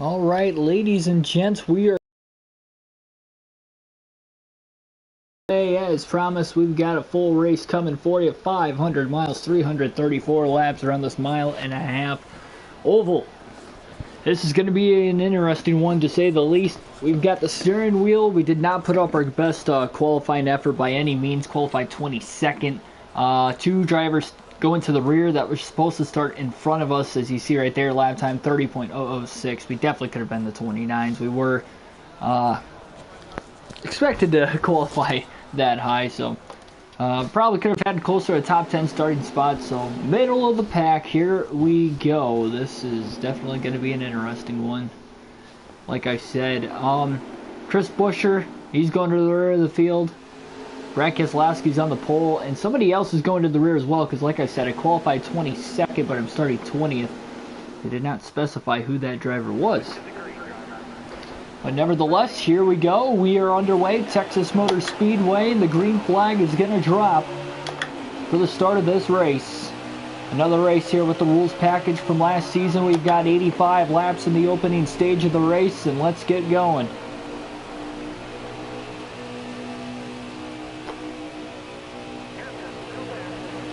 All right, ladies and gents, we are as promised. We've got a full race coming for you. 500 miles, 334 laps around this mile-and-a-half oval. This is going to be an interesting one, to say the least. We've got the steering wheel. We did not put up our best qualifying effort by any means. Qualified 22nd. Two drivers going to the rear that were supposed to start in front of us, as you see right there. Lap time 30.006. We definitely could have been the 29s. We were expected to qualify that high, so probably could have had closer to a top 10 starting spot. So middle of the pack, here we go. This is definitely going to be an interesting one. Like I said, Chris Buescher, he's going to the rear of the field. Brad Keselowski's on the pole, and somebody else is going to the rear as well, because like I said, I qualified 22nd, but I'm starting 20th. They did not specify who that driver was. But nevertheless, here we go. We are underway. Texas Motor Speedway. The green flag is going to drop for the start of this race. Another race here with the rules package from last season. We've got 85 laps in the opening stage of the race, and let's get going.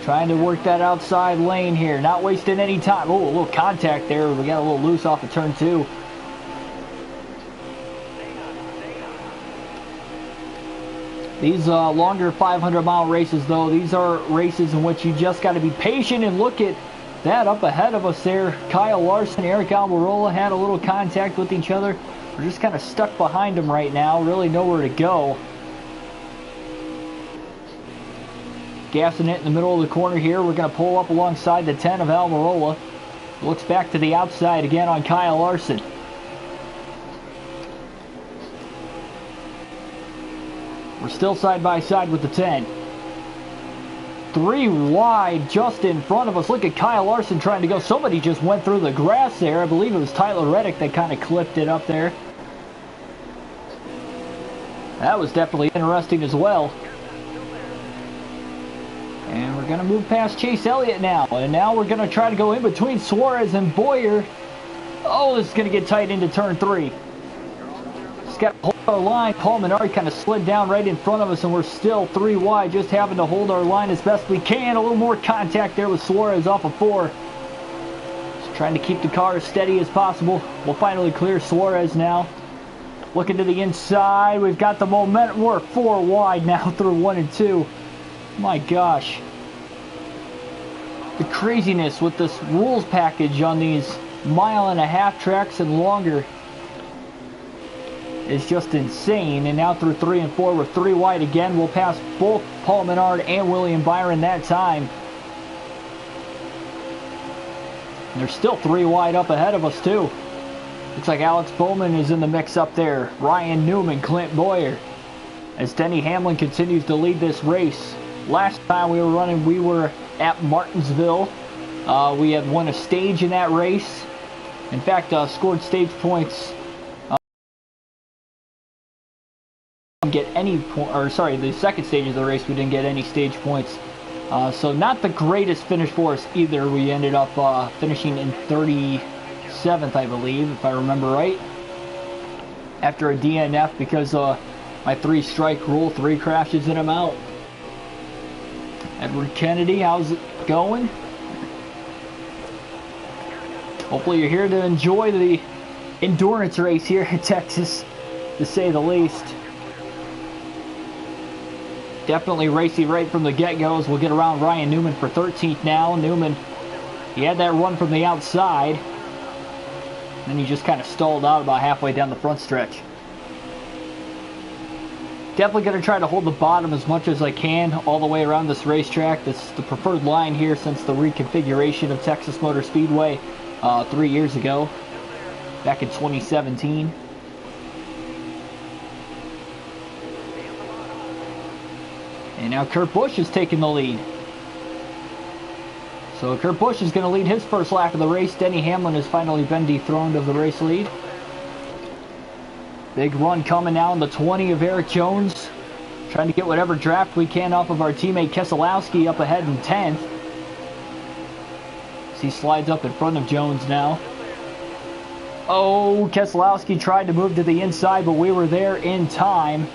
Trying to work that outside lane here. Not wasting any time. Oh, a little contact there. We got a little loose off of turn 2. These longer 500-mile races, though, these are races in which you just got to be patient. And look at that up ahead of us there. Kyle Larson, Eric Almirola had a little contact with each other. We're just kind of stuck behind them right now. Really nowhere to go. Gassing it in the middle of the corner here. We're going to pull up alongside the 10 of Almirola. Looks back to the outside again on Kyle Larson. We're still side by side with the 10. 3 wide just in front of us. Look at Kyle Larson trying to go. Somebody just went through the grass there. I believe it was Tyler Reddick that kind of clipped it up there. That was definitely interesting as well. And we're going to move past Chase Elliott now. And now we're going to try to go in between Suarez and Bowyer. Oh, this is going to get tight into turn 3. Just got to hold our line. Paul Menard kind of slid down right in front of us, and we're still 3 wide, just having to hold our line as best we can. A little more contact there with Suarez off of 4. Just trying to keep the car as steady as possible. We'll finally clear Suarez now. Looking to the inside. We've got the momentum. We're 4 wide now through 1 and 2. My gosh. The craziness with this rules package on these mile-and-a-half tracks and longer is just insane. And now through 3 and 4, we're 3 wide again. We'll pass both Paul Menard and William Byron that time. And they're still 3 wide up ahead of us too. Looks like Alex Bowman is in the mix up there. Ryan Newman, Clint Bowyer. As Denny Hamlin continues to lead this race. Last time we were running, we were at Martinsville. We had won a stage in that race. In fact, scored stage points. Get any point, or sorry, the second stage of the race we didn't get any stage points. So not the greatest finish for us either. We ended up finishing in 37th, I believe, if I remember right. After a DNF because my 3-strike rule, 3 crashes and I'm out. Edward Kennedy, how's it going? Hopefully you're here to enjoy the endurance race here in Texas, to say the least. Definitely racy right from the get-go as we'll get around Ryan Newman for 13th now. Newman, he had that run from the outside. Then he just kind of stalled out about halfway down the front stretch. Definitely going to try to hold the bottom as much as I can all the way around this racetrack. That's the preferred line here since the reconfiguration of Texas Motor Speedway 3 years ago, back in 2017. And now Kurt Busch is taking the lead. So Kurt Busch is going to lead his first lap of the race. Denny Hamlin has finally been dethroned of the race lead. Big run coming now in the 20 of Eric Jones. Trying to get whatever draft we can off of our teammate Keselowski up ahead in 10th. As he slides up in front of Jones now. Oh, Keselowski tried to move to the inside, but we were there in time.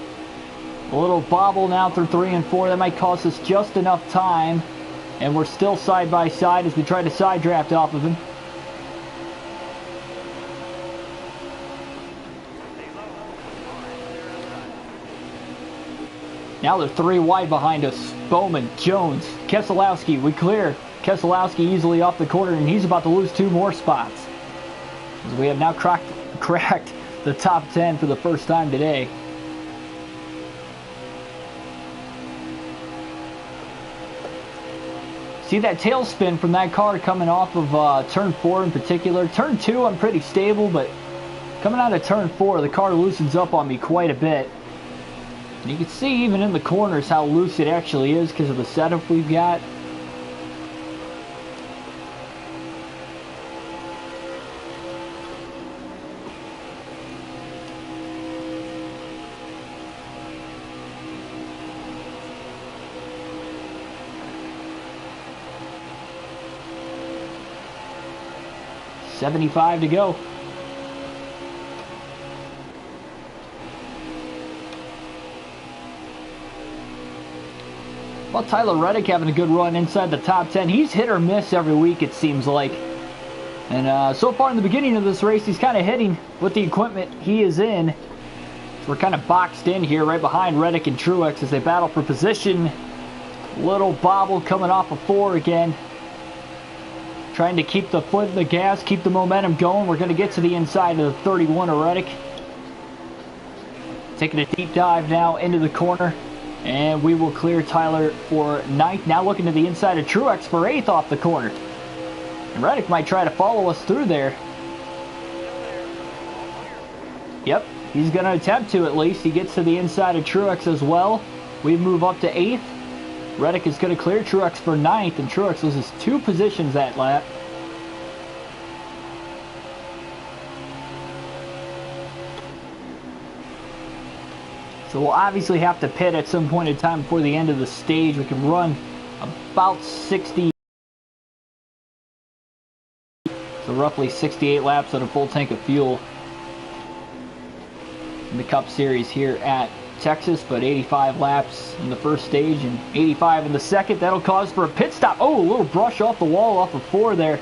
A little bobble now through 3 and 4. That might cost us just enough time. And we're still side by side as we try to side draft off of him. Now they're 3 wide behind us. Bowman, Jones, Keselowski, we clear. Keselowski easily off the corner, and he's about to lose 2 more spots. As we have now cracked the top 10 for the first time today. See that tail spin from that car coming off of turn 4 in particular. Turn 2 I'm pretty stable, but coming out of turn 4 the car loosens up on me quite a bit. And you can see even in the corners how loose it actually is because of the setup we've got. .75 to go. Well, Tyler Reddick having a good run inside the top 10. He's hit or miss every week, it seems like. And so far in the beginning of this race, he's kind of hitting with the equipment he is in. So we're kind of boxed in here right behind Reddick and Truex as they battle for position. Little bobble coming off of 4 again. Trying to keep the foot in the gas, keep the momentum going. We're going to get to the inside of the 31 of Reddick. Taking a deep dive now into the corner. And we will clear Tyler for 9th. Now looking to the inside of Truex for 8th off the corner. And Reddick might try to follow us through there. Yep, he's going to attempt to at least. He gets to the inside of Truex as well. We move up to 8th. Reddick is going to clear Truex for 9th, and Truex loses 2 positions that lap. So we'll obviously have to pit at some point in time before the end of the stage. We can run about 60, so roughly 68 laps on a full tank of fuel in the Cup Series here at Texas, but 85 laps in the first stage and 85 in the second. That'll cause for a pit stop. Oh, a little brush off the wall off of 4 there.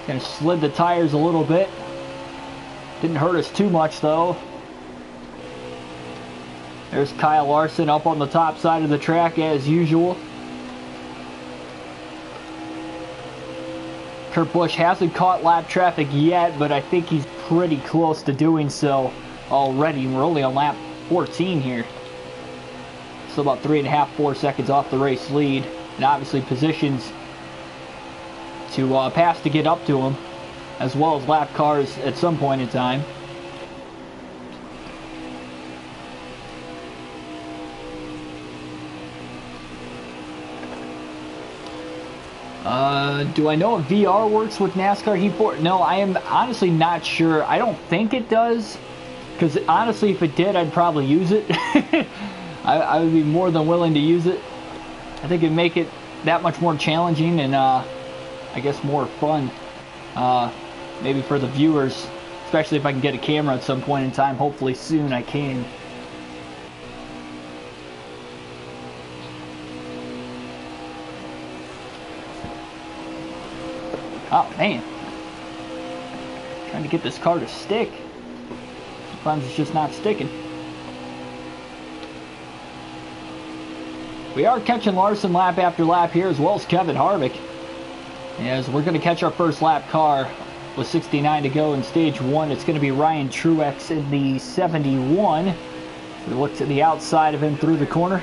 Kind of slid the tires a little bit. Didn't hurt us too much though. There's Kyle Larson up on the top side of the track as usual. Kurt Busch hasn't caught lap traffic yet, but I think he's pretty close to doing so already. We're only on lap 14 here. So about 3.5, 4 seconds off the race lead. And obviously positions to pass to get up to him, as well as lap cars at some point in time. Do I know if VR works with NASCAR Heat 4? No, I am honestly not sure. I don't think it does, because honestly, if it did, I'd probably use it. I would be more than willing to use it. I think it'd make it that much more challenging and I guess more fun, maybe for the viewers, especially if I can get a camera at some point in time. Hopefully soon I can. Oh, man. Trying to get this car to stick. Sometimes it's just not sticking. We are catching Larson lap after lap here, as well as Kevin Harvick. As we're going to catch our first lap car with 69 to go in stage 1. It's going to be Ryan Truex in the 71. We look to the outside of him through the corner.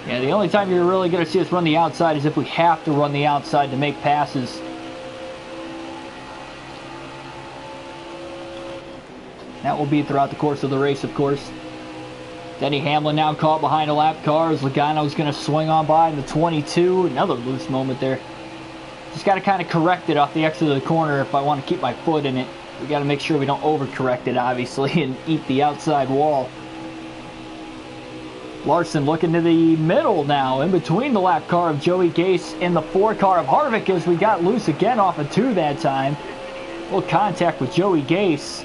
Yeah, the only time you're really going to see us run the outside is if we have to run the outside to make passes. That will be throughout the course of the race, of course. Denny Hamlin now caught behind a lap car as Logano's going to swing on by in the 22. Another loose moment there. Just got to kind of correct it off the exit of the corner if I want to keep my foot in it. We got to make sure we don't overcorrect it, obviously, and eat the outside wall. Larson looking to the middle now, in between the lap car of Joey Gase and the 4 car of Harvick, as we got loose again off of 2 that time. little contact with Joey Gase.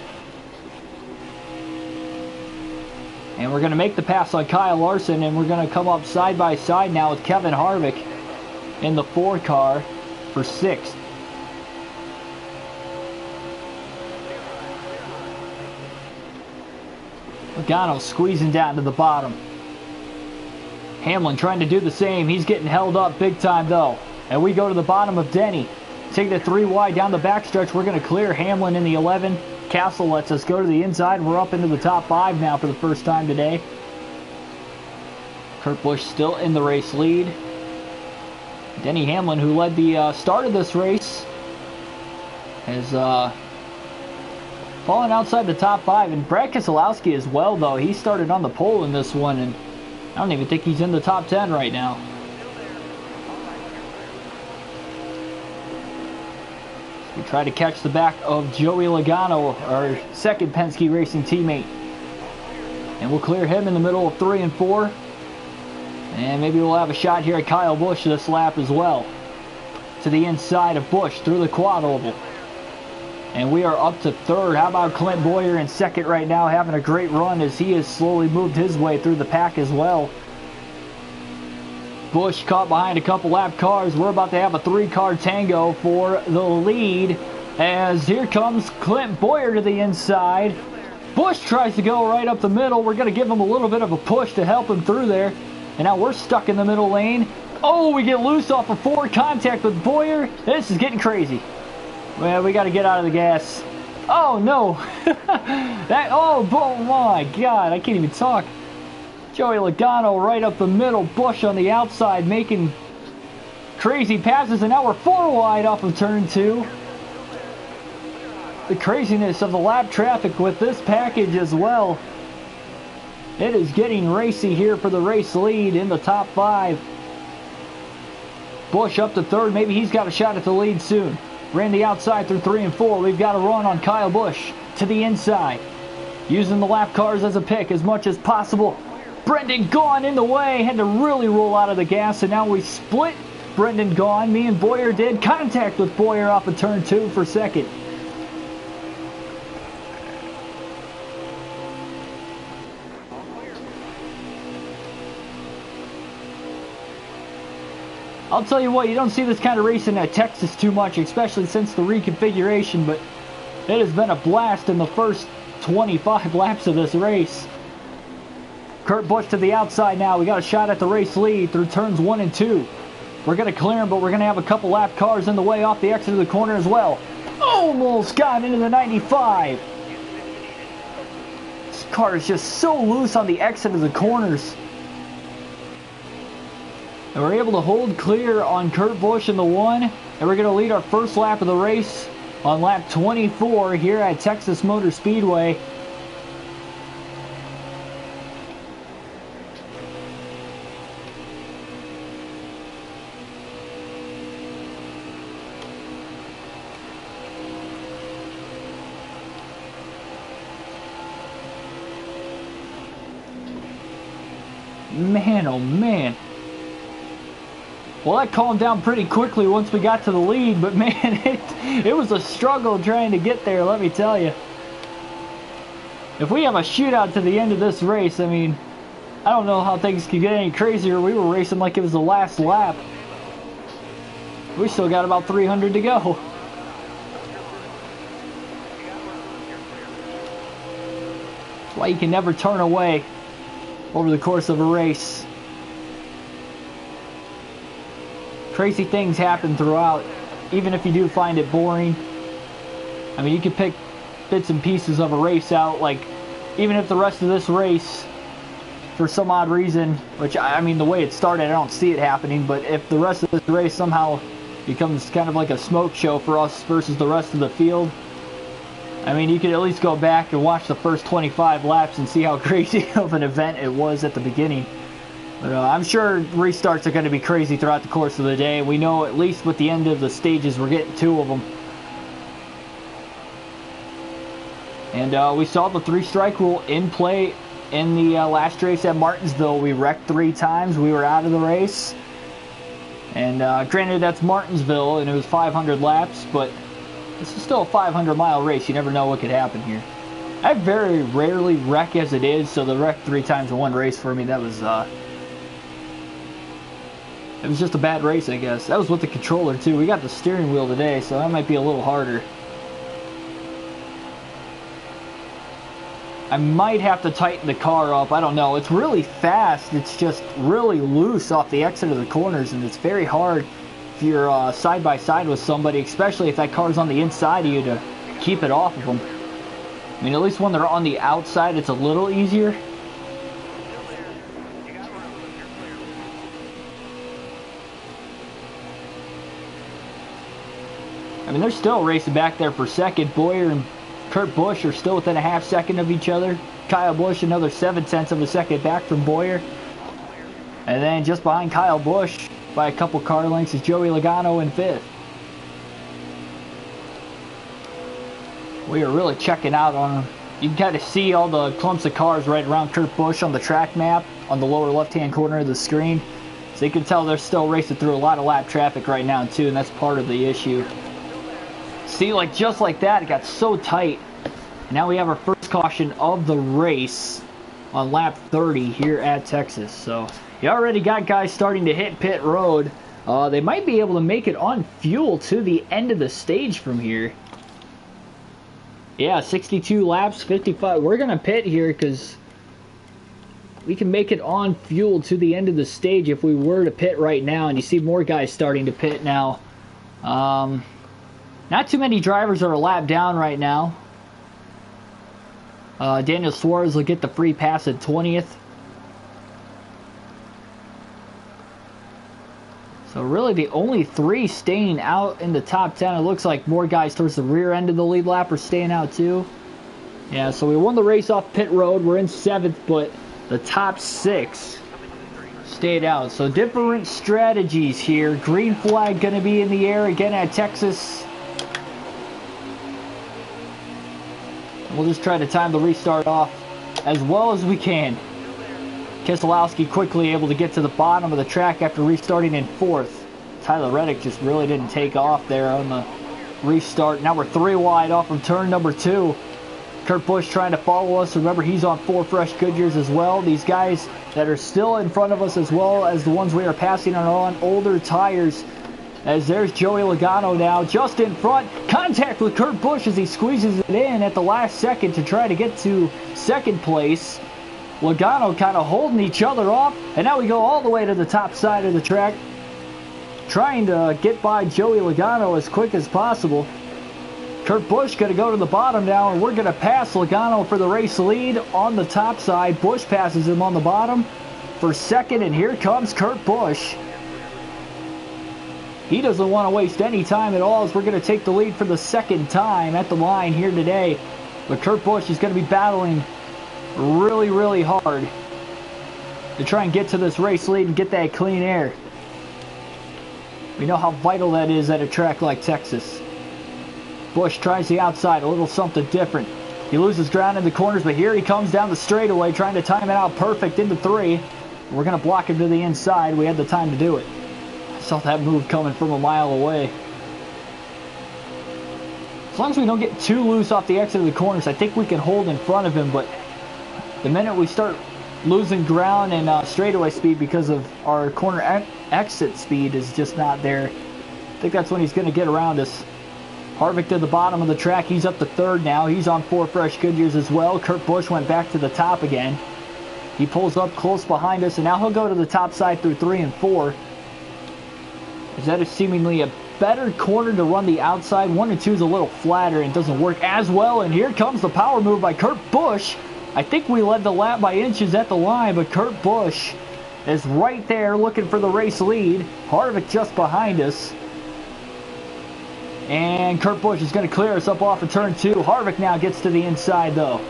And we're going to make the pass on Kyle Larson, and we're going to come up side by side now with Kevin Harvick in the 4 car for 6th. Logano squeezing down to the bottom. Hamlin trying to do the same. He's getting held up big time though. And we go to the bottom of Denny. Take the 3 wide down the backstretch. We're going to clear Hamlin in the 11. Castle lets us go to the inside. We're up into the top 5 now for the first time today. Kurt Busch still in the race lead. Denny Hamlin, who led the start of this race, has fallen outside the top 5. And Brad Keselowski as well, though. He started on the pole in this one, and I don't even think he's in the top 10 right now. We try to catch the back of Joey Logano, our second Penske Racing teammate. And we'll clear him in the middle of 3 and 4. And maybe we'll have a shot here at Kyle Busch this lap as well. To the inside of Busch through the quad oval. And we are up to 3rd. How about Clint Bowyer in 2nd right now, having a great run as he has slowly moved his way through the pack as well. Busch caught behind a couple lap cars. We're about to have a 3-car tango for the lead as here comes Clint Bowyer to the inside. Busch tries to go right up the middle. We're going to give him a little bit of a push to help him through there. And now we're stuck in the middle lane. Oh, we get loose off of 4 contact with Bowyer. This is getting crazy. Well, we got to get out of the gas. Oh, no. Oh my God. I can't even talk. Joey Logano right up the middle, Busch on the outside making crazy passes, and now we're 4 wide off of turn 2. The craziness of the lap traffic with this package as well. It is getting racy here for the race lead in the top 5. Busch up to 3rd. Maybe he's got a shot at the lead soon. Ran the outside through 3 and 4. We've got a run on Kyle Busch to the inside. Using the lap cars as a pick as much as possible. Brendan Gaughan in the way, had to really roll out of the gas, and now we split Brendan Gaughan. Me and Bowyer did contact with Bowyer off of turn 2 for 2nd. I'll tell you what, you don't see this kind of racing at Texas too much, especially since the reconfiguration, but it has been a blast in the first 25 laps of this race. Kurt Busch to the outside now. We got a shot at the race lead through turns 1 and 2. We're going to clear him, but we're going to have a couple lap cars in the way off the exit of the corner as well. Almost got into the 95. This car is just so loose on the exit of the corners. And we're able to hold clear on Kurt Busch in the 1. And we're going to lead our first lap of the race on lap 24 here at Texas Motor Speedway. Man, oh man. Well, that calmed down pretty quickly once we got to the lead, but man, it was a struggle trying to get there, let me tell you. If we have a shootout to the end of this race, I mean, I don't know how things could get any crazier. We were racing like it was the last lap. We still got about 300 to go. That's why you can never turn away over the course of a race. Crazy things happen throughout, even if you do find it boring. I mean, you can pick bits and pieces of a race out, like even if the rest of this race, for some odd reason, which I mean the way it started, I don't see it happening, but if the rest of this race somehow becomes kind of like a smoke show for us versus the rest of the field, I mean, you could at least go back and watch the first 25 laps and see how crazy of an event it was at the beginning. But I'm sure restarts are going to be crazy throughout the course of the day. We know at least with the end of the stages, we're getting 2 of them. And we saw the 3-strike rule in play in the last race at Martinsville. We wrecked 3 times. We were out of the race. And granted, that's Martinsville, and it was 500 laps, but This is still a 500-mile race. You never know what could happen here. I very rarely wreck as it is, so the wreck 3 times in one race for me, that was it was just a bad race, I guess. That was with the controller, too. We got the steering wheel today, so that might be a little harder. I might have to tighten the car up. I don't know. It's really fast. It's just really loose off the exit of the corners, and it's very hard if you're side by side with somebody, especially if that car's on the inside of you, to keep it off of them. I mean, at least when they're on the outside, it's a little easier. I mean, they're still racing back there for second. Boyer and Kurt Busch are still within a half second of each other. Kyle Busch another 0.7 of a second back from Boyer. And then just behind Kyle Busch by a couple car lengths is Joey Logano in 5th. We are really checking out on them. You can kind of see all the clumps of cars right around Kurt Busch on the track map on the lower left-hand corner of the screen. So you can tell they're still racing through a lot of lap traffic right now too, and that's part of the issue. See, like just like that, it got so tight. Now we have our first caution of the race on lap 30 here at Texas. So you already got guys starting to hit pit road. They might be able to make it on fuel to the end of the stage from here. Yeah, 62 laps, 55. We're going to pit here because we can make it on fuel to the end of the stage if we were to pit right now. And you see more guys starting to pit now. Not too many drivers are a lap down right now. Daniel Suarez will get the free pass at 20th. So really the only 3 staying out in the top 10. It looks like more guys towards the rear end of the lead lap are staying out too. Yeah, so we won the race off pit road. We're in 7th, but the top 6 stayed out. So different strategies here. Green flag going to be in the air again at Texas. We'll just try to time the restart off as well as we can. Keselowski quickly able to get to the bottom of the track after restarting in 4th. Tyler Reddick just really didn't take off there on the restart. Now we're 3 wide off of turn number 2. Kurt Busch trying to follow us. Remember, he's on 4 fresh Goodyears as well. These guys that are still in front of us as well as the ones we are passing are on older tires. As there's Joey Logano now just in front. Contact with Kurt Busch as he squeezes it in at the last second to try to get to 2nd place. Logano kind of holding each other off. And now we go all the way to the top side of the track, trying to get by Joey Logano as quick as possible. Kurt Busch going to go to the bottom now, and we're going to pass Logano for the race lead on the top side. Busch passes him on the bottom for 2nd, and here comes Kurt Busch. He doesn't want to waste any time at all as we're going to take the lead for the 2nd time at the line here today. But Kurt Busch is going to be battling really, really hard to try and get to this race lead and get that clean air. We know how vital that is at a track like Texas. Busch tries the outside, a little something different. He loses ground in the corners, but here he comes down the straightaway trying to time it out perfect into 3. We're going to block him to the inside. We had the time to do it. Saw that move coming from a mile away. As long as we don't get too loose off the exit of the corners, I think we can hold in front of him, but the minute we start losing ground and straightaway speed because of our corner exit speed is just not there, I think that's when he's going to get around us. Harvick to the bottom of the track. He's up to 3rd now. He's on 4 fresh Goodyears as well. Kurt Busch went back to the top again. He pulls up close behind us, and now he'll go to the top side through 3 and 4. As that is seemingly a better corner to run the outside. 1 and 2 is a little flatter and doesn't work as well. And here comes the power move by Kurt Busch. I think we led the lap by inches at the line, but Kurt Busch is right there looking for the race lead. Harvick just behind us. And Kurt Busch is going to clear us up off of turn 2. Harvick now gets to the inside though.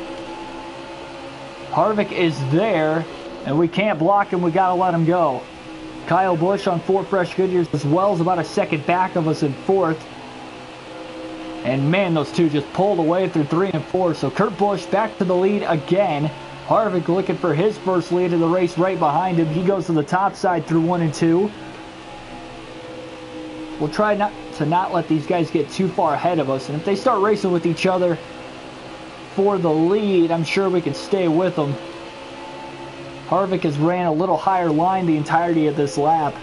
Harvick is there, and we can't block him. We got to let him go. Kyle Busch on 4 fresh Goodyears as well as about a second back of us in 4th. And man, those two just pulled away through 3 and 4. So Kurt Busch back to the lead again. Harvick looking for his first lead of the race right behind him. He goes to the top side through 1 and 2. We'll try not to not let these guys get too far ahead of us. And if they start racing with each other for the lead, I'm sure we can stay with them. Harvick has ran a little higher line the entirety of this lap.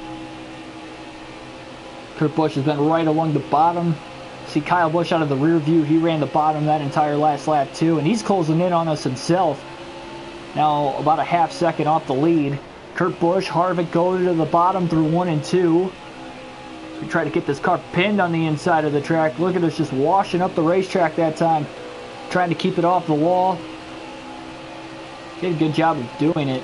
Kurt Busch has been right along the bottom. See Kyle Busch out of the rear view. He ran the bottom that entire last lap too, and he's closing in on us himself. Now about a half second off the lead. Kurt Busch, Harvick go to the bottom through 1 and 2. We try to get this car pinned on the inside of the track. Look at us just washing up the racetrack that time. Trying to keep it off the wall. Did a good job of doing it.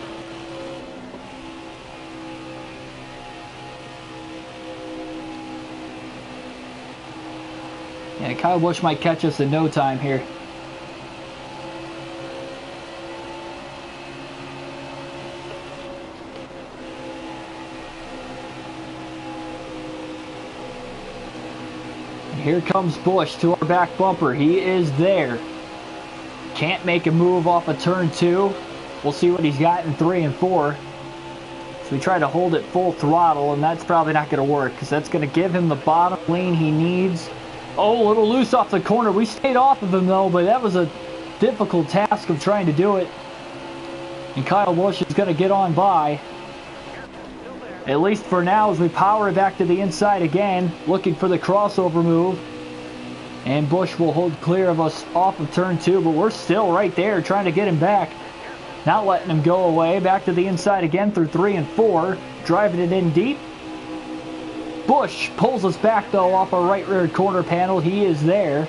Yeah, Kyle Busch might catch us in no time here. And here comes Busch to our back bumper. He is there. Can't make a move off of turn 2. We'll see what he's got in 3 and 4. So we try to hold it full throttle, and that's probably not going to work because that's going to give him the bottom lane he needs. Oh, a little loose off the corner. We stayed off of him though, but that was a difficult task of trying to do it. And Kyle Busch is going to get on by. At least for now, as we power it back to the inside again, looking for the crossover move. And Busch will hold clear of us off of turn 2, but we're still right there trying to get him back. Not letting him go away. Back to the inside again through 3 and 4. Driving it in deep. Busch pulls us back though off our right rear corner panel. He is there.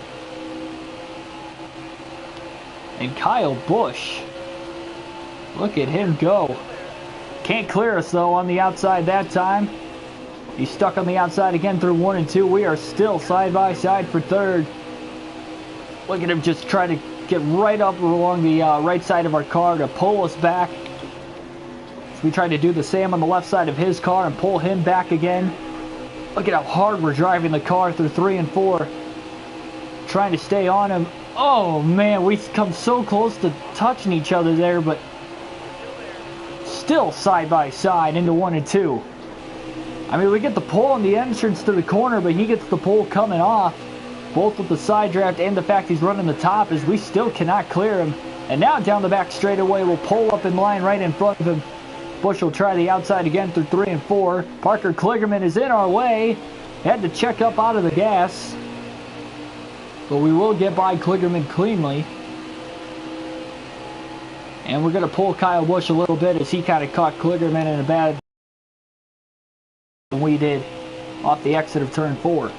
And Kyle Busch, look at him go. Can't clear us though on the outside that time. He's stuck on the outside again through 1 and 2. We are still side by side for third. Look at him just try to get right up along the right side of our car to pull us back. So we try to do the same on the left side of his car and pull him back again. Look at how hard we're driving the car through 3 and 4. Trying to stay on him. Oh man, we come so close to touching each other there, but still side by side into 1 and 2. I mean, we get the pull on the entrance to the corner, but he gets the pull coming off. Both with the side draft and the fact he's running the top, as we still cannot clear him. And now down the back straightaway, we'll pull up in line right in front of him. Busch will try the outside again through 3 and 4. Parker Kligerman is in our way. Had to check up out of the gas. But we will get by Kligerman cleanly. And we're going to pull Kyle Busch a little bit as he kind of caught Kligerman in a bad than we did off the exit of turn 4.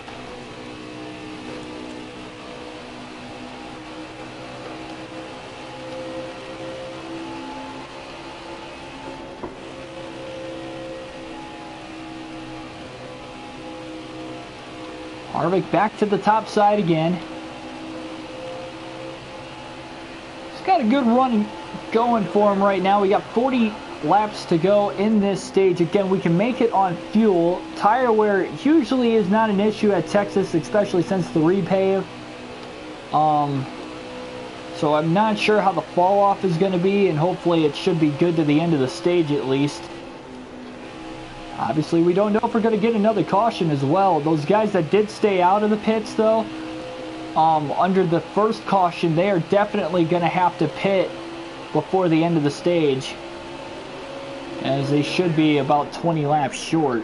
Harvick back to the top side again. He's got a good run going for him right now. We got 40 laps to go in this stage. Again, we can make it on fuel. Tire wear usually is not an issue at Texas, especially since the repave. So I'm not sure how the fall off is going to be, and hopefully it should be good to the end of the stage at least. Obviously, we don't know if we're going to get another caution as well. Those guys that did stay out of the pits, though, under the first caution, they are definitely going to have to pit before the end of the stage, as they should be about 20 laps short.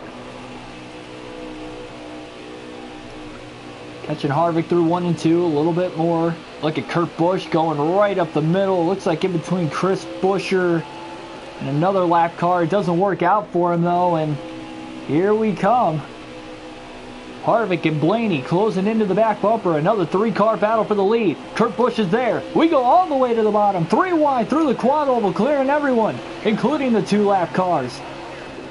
Catching Harvick through 1 and 2, a little bit more. Look at Kurt Busch going right up the middle. Looks like in between Chris Buescher and another lap car. It doesn't work out for him though, and here we come. Harvick and Blaney closing into the back bumper. Another 3-car battle for the lead. Kurt Busch is there. We go all the way to the bottom. 3 wide through the quad oval, clearing everyone, including the 2-lap cars.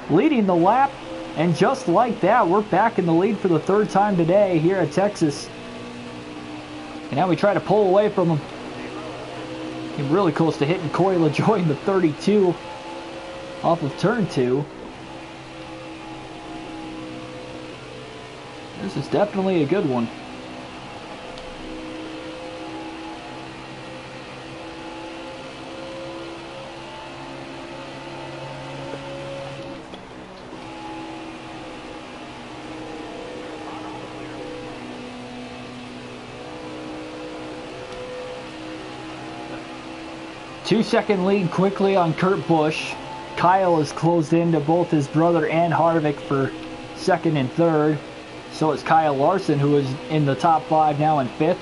Leading the lap, and just like that, we're back in the lead for the 3rd time today here at Texas. And now we try to pull away from him. Getting really close to hitting Corey LaJoie in the 32 off of turn 2. This is definitely a good one. 2-second lead quickly on Kurt Busch. Kyle has closed into both his brother and Harvick for second and third. So is Kyle Larson, who is in the top 5 now in 5th.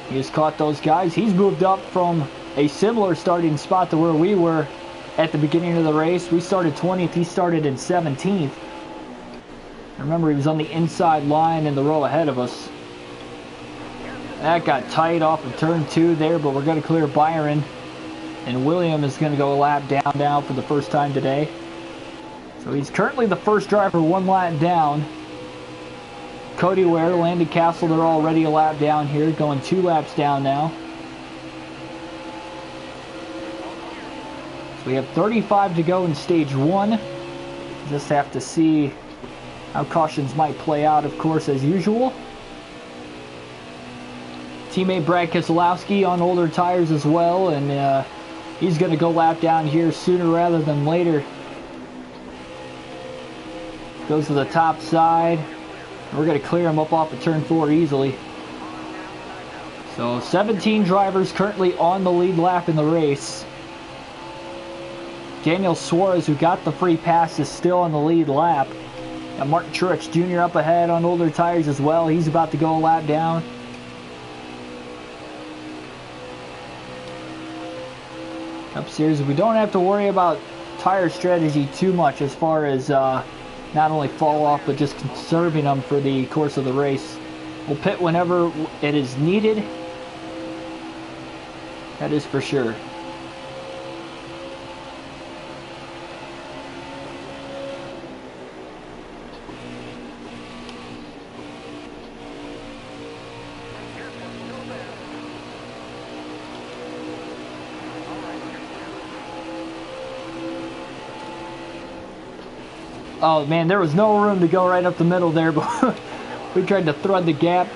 He has caught those guys. He's moved up from a similar starting spot to where we were at the beginning of the race. We started 20th. He started in 17th. Remember, he was on the inside line in the row ahead of us. That got tight off of turn 2 there, but we're going to clear Byron. And William is going to go a lap down now for the first time today. So he's currently the first driver 1 lap down. Cody Ware, Landon Castle, they're already a lap down here, going 2 laps down now. So we have 35 to go in stage 1. Just have to see how cautions might play out, of course, as usual. Teammate Brad Keselowski on older tires as well, and he's going to go lap down here sooner rather than later. Goes to the top side. We're going to clear him up off of turn 4 easily. So 17 drivers currently on the lead lap in the race. Daniel Suarez, who got the free pass, is still on the lead lap. Got Martin Truex Jr. up ahead on older tires as well. He's about to go a lap down. Cup Series, we don't have to worry about tire strategy too much as far as not only fall off, but just conserving them for the course of the race. We'll pit whenever it is needed. That is for sure. Oh man, there was no room to go right up the middle there, but we tried to thread the gap.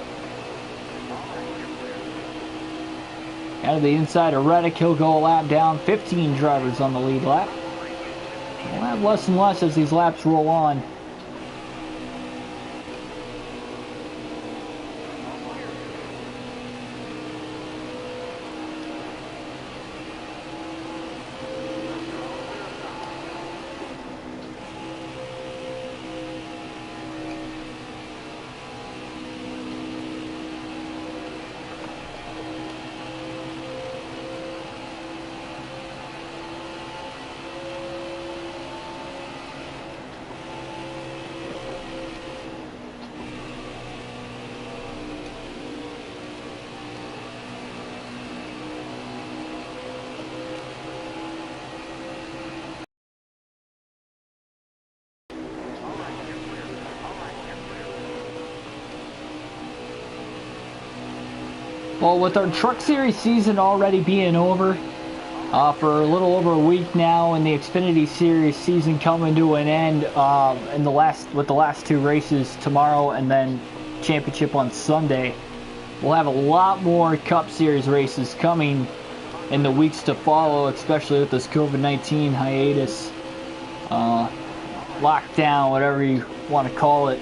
Out of the inside of Reddick, he'll go a lap down. 15 drivers on the lead lap. We'll have less and less as these laps roll on. Well, with our Truck Series season already being over for a little over a week now, and the Xfinity Series season coming to an end with the last 2 races tomorrow and then championship on Sunday, we'll have a lot more Cup Series races coming in the weeks to follow, especially with this COVID-19 hiatus, lockdown, whatever you want to call it,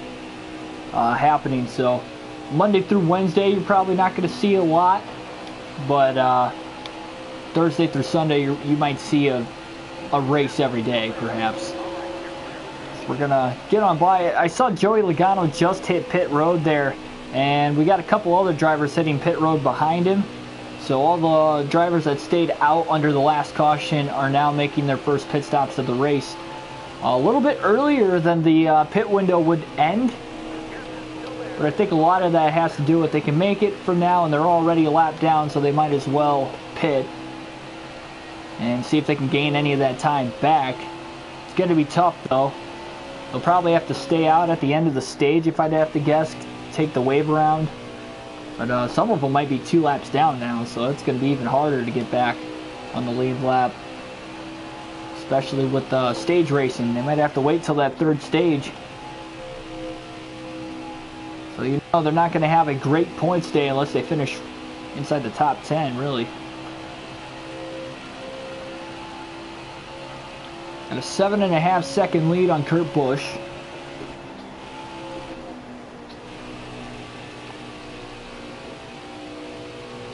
happening. So Monday through Wednesday, you're probably not going to see a lot, but Thursday through Sunday, you might see a race every day, perhaps. So we're going to get on by it. I saw Joey Logano just hit pit road there, and we got a couple other drivers hitting pit road behind him. So all the drivers that stayed out under the last caution are now making their first pit stops of the race. A little bit earlier than the pit window would end. But I think a lot of that has to do with they can make it from now, and they're already a lap down, so they might as well pit and see if they can gain any of that time back. It's going to be tough, though. They'll probably have to stay out at the end of the stage, if I'd have to guess, take the wave around. But some of them might be 2 laps down now, so it's going to be even harder to get back on the lead lap, especially with stage racing. They might have to wait till that 3rd stage. So you know they're not going to have a great points day unless they finish inside the top 10, really. And a 7.5 second lead on Kurt Busch.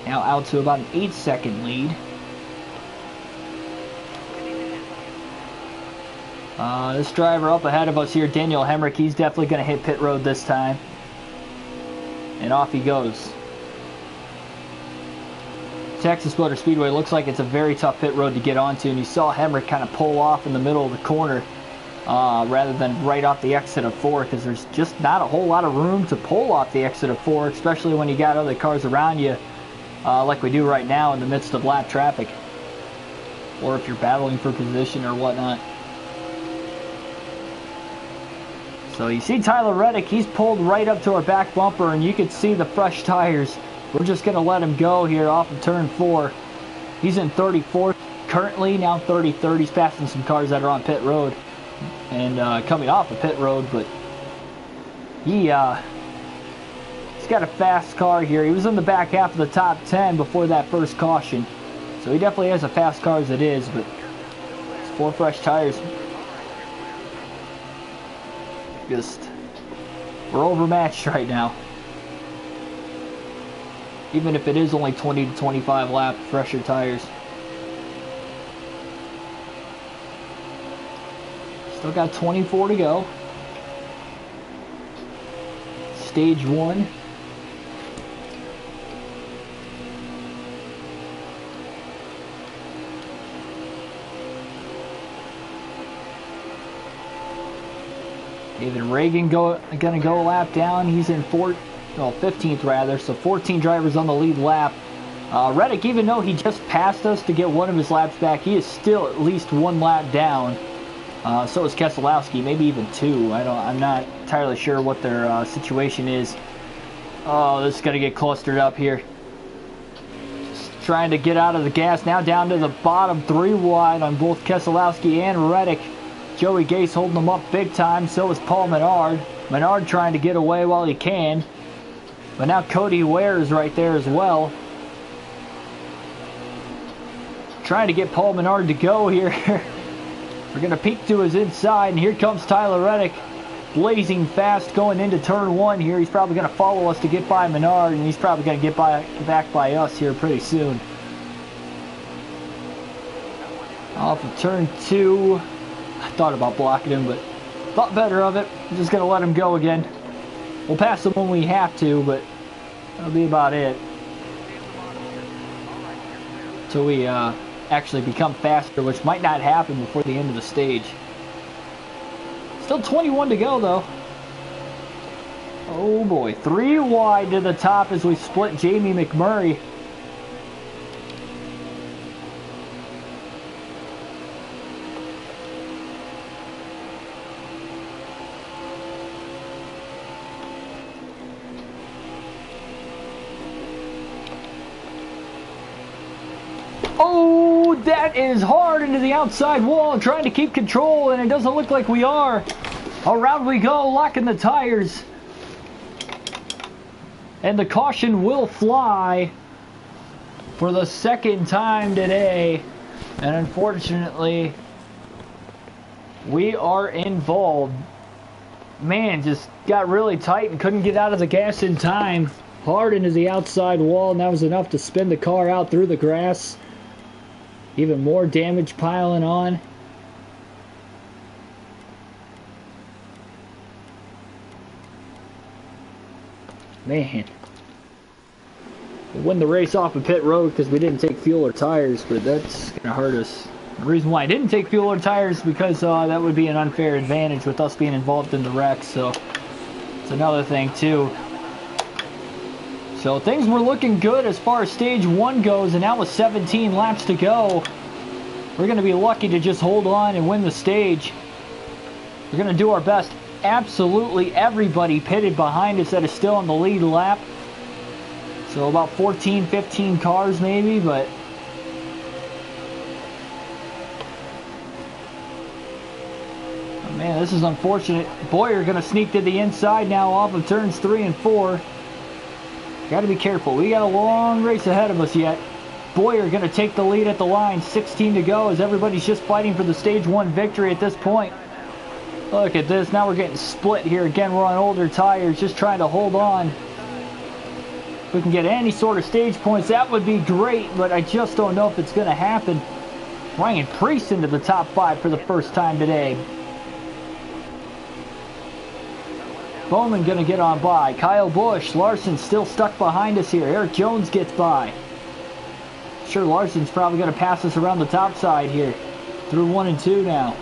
Now out to about an 8 second lead. This driver up ahead of us here, Daniel Hemrick, he's definitely going to hit pit road this time. And off he goes. Texas Motor Speedway looks like it's a very tough pit road to get onto, and you saw Hemrick kind of pull off in the middle of the corner rather than right off the exit of 4, because there's just not a whole lot of room to pull off the exit of 4, especially when you got other cars around you like we do right now in the midst of lap traffic, or if you're battling for position or whatnot. So you see Tyler Reddick, he's pulled right up to our back bumper, and you can see the fresh tires. We're just going to let him go here off of turn 4. He's in 34th currently, now 33rd. He's passing some cars that are on pit road and coming off of pit road, but he's got a fast car here. He was in the back half of the top 10 before that first caution, so he definitely has a fast car as it is, but it's 4 fresh tires. We're overmatched right now. Even if it is only 20 to 25 lap fresher tires. Still got 24 to go. Stage 1. David Reagan gonna go a lap down. He's in 15th rather, so 14 drivers on the lead lap. Reddick, even though he just passed us to get one of his laps back, he is still at least 1 lap down. So is Keselowski, maybe even 2. I'm not entirely sure what their situation is. Oh, this is gonna get clustered up here. Just trying to get out of the gas now, down to the bottom 3 wide on both Keselowski and Reddick. Joey Gase holding them up big time, so is Paul Menard. Menard trying to get away while he can. But now Cody Ware is right there as well. Trying to get Paul Menard to go here. We're going to peek to his inside, and here comes Tyler Reddick. Blazing fast going into turn 1 here. He's probably going to follow us to get by Menard, and he's probably going to get back by us here pretty soon. Off of turn 2. I thought about blocking him, but thought better of it. I'm just going to let him go again. We'll pass him when we have to, but that'll be about it. Until we actually become faster, which might not happen before the end of the stage. Still 21 to go, though. Oh boy, 3 wide to the top as we split Jamie McMurray. Oh, that is hard into the outside wall, trying to keep control, and it doesn't look like we are. Around we go, locking the tires. And the caution will fly for the 2nd time today. And unfortunately, we are involved. Man, just got really tight and couldn't get out of the gas in time. Hard into the outside wall, and that was enough to spin the car out through the grass. Even more damage piling on. Man. We'll win the race off of pit road because we didn't take fuel or tires, but that's going to hurt us. The reason why I didn't take fuel or tires is because that would be an unfair advantage with us being involved in the wreck, so it's another thing too. So things were looking good as far as stage 1 goes, and now with 17 laps to go, we're going to be lucky to just hold on and win the stage. We're going to do our best. Absolutely everybody pitted behind us that is still on the lead lap. So about 14, 15 cars maybe, but oh man, this is unfortunate. Boyer going to sneak to the inside now off of turns 3 and 4. Got to be careful. We got a long race ahead of us yet. Boyer going to take the lead at the line. 16 to go as everybody's just fighting for the stage 1 victory at this point. Look at this. Now we're getting split here. Again, we're on older tires, just trying to hold on. If we can get any sort of stage points, that would be great, but I just don't know if it's going to happen. Ryan Priest into the top 5 for the first time today. Bowman gonna get on by. Kyle Busch. Larson still stuck behind us here. Eric Jones gets by. Sure, Larson's probably gonna pass us around the top side here. Through 1 and 2 now.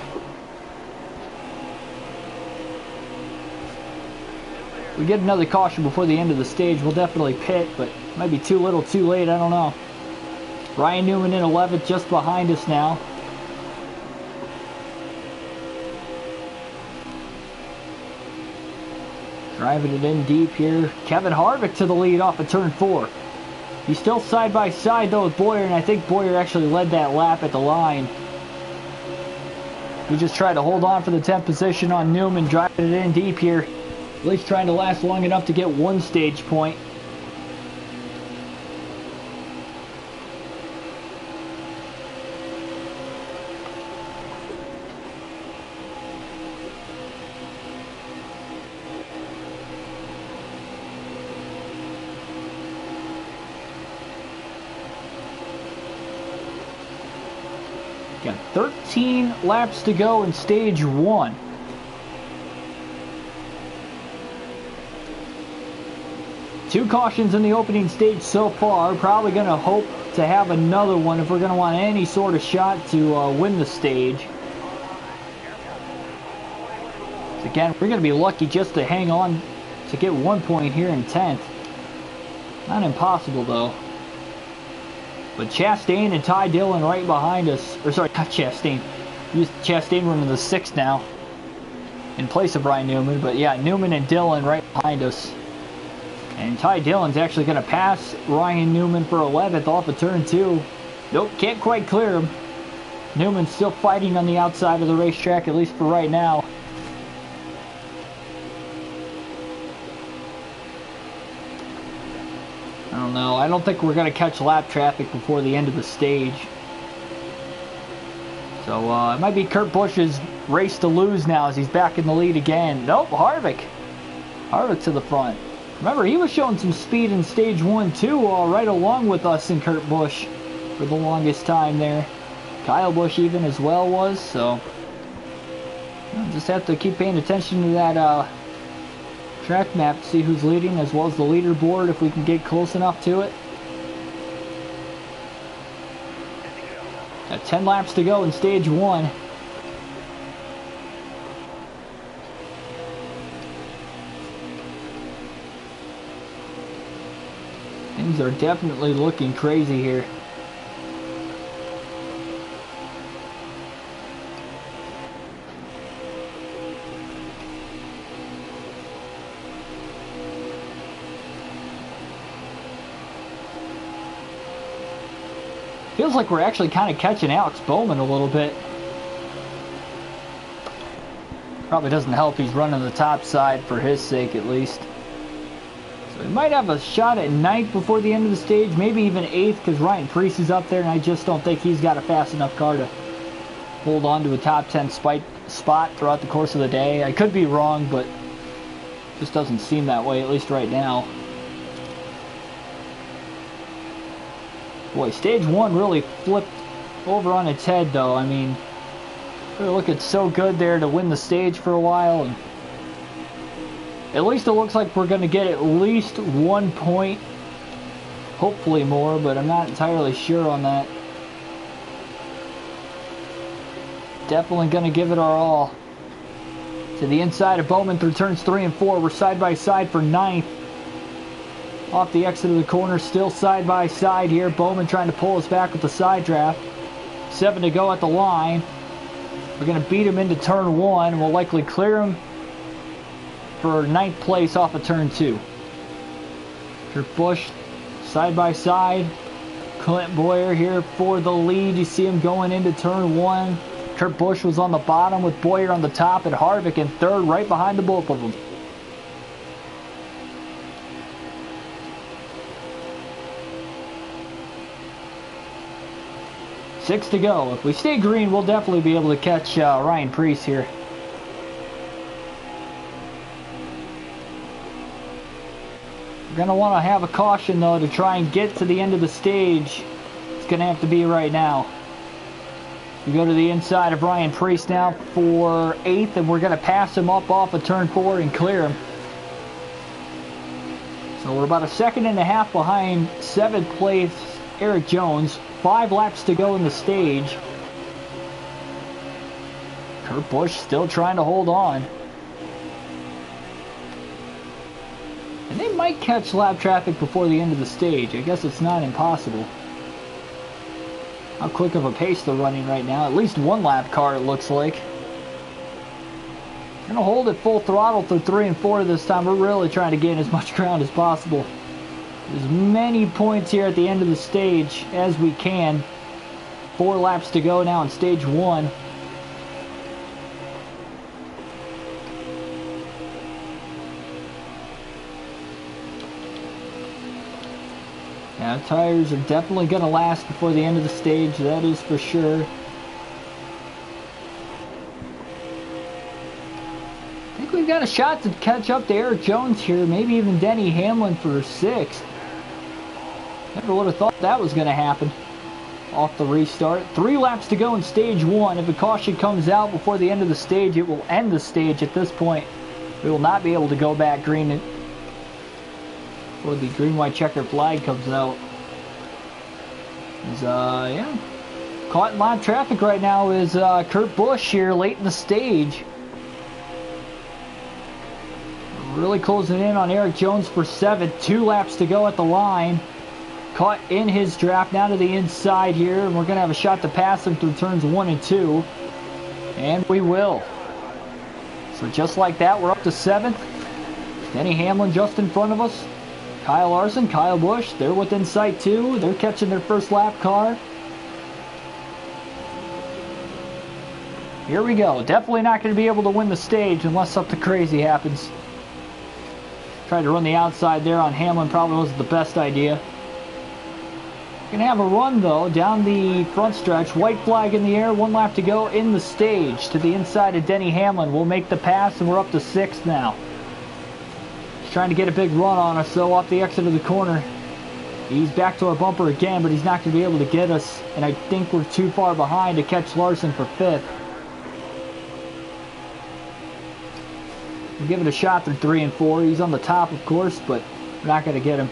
We get another caution before the end of the stage, we'll definitely pit, but might be too little too late, I don't know. Ryan Newman in 11th, just behind us now. Driving it in deep here. Kevin Harvick to the lead off of turn 4. He's still side by side though with Boyer, and I think Boyer actually led that lap at the line. We just tried to hold on for the 10th position on Newman, driving it in deep here. At least trying to last long enough to get one stage point. Got 13 laps to go in stage 1. Two cautions in the opening stage so far. Probably going to hope to have another one if we're going to want any sort of shot to win the stage. So again, we're going to be lucky just to hang on to get 1 point here in 10th. Not impossible though. But Chastain and Ty Dillon right behind us. Or sorry, not Chastain. Chastain running the 6th now. In place of Ryan Newman. But yeah, Newman and Dillon right behind us. And Ty Dillon's actually going to pass Ryan Newman for 11th off of turn 2. Nope, can't quite clear him. Newman's still fighting on the outside of the racetrack, at least for right now. I don't know. I don't think we're going to catch lap traffic before the end of the stage. So it might be Kurt Busch's race to lose now as he's back in the lead again. Nope, Harvick. Harvick to the front. Remember, he was showing some speed in stage 1 too, right along with us and Kurt Busch for the longest time there. Kyle Busch even as well was, so we'll just have to keep paying attention to that track map to see who's leading, as well as the leaderboard if we can get close enough to it. Got 10 laps to go in stage 1. Things are definitely looking crazy here. Feels like we're actually kind of catching Alex Bowman a little bit. Probably doesn't help he's running the top side for his sake at least. So we might have a shot at 9th before the end of the stage, maybe even 8th because Ryan Preece is up there and I just don't think he's got a fast enough car to hold on to a top 10 spot throughout the course of the day. I could be wrong, but it just doesn't seem that way, at least right now. Boy, stage 1 really flipped over on its head though. I mean, we were looking so good there to win the stage for a while, and at least it looks like we're going to get at least 1 point. Hopefully more, but I'm not entirely sure on that. Definitely going to give it our all. To the inside of Bowman through turns 3 and 4. We're side by side for 9th. Off the exit of the corner, still side by side here. Bowman trying to pull us back with the side draft. 7 to go at the line. We're going to beat him into turn 1. We'll likely clear him for 9th place off of turn 2. Kurt Busch side by side. Clint Boyer here for the lead. You see him going into turn 1. Kurt Busch was on the bottom with Boyer on the top and Harvick in 3rd, right behind the both of them. Six to go. If we stay green, we'll definitely be able to catch Ryan Preece here. We're going to want to have a caution, though, to try and get to the end of the stage. It's going to have to be right now. We go to the inside of Ryan Preece now for 8th, and we're going to pass him up off of turn 4 and clear him. So we're about a second and a half behind 7th place Eric Jones. 5 laps to go in the stage. Kurt Busch still trying to hold on. And they might catch lap traffic before the end of the stage. I guess it's not impossible. How quick of a pace they're running right now. At least 1 lap car, it looks like. Gonna hold it full throttle through 3 and 4 this time. We're really trying to gain as much ground as possible. As many points here at the end of the stage as we can. 4 laps to go now in stage 1. Yeah, tires are definitely going to last before the end of the stage, that is for sure. I think we've got a shot to catch up to Eric Jones here, maybe even Denny Hamlin for 6th. Never would have thought that was going to happen off the restart. 3 laps to go in stage 1. If a caution comes out before the end of the stage, it will end the stage at this point. We will not be able to go back green before the green-white checker flag comes out. Yeah. Caught in lap traffic right now is Kurt Busch here late in the stage. Really closing in on Eric Jones for 7th. 2 laps to go at the line. Caught in his draft now to the inside here, and we're going to have a shot to pass him through turns 1 and 2. And we will. So just like that, we're up to 7th. Denny Hamlin just in front of us. Kyle Larson, Kyle Busch, they're within sight too. They're catching their first lap car. Here we go. Definitely not going to be able to win the stage unless something crazy happens. Tried to run the outside there on Hamlin, probably wasn't the best idea. Going to have a run though down the front stretch. White flag in the air, 1 lap to go in the stage. To the inside of Denny Hamlin. We'll make the pass and we're up to 6th now. Trying to get a big run on us, so off the exit of the corner. He's back to our bumper again, but he's not going to be able to get us, and I think we're too far behind to catch Larson for 5th. We'll give it a shot through 3 and 4. He's on the top, of course, but we're not going to get him.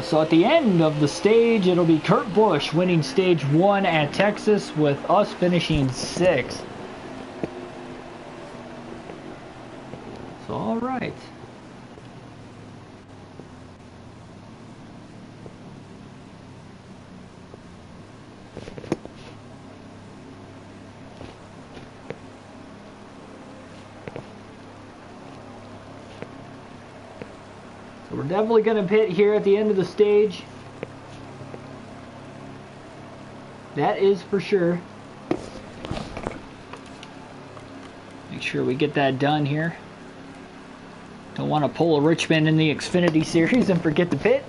So at the end of the stage, it'll be Kurt Busch winning stage 1 at Texas, with us finishing 6th. All right. So we're definitely going to pit here at the end of the stage. That is for sure. Make sure we get that done here. Don't want to pull a Richmond in the Xfinity Series and forget to pit.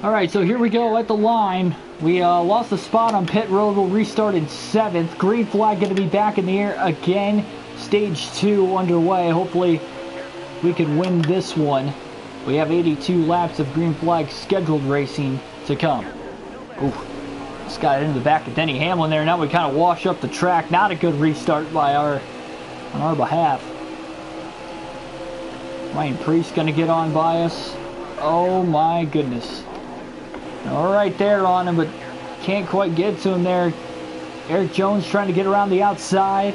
Alright, so here we go at the line. We lost the spot on pit road. We'll restart in 7th. Green flag going to be back in the air again. Stage 2 underway. Hopefully we can win this one. We have 82 laps of green flag scheduled racing to come. Ooh, just got into the back of Denny Hamlin there. Now we kind of wash up the track. Not a good restart by on our behalf. Ryan Priest going to get on by us. Oh my goodness. All right there on him, but can't quite get to him there. Eric Jones trying to get around the outside.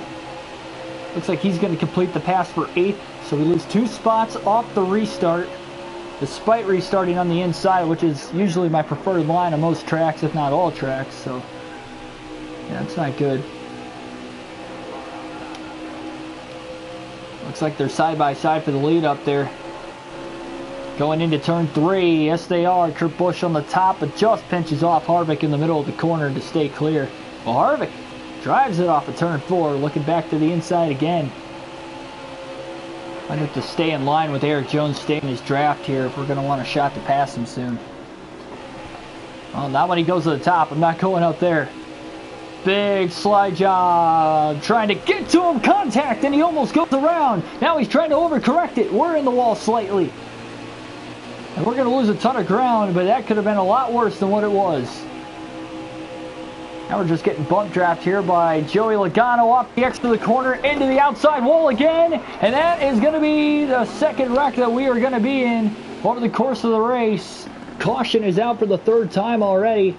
Looks like he's going to complete the pass for 8th. So we lose 2 spots off the restart, despite restarting on the inside, which is usually my preferred line on most tracks, if not all tracks. So yeah, that's not good. Looks like they're side by side for the lead up there. Going into turn 3, yes they are. Kurt Busch on the top, but just pinches off Harvick in the middle of the corner to stay clear. Well, Harvick drives it off of turn 4, looking back to the inside again. I have to stay in line with Eric Jones staying his draft here if we're going to want a shot to pass him soon. Well, not when he goes to the top. I'm not going out there. big slide job. Trying to get to him. Contact, and he almost goes around. Now he's trying to overcorrect it. We're in the wall slightly. And we're going to lose a ton of ground, but that could have been a lot worse than what it was. Now we're just getting bump draft here by Joey Logano off the X to the corner, into the outside wall again. And that is going to be the second wreck that we are going to be in over the course of the race. Caution is out for the third time already.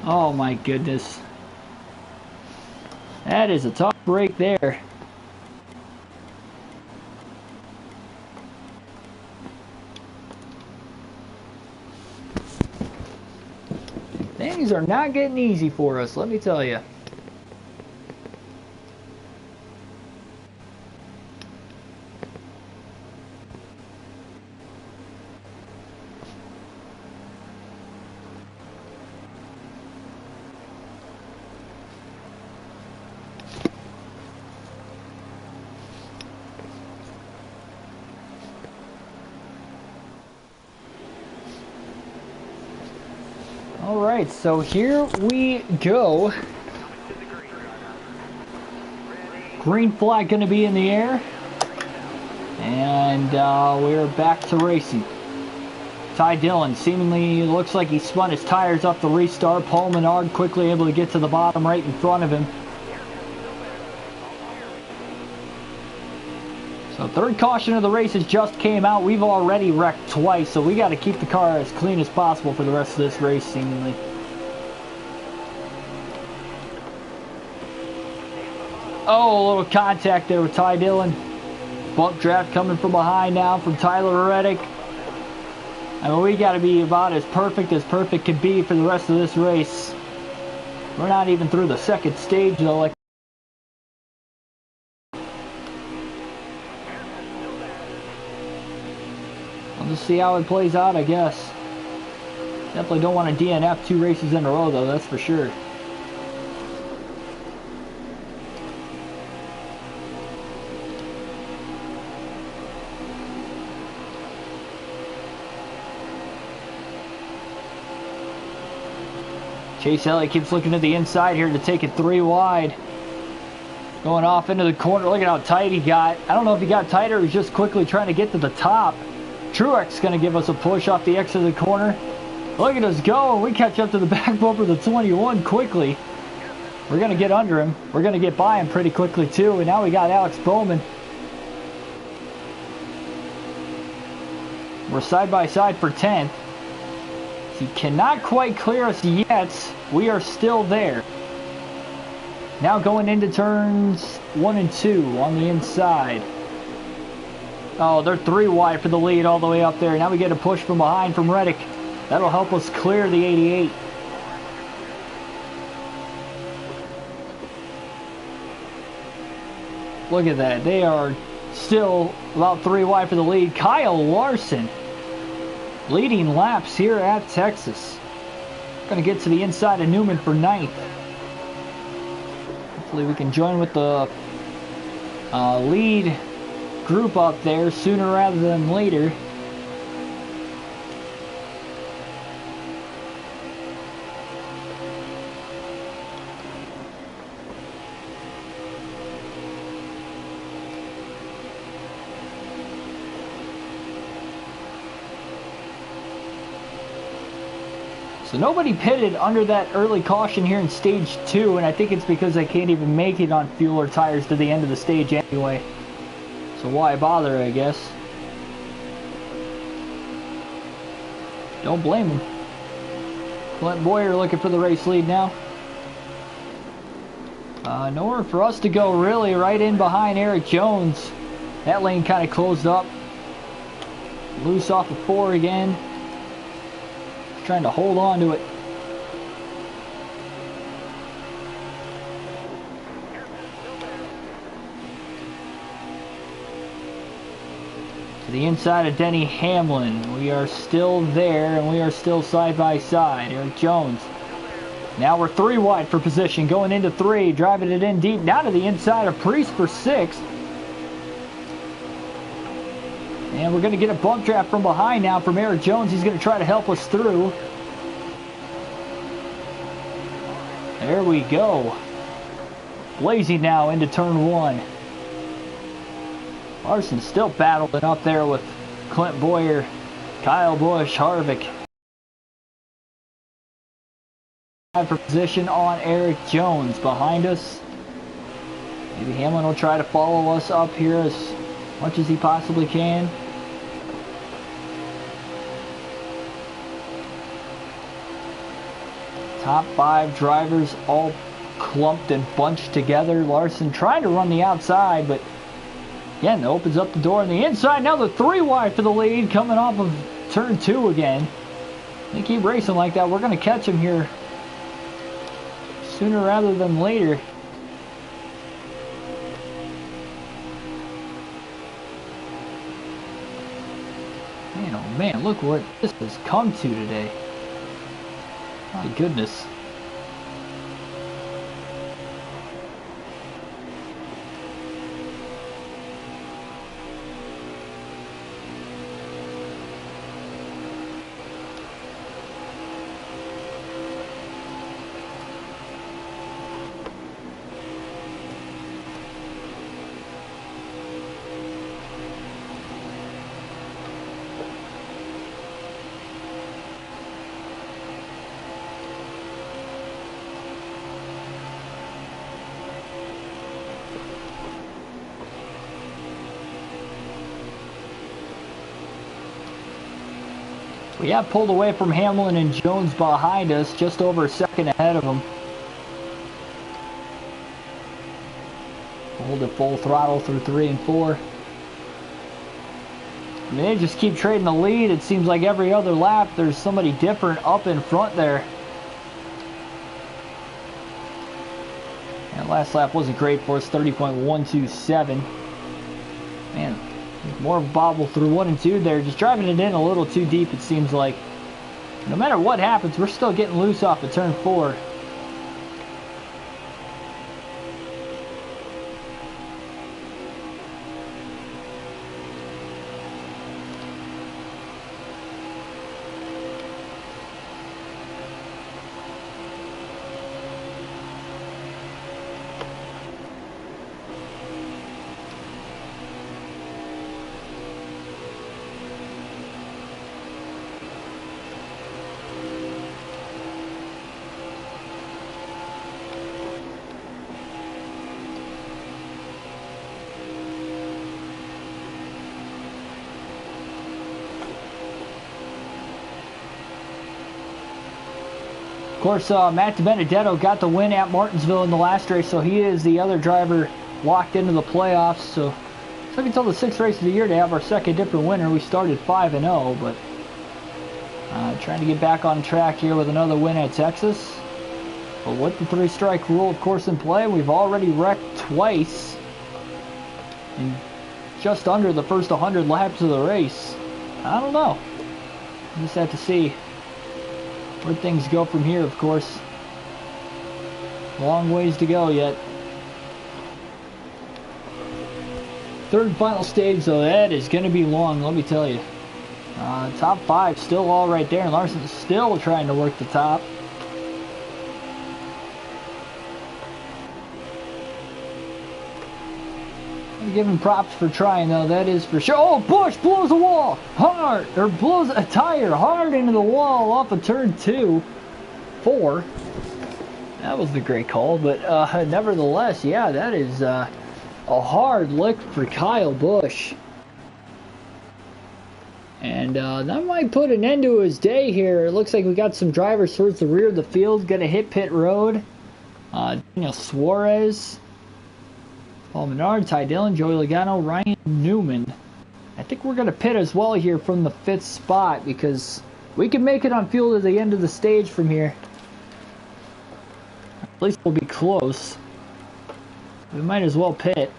Oh my goodness. That is a tough break there. Things are not getting easy for us, let me tell you. Alright, so here we go. Green flag going to be in the air. And we're back to racing. Ty Dillon seemingly looks like he spun his tires up the restart. Paul Menard quickly able to get to the bottom right in front of him. So third caution of the races just came out. We've already wrecked twice, so we got to keep the car as clean as possible for the rest of this race, seemingly. Oh, a little contact there with Ty Dillon. Bump draft coming from behind now from Tyler Reddick. I mean, we got to be about as perfect can be for the rest of this race. We're not even through the second stage, though. Like, we'll just see how it plays out, I guess. Definitely don't want to DNF 2 races in a row, though, that's for sure. Chase Elliott keeps looking to the inside here to take it 3 wide. Going off into the corner. Look at how tight he got. I don't know if he got tighter or he's just quickly trying to get to the top. Truex going to give us a push off the X of the corner. Look at us go. We catch up to the back bumper of the 21 quickly. We're going to get under him. We're going to get by him pretty quickly too. And now we got Alex Bowman. We're side by side for 10th. He cannot quite clear us yet. We are still there. Now going into turns 1 and 2 on the inside. Oh, they're 3 wide for the lead all the way up there. Now we get a push from behind from Reddick. That'll help us clear the 88. Look at that. They are still about 3 wide for the lead. Kyle Larson leading laps here at Texas. Going to get to the inside of Newman for 9th. Hopefully we can join with the lead group up there sooner rather than later. So nobody pitted under that early caution here in stage 2, and I think it's because they can't even make it on fuel or tires to the end of the stage anyway. So why bother, I guess. Don't blame him. Clint Boyer looking for the race lead now. Nowhere for us to go really, right in behind Eric Jones. That lane kind of closed up. Loose off of 4 again. Trying to hold on to it. To the inside of Denny Hamlin. We are still there and we are still side by side. Eric Jones. Now we're 3 wide for position. Going into 3. Driving it in deep. Now to the inside of Priest for 6th. And we're going to get a bump draft from behind now from Eric Jones. He's going to try to help us through. There we go. Blazing now into turn one. Larson still battling up there with Clint Boyer, Kyle Busch, Harvick. For position on Eric Jones behind us. Maybe Hamlin will try to follow us up here as much as he possibly can. Top 5 drivers all clumped and bunched together. Larson trying to run the outside, but again, opens up the door on the inside. Now the 3-wide for the lead coming off of turn 2 again. They keep racing like that. We're going to catch him here sooner rather than later. Man, oh man, look what this has come to today. My goodness. We have pulled away from Hamlin and Jones behind us, just over a second ahead of them. Hold it full throttle through 3 and 4. I mean, they just keep trading the lead. It seems like every other lap there's somebody different up in front there. That last lap wasn't great for us, 30.127. Man. More of a bobble through 1 and 2 there, just driving it in a little too deep, it seems like. No matter what happens, we're still getting loose off of turn 4. Of course, Matt DiBenedetto got the win at Martinsville in the last race, so he is the other driver locked into the playoffs. So it took until the 6th race of the year to have our second different winner. We started 5-0, but trying to get back on track here with another win at Texas. But with the 3-strike rule, of course, in play, we've already wrecked twice in just under the first 100 laps of the race. I don't know. We just have to see where things go from here, of course. Long ways to go yet. Third and final stage, though, that is going to be long, let me tell you. Top 5 still all right there, and Larson's still trying to work the top. I give him props for trying, though, that is for sure. Oh, Busch blows a wall hard, or blows a tire hard into the wall off of turn 4. That was the great call, but nevertheless, yeah, that is a hard lick for Kyle Busch. And that might put an end to his day here. It looks like we got some drivers towards the rear of the field going to hit pit road. Daniel Suarez, Paul Menard, Ty Dillon, Joey Logano, Ryan Newman. I think we're going to pit as well here from the 5th spot because we can make it on fuel to the end of the stage from here. At least we'll be close. We might as well pit.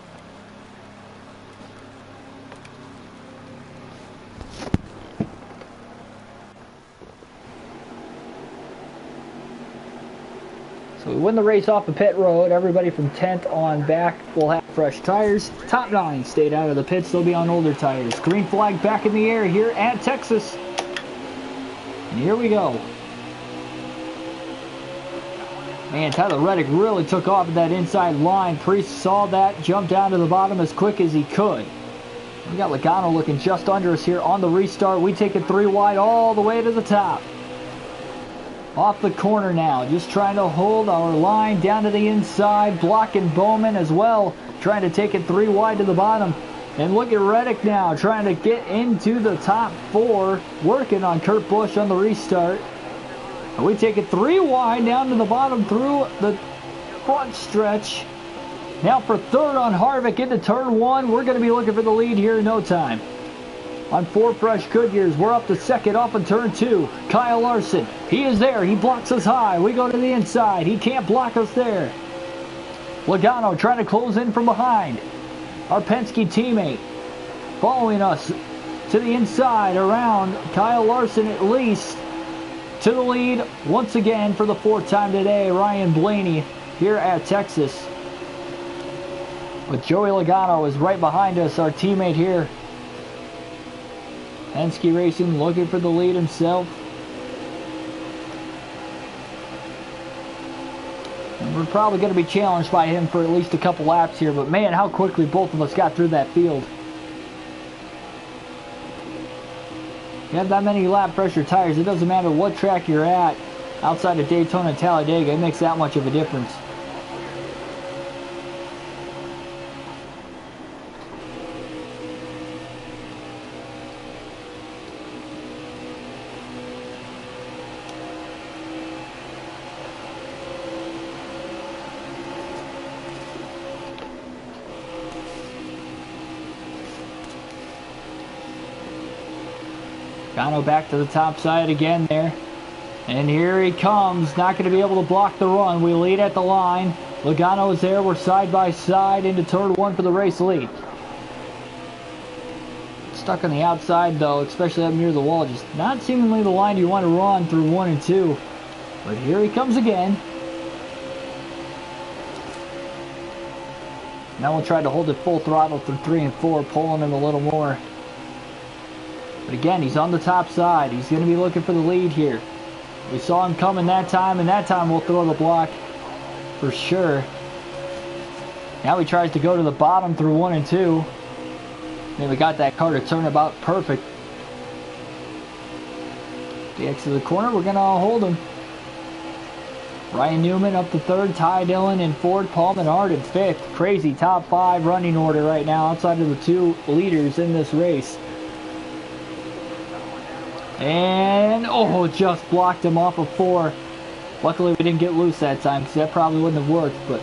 So we win the race off of pit road. Everybody from 10th on back will have fresh tires. Top 9 stayed out of the pits. They'll be on older tires. Green flag back in the air here at Texas. And here we go. Man, Tyler Reddick really took off at that inside line. Priest saw that, jumped down to the bottom as quick as he could. We got Logano looking just under us here on the restart. We take it 3 wide all the way to the top. Off the corner now, just trying to hold our line down to the inside, blocking Bowman as well, trying to take it 3 wide to the bottom. And look at Reddick now, trying to get into the top 4, working on Kurt Busch on the restart. And we take it 3 wide down to the bottom through the front stretch. Now for third on Harvick into turn 1. We're going to be looking for the lead here in no time. On 4 fresh Goodyears, we're up to second off in turn 2. Kyle Larson, he is there. He blocks us high. We go to the inside. He can't block us there. Logano trying to close in from behind. Our Penske teammate following us to the inside around Kyle Larson at least. To the lead once again for the 4th time today, Ryan Blaney here at Texas. But Joey Logano is right behind us, our teammate here. Penske Racing looking for the lead himself. And we're probably going to be challenged by him for at least a couple laps here, but man, how quickly both of us got through that field. You have that many lap pressure tires, it doesn't matter what track you're at outside of Daytona and Talladega, it makes that much of a difference. Logano back to the top side again there. And here he comes. Not going to be able to block the run. We lead at the line. Logano is there. We're side by side into turn 1 for the race lead. Stuck on the outside though, especially up near the wall. Just not seemingly the line you want to run through 1 and 2. But here he comes again. Now we'll try to hold it full throttle through 3 and 4, pulling him a little more. But again, he's on the top side. He's going to be looking for the lead here. We saw him coming that time, and that time we'll throw the block for sure. Now he tries to go to the bottom through 1 and 2. And we got that car to turn about perfect. The exit of the corner, we're going to hold him. Ryan Newman up to 3rd, Ty Dillon in 4th, Paul Menard in 5th. Crazy top 5 running order right now outside of the 2 leaders in this race. And, oh, just blocked him off of 4. Luckily, we didn't get loose that time because that probably wouldn't have worked. But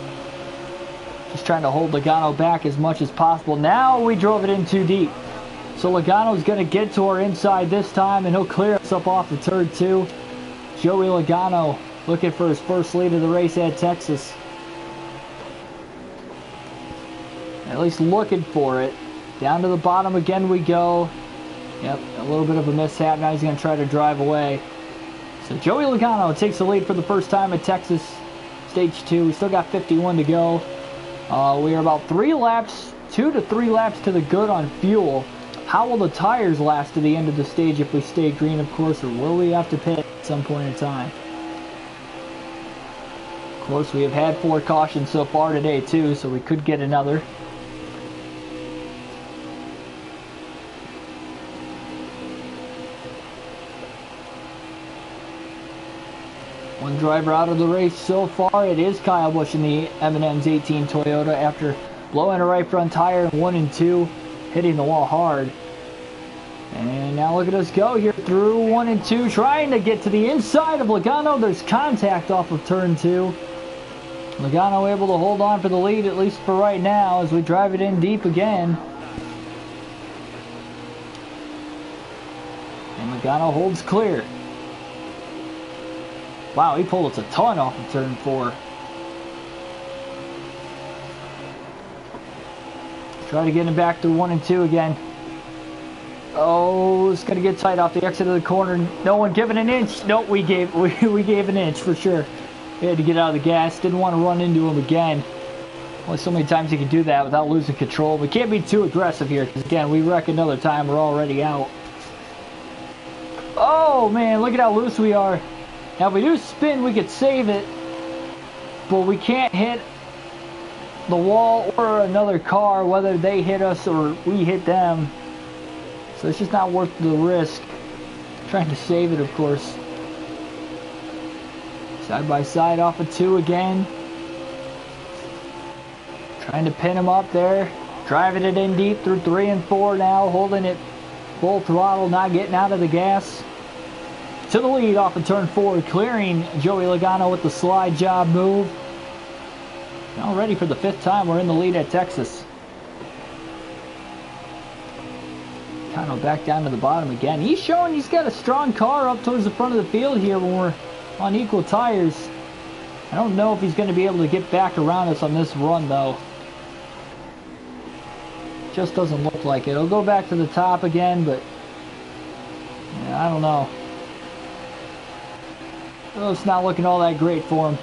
just trying to hold Logano back as much as possible. Now we drove it in too deep. So Logano's going to get to our inside this time, and he'll clear us up off the turn 2. Joey Logano looking for his first lead of the race at Texas. At least looking for it. Down to the bottom again we go. Yep, a little bit of a mishap. Now he's going to try to drive away. So Joey Logano takes the lead for the first time at Texas Stage 2. We still got 51 to go. We are about 2 to 3 laps to the good on fuel. How will the tires last to the end of the stage if we stay green, of course, or will we have to pit at some point in time? Of course, we have had 4 cautions so far today, too, so we could get another. One driver out of the race so far. It is Kyle Busch in the M&M's 18 Toyota after blowing a right front tire in 1 and 2, hitting the wall hard. And now look at us go here through 1 and 2, trying to get to the inside of Logano. There's contact off of turn 2. Logano able to hold on for the lead, at least for right now, as we drive it in deep again. And Logano holds clear. Wow, he pulled us a ton off of turn 4. Try to get him back to 1 and 2 again. Oh, it's gonna get tight off the exit of the corner. No one giving an inch. No, we gave an inch for sure. We had to get out of the gas. Didn't want to run into him again. Only so many times you can do that without losing control. We can't be too aggressive here because again, we wreck another time, we're already out. Oh man, look at how loose we are. Now if we do spin, we could save it. but we can't hit the wall or another car, whether they hit us or we hit them. So it's just not worth the risk. Trying to save it, of course. Side by side off of 2 again. Trying to pin him up there. Driving it in deep through 3 and 4 now. Holding it full throttle, not getting out of the gas. To the lead off of turn 4. Clearing Joey Logano with the slide job move. Now ready for the 5th time we're in the lead at Texas. Kind of back down to the bottom again. He's showing he's got a strong car up towards the front of the field here when we're on equal tires. I don't know if he's going to be able to get back around us on this run though. Just doesn't look like it. He'll go back to the top again, but yeah, I don't know. Oh, it's not looking all that great for him.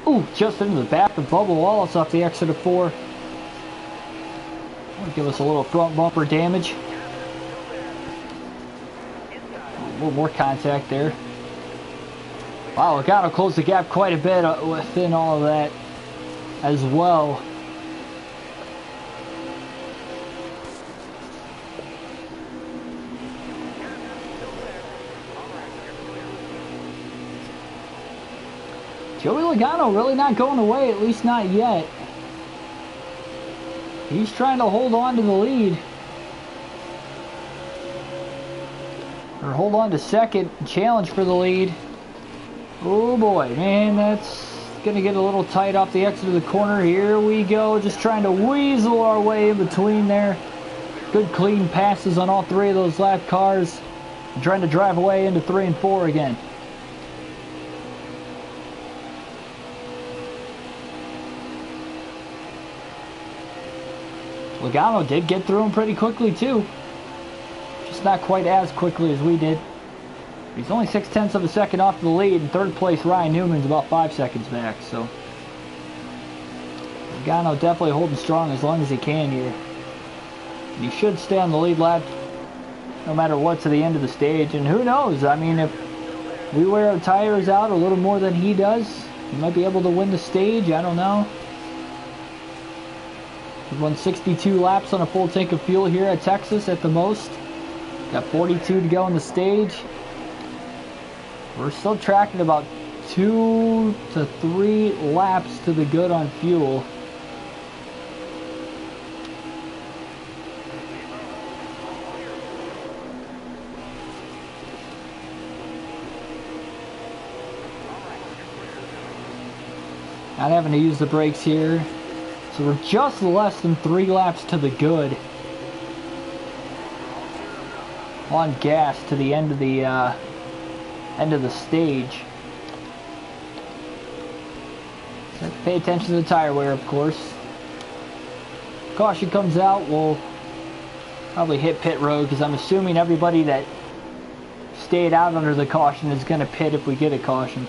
Ooh, just into the back of Bubba Wallace off the exit of 4. That'll give us a little front bumper damage. A little more contact there. Wow, Logano closed the gap quite a bit within all of that as well. Joey Logano really not going away, at least not yet. He's trying to hold on to the lead. Or hold on to second, challenge for the lead. Oh boy, man, that's going to get a little tight off the exit of the corner. Here we go, just trying to weasel our way in between there. Good clean passes on all 3 of those lap cars. I'm trying to drive away into 3 and 4 again. Logano did get through him pretty quickly too. Just not quite as quickly as we did. He's only 0.6 of a second off the lead. In 3rd place, Ryan Newman's about 5 seconds back. So Logano definitely holding strong as long as he can here. And he should stay on the lead lap no matter what to the end of the stage. And who knows? I mean, if we wear our tires out a little more than he does, he might be able to win the stage. I don't know. We've run 62 laps on a full tank of fuel here at Texas at the most. Got 42 to go in the stage. We're still tracking about 2 to 3 laps to the good on fuel. Not having to use the brakes here. So we're just less than 3 laps to the good on gas to the end of the stage. So have to pay attention to the tire wear, of course. Caution comes out, we'll probably hit pit road because I'm assuming everybody that stayed out under the caution is going to pit if we get a caution.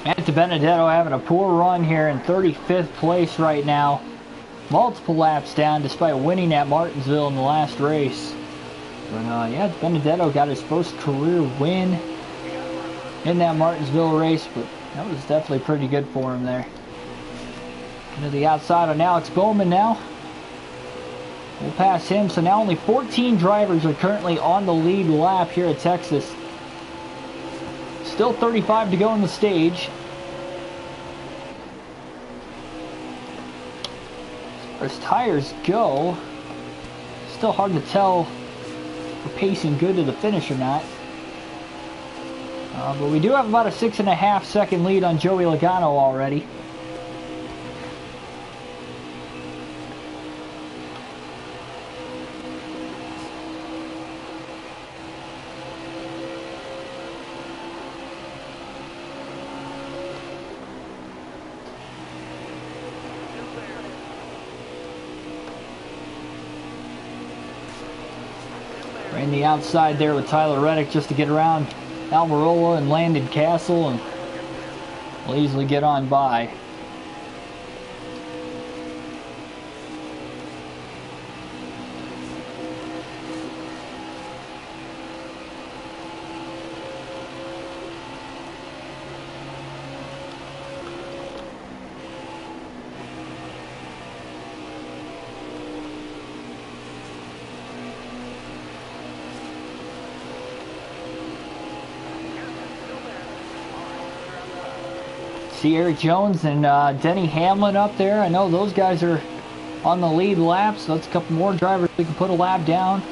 Matt Benedetto having a poor run here in 35th place right now. Multiple laps down despite winning at Martinsville in the last race. But yeah, Benedetto got his first career win in that Martinsville race, but that was definitely pretty good for him there. Into the outside on Alex Bowman now. We'll pass him, so now only 14 drivers are currently on the lead lap here at Texas. Still 35 to go in the stage. As tires go, still hard to tell if we're pacing good to the finish or not. But we do have about a 6.5 second lead on Joey Logano already. Right in the outside there with Tyler Reddick just to get around Almirola and Landon Castle, and will easily get on by. See Eric Jones and Denny Hamlin up there. I know those guys are on the lead lap, so that's a couple more drivers we can put a lap down.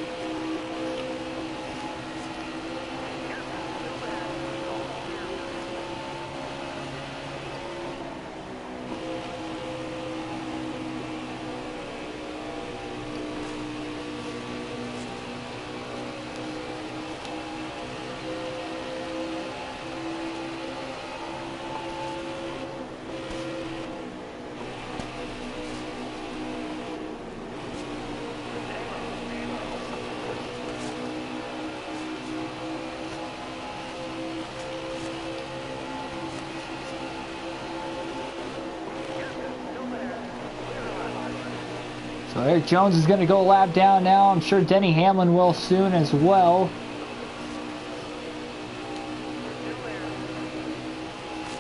So Eric Jones is going to go a lap down now. I'm sure Denny Hamlin will soon as well.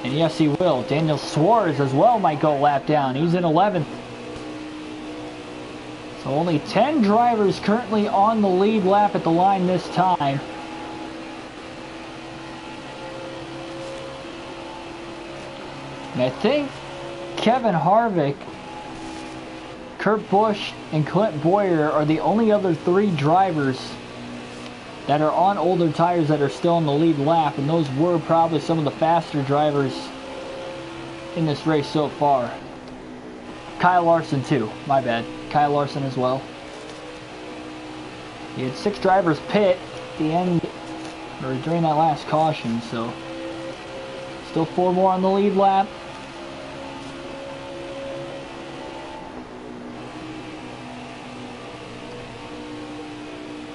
And yes, he will. Daniel Suarez as well might go a lap down. He's in 11th. So only 10 drivers currently on the lead lap at the line this time. And I think Kevin Harvick, Kurt Busch, and Clint Boyer are the only other 3 drivers that are on older tires that are still in the lead lap, and those were probably some of the faster drivers in this race so far. Kyle Larson too, my bad. Kyle Larson as well. He had 6 drivers pit at the end, or during that last caution, so still 4 more on the lead lap.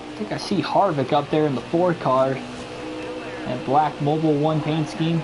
I think I see Harvick up there in the 4 car. That black Mobil 1 paint scheme.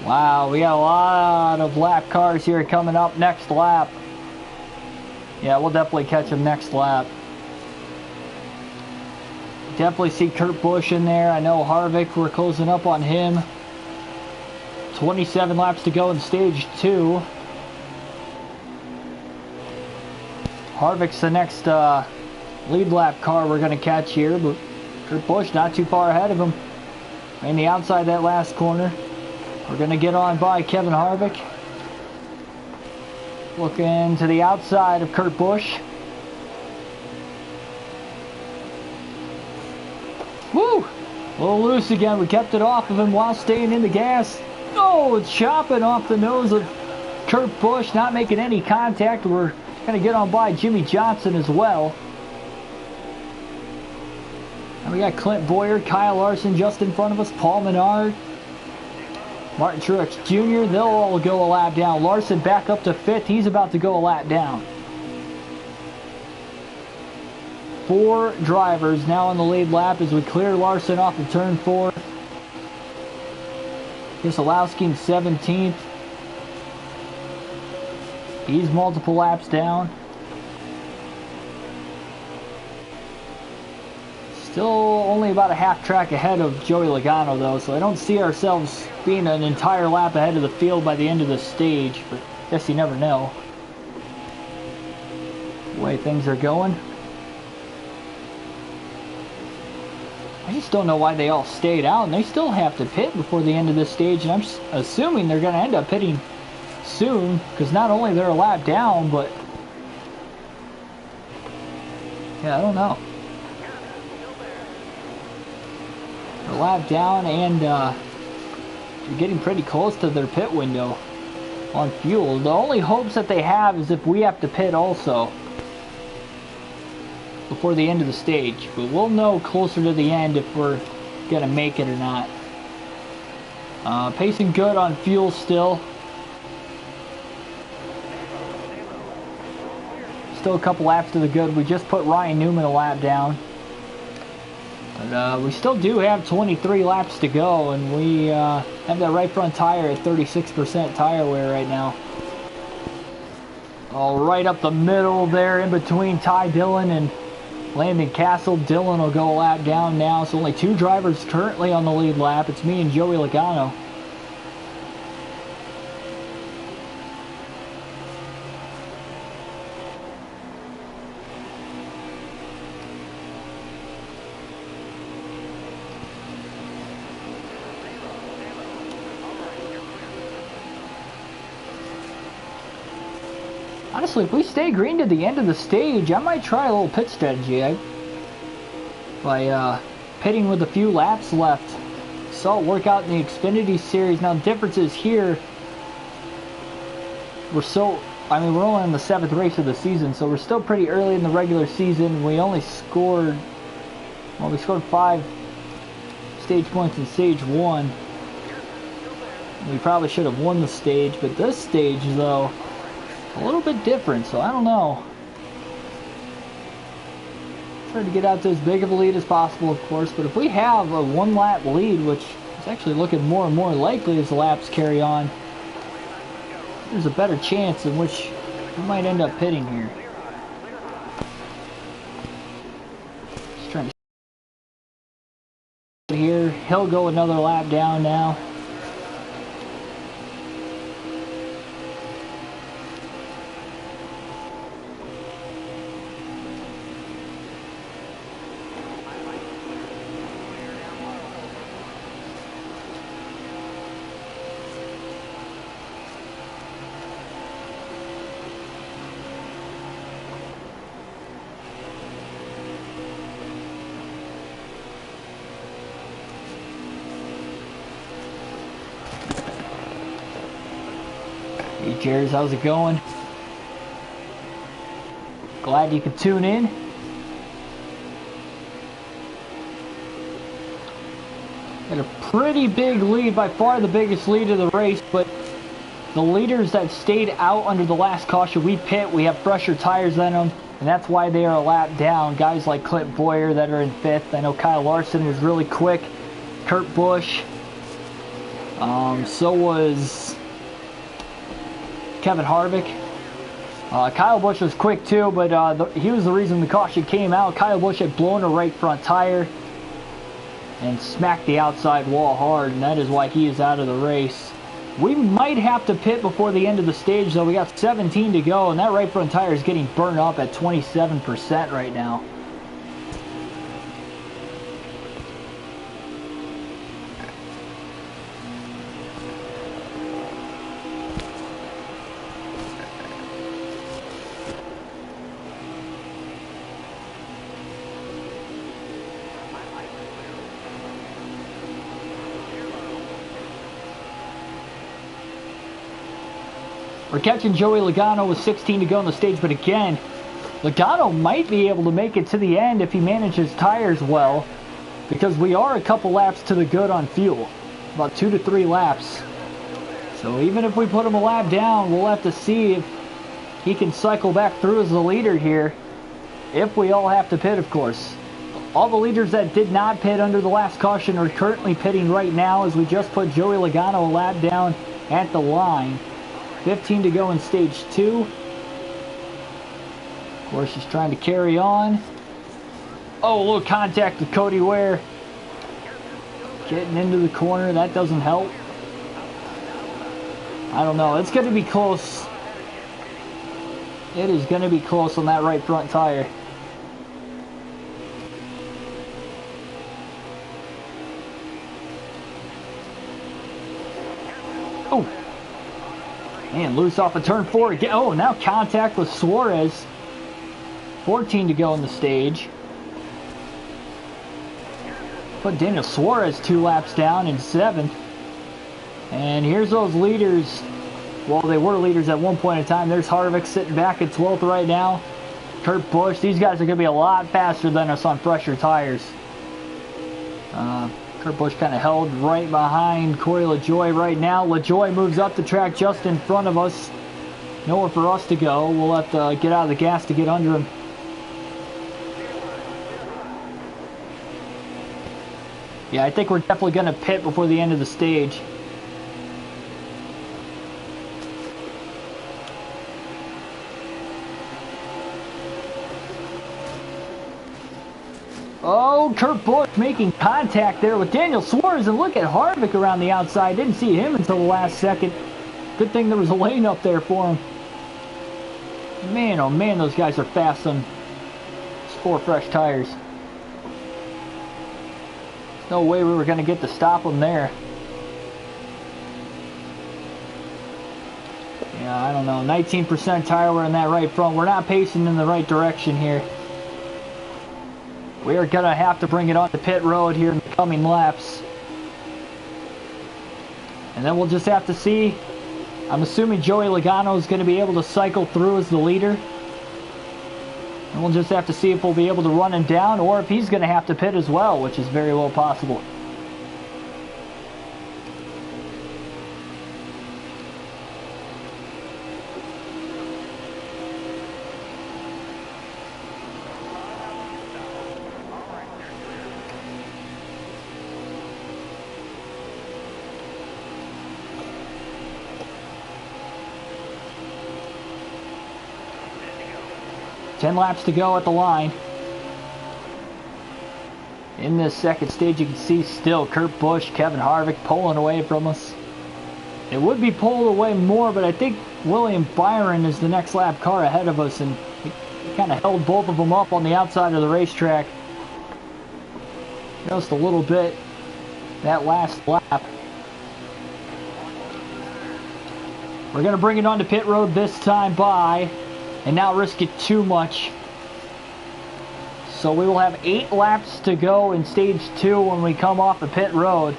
Wow, we got a lot of lap cars here coming up next lap. Yeah, we'll definitely catch them next lap. Definitely see Kurt Busch in there. I know Harvick, we're closing up on him. 27 laps to go in stage 2. Harvick's the next lead lap car we're going to catch here, but Kurt Busch not too far ahead of him. In the outside that last corner. We're going to get on by Kevin Harvick. Looking to the outside of Kurt Busch. Woo! A little loose again. We kept it off of him while staying in the gas. Oh, chopping off the nose of Kurt Busch, not making any contact. We're going to get on by Jimmy Johnson as well. And we got Clint Boyer, Kyle Larson just in front of us, Paul Menard, Martin Truex Jr. They'll all go a lap down. Larson back up to 5th. He's about to go a lap down. 4 drivers now on the lead lap as we clear Larson off of turn 4. Keselowski in 17th. He's multiple laps down. Still only about a half track ahead of Joey Logano though, so I don't see ourselves being an entire lap ahead of the field by the end of the stage, but I guess you never know. The way things are going. I just don't know why they all stayed out, and they still have to pit before the end of this stage, and I'm just assuming they're going to end up pitting soon, because not only they're a lap down, but yeah, I don't know. A lap down, and you're getting pretty close to their pit window on fuel. The only hopes that they have is if we have to pit also before the end of the stage, but we'll know closer to the end if we're gonna make it or not. Pacing good on fuel still. Still a couple laps to the good. We just put Ryan Newman a lap down. But we still do have 23 laps to go, and we have that right front tire at 36% tire wear right now. All right up the middle there in between Ty Dillon and Landon Castle. Dillon will go a lap down now. So only 2 drivers currently on the lead lap. It's me and Joey Logano. Honestly, if we stay green to the end of the stage, I might try a little pit strategy. By pitting with a few laps left. Saw it work out in the Xfinity Series. Now, the difference is here, we're only in the 7th race of the season, so we're still pretty early in the regular season. We only scored, well, we scored 5 stage points in stage 1. We probably should have won the stage, but this stage, though, a little bit different, so I don't know. Try to get out to as big of a lead as possible, of course, but if we have a 1-lap lead, which is actually looking more and more likely as the laps carry on, there's a better chance in which we might end up pitting here. Just trying to here. He'll go another lap down now. Hey Jared, how's it going? Glad you could tune in. Got a pretty big lead, by far the biggest lead of the race, but the leaders that stayed out under the last caution, we pit, we have fresher tires than them, and that's why they are a lap down. Guys like Clint Boyer that are in 5th. I know Kyle Larson was really quick. Kurt Busch. So was Kevin Harvick. Kyle Busch was quick too, but he was the reason the caution came out. Kyle Busch had blown a right front tire and smacked the outside wall hard, and that is why he is out of the race. We might have to pit before the end of the stage, though. We got 17 to go, and that right front tire is getting burned up at 27% right now. We're catching Joey Logano with 16 to go on the stage, but again, Logano might be able to make it to the end if he manages tires well, because we are a couple laps to the good on fuel, about 2 to 3 laps. So even if we put him a lap down, we'll have to see if he can cycle back through as the leader here, if we all have to pit, of course. All the leaders that did not pit under the last caution are currently pitting right now, as we just put Joey Logano a lap down at the line. 15 to go in stage 2. Of course, he's trying to carry on. Oh, a little contact with Cody Ware. Getting into the corner, that doesn't help. I don't know, it's going to be close. It is going to be close on that right front tire. Oh. Man, loose off of turn 4 again. Oh, now contact with Suarez. 14 to go in the stage. Put Daniel Suarez 2 laps down in 7th. And here's those leaders. Well, they were leaders at one point in time. There's Harvick sitting back at 12th right now. Kurt Busch. These guys are going to be a lot faster than us on fresher tires. Kurt Busch kind of held right behind Corey LaJoie right now. LaJoie moves up the track just in front of us. Nowhere for us to go. We'll have to get out of the gas to get under him. Yeah, I think we're definitely going to pit before the end of the stage. Oh, Kurt Busch making contact there with Daniel Suarez, and look at Harvick around the outside. Didn't see him until the last second. Good thing there was a lane up there for him. Man, oh man, those guys are fast on 4 fresh tires. There's no way we were going to get to stop them there. Yeah, I don't know. 19% tire wear in that right front. We're not pacing in the right direction here. We are going to have to bring it onto pit road here in the coming laps. And then we'll just have to see. I'm assuming Joey Logano is going to be able to cycle through as the leader. And we'll just have to see if we'll be able to run him down, or if he's going to have to pit as well, which is very well possible. Ten laps to go at the line. In this second stage, you can see still Kurt Busch, Kevin Harvick pulling away from us. It would be pulled away more, but I think William Byron is the next lap car ahead of us, and he kind of held both of them up on the outside of the racetrack. Just a little bit that last lap. We're going to bring it onto pit road this time by, and not risk it too much. So we will have 8 laps to go in stage 2 when we come off the pit road.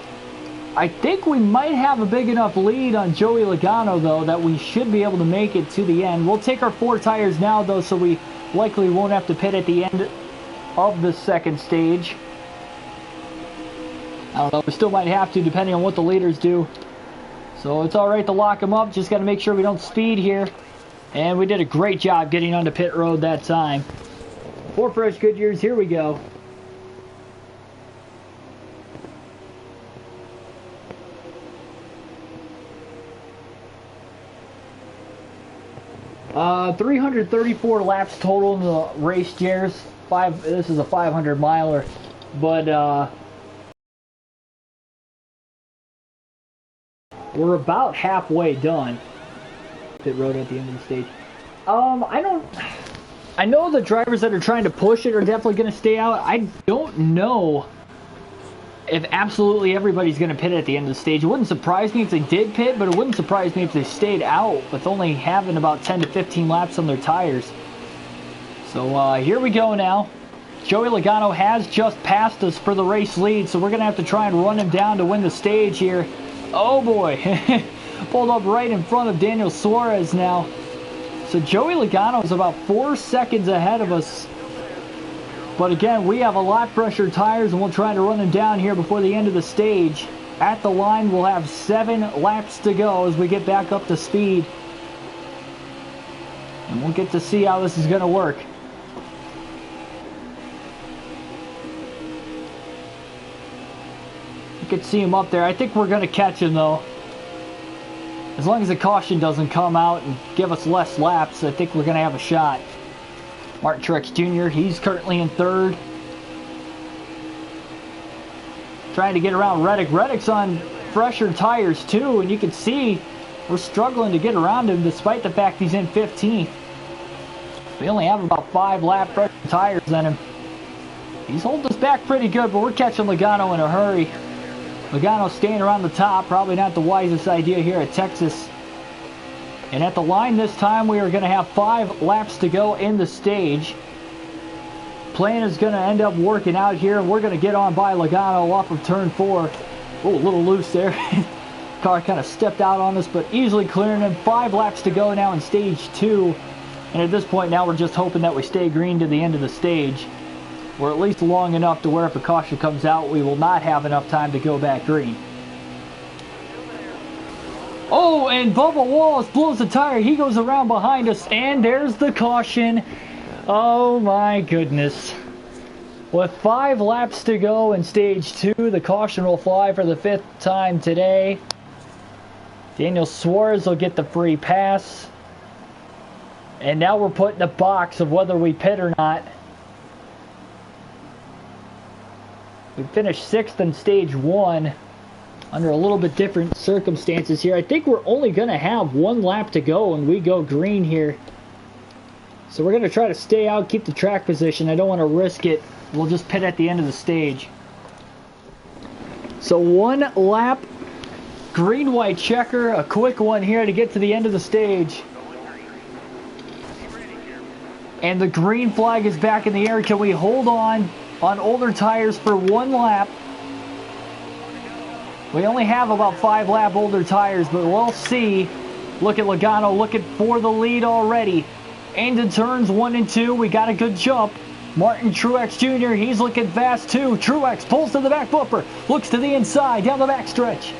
I think we might have a big enough lead on Joey Logano, though, that we should be able to make it to the end. We'll take our 4 tires now, though, so we likely won't have to pit at the end of the second stage. I don't know, we still might have to, depending on what the leaders do. So it's alright to lock them up, just got to make sure we don't speed here. And we did a great job getting onto pit road that time. 4 fresh Goodyears, here we go. Uh, 334 laps total in the race, Jares. This is a 500 miler, but we're about halfway done. Pit road at the end of the stage. I know the drivers that are trying to push it are definitely going to stay out. I don't know if absolutely everybody's going to pit at the end of the stage. It wouldn't surprise me if they did pit, but it wouldn't surprise me if they stayed out with only having about 10 to 15 laps on their tires. So here we go now. Joey Logano has just passed us for the race lead, so we're going to have to try and run him down to win the stage here. Oh boy. Pulled up right in front of Daniel Suarez now. So Joey Logano is about 4 seconds ahead of us. But again, we have a lot fresher tires, and we'll try to run them down here before the end of the stage. At the line, we'll have 7 laps to go as we get back up to speed. And we'll get to see how this is going to work. You can see him up there. I think we're going to catch him, though. As long as the caution doesn't come out and give us less laps, I think we're going to have a shot. Martin Truex Jr., he's currently in 3rd. Trying to get around Reddick. Reddick's on fresher tires too, and you can see we're struggling to get around him despite the fact he's in 15th. We only have about 5 lap fresher tires on him. He's holding us back pretty good, but we're catching Logano in a hurry. Logano staying around the top, probably not the wisest idea here at Texas. And at the line this time, we are going to have 5 laps to go in the stage. Plan is going to end up working out here. We're going to get on by Logano off of turn 4. Oh, a little loose there. Car kind of stepped out on us, but easily clearing him. 5 laps to go now in stage 2. And at this point now, we're just hoping that we stay green to the end of the stage. We're at least long enough to where if a caution comes out, we will not have enough time to go back green. Oh, and Bubba Wallace blows the tire. He goes around behind us, and there's the caution. Oh my goodness. With 5 laps to go in stage 2, the caution will fly for the 5th time today. Daniel Suarez will get the free pass. And now we're put in a box of whether we pit or not. We finished 6th in stage 1 under a little bit different circumstances here. I think we're only going to have 1 lap to go and we go green here. So we're going to try to stay out, keep the track position. I don't want to risk it. We'll just pit at the end of the stage. So 1 lap, green-white checker, a quick one here to get to the end of the stage. And the green flag is back in the air. Can we hold on older tires for 1 lap? We only have about 5 lap older tires, but we'll see. Look at Logano looking for the lead already. Into turns 1 and 2, we got a good jump. Martin Truex Jr., he's looking fast too. Truex pulls to the back bumper, looks to the inside, down the back stretch.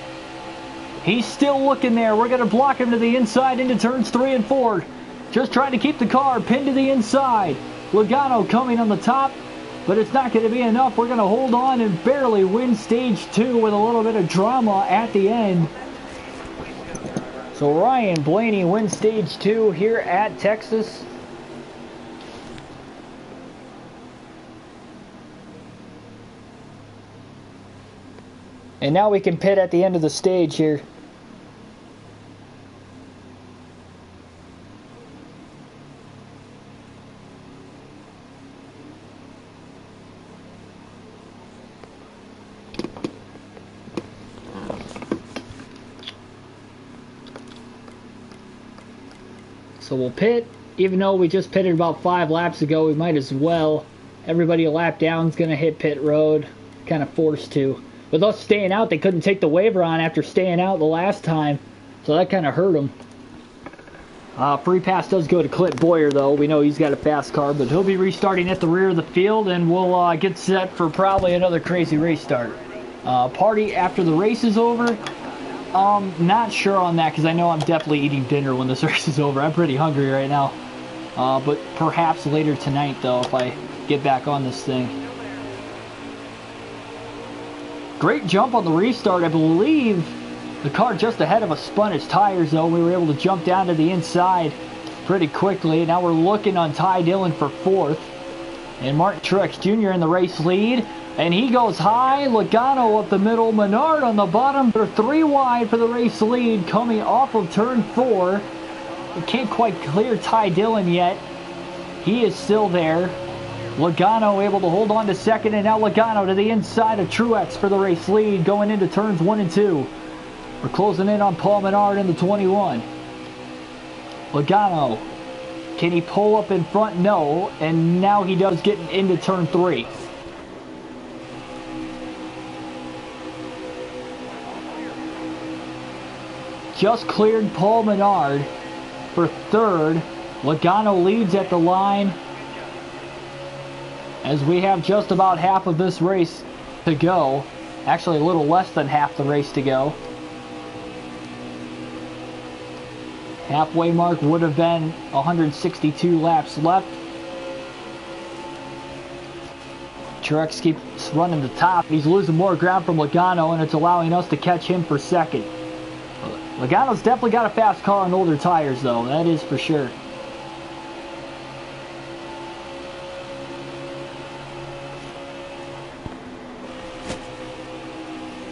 He's still looking there. We're going to block him to the inside into turns 3 and 4. Just trying to keep the car pinned to the inside. Logano coming on the top, but it's not going to be enough. We're going to hold on and barely win stage 2 with a little bit of drama at the end. So Ryan Blaney wins stage 2 here at Texas. And now we can pit at the end of the stage here. So we'll pit, even though we just pitted about 5 laps ago, we might as well. Everybody a lap down is going to hit pit road, kind of forced to. With us staying out, they couldn't take the waiver on after staying out the last time, so that kind of hurt them. Free pass does go to Clint Boyer, though. We know he's got a fast car, but he'll be restarting at the rear of the field, and we'll get set for probably another crazy race start. Party after the race is over. Not sure on that because I know I'm definitely eating dinner when this race is over. I'm pretty hungry right now. But perhaps later tonight, though, if I get back on this thing. Great jump on the restart. I believe the car just ahead of us spun its tires, though. We were able to jump down to the inside pretty quickly. Now we're looking on Ty Dillon for 4th. And Martin Truex Jr. in the race lead. And he goes high. Logano up the middle. Menard on the bottom. They're 3 wide for the race lead coming off of turn 4. We can't quite clear Ty Dillon yet. He is still there. Logano able to hold on to 2nd. And now Logano to the inside of Truex for the race lead going into turns 1 and 2. We're closing in on Paul Menard in the 21. Logano. Can he pull up in front? No. And now he does get into turn 3. just cleared Paul Menard for third. Logano leads at the line as we have just about half of this race to go. Actually, a little less than half the race to go. Halfway mark would have been 162 laps left. Truex keeps running the top. He's losing more ground from Logano, and it's allowing us to catch him for second. Logano's definitely got a fast car on older tires, though. That is for sure.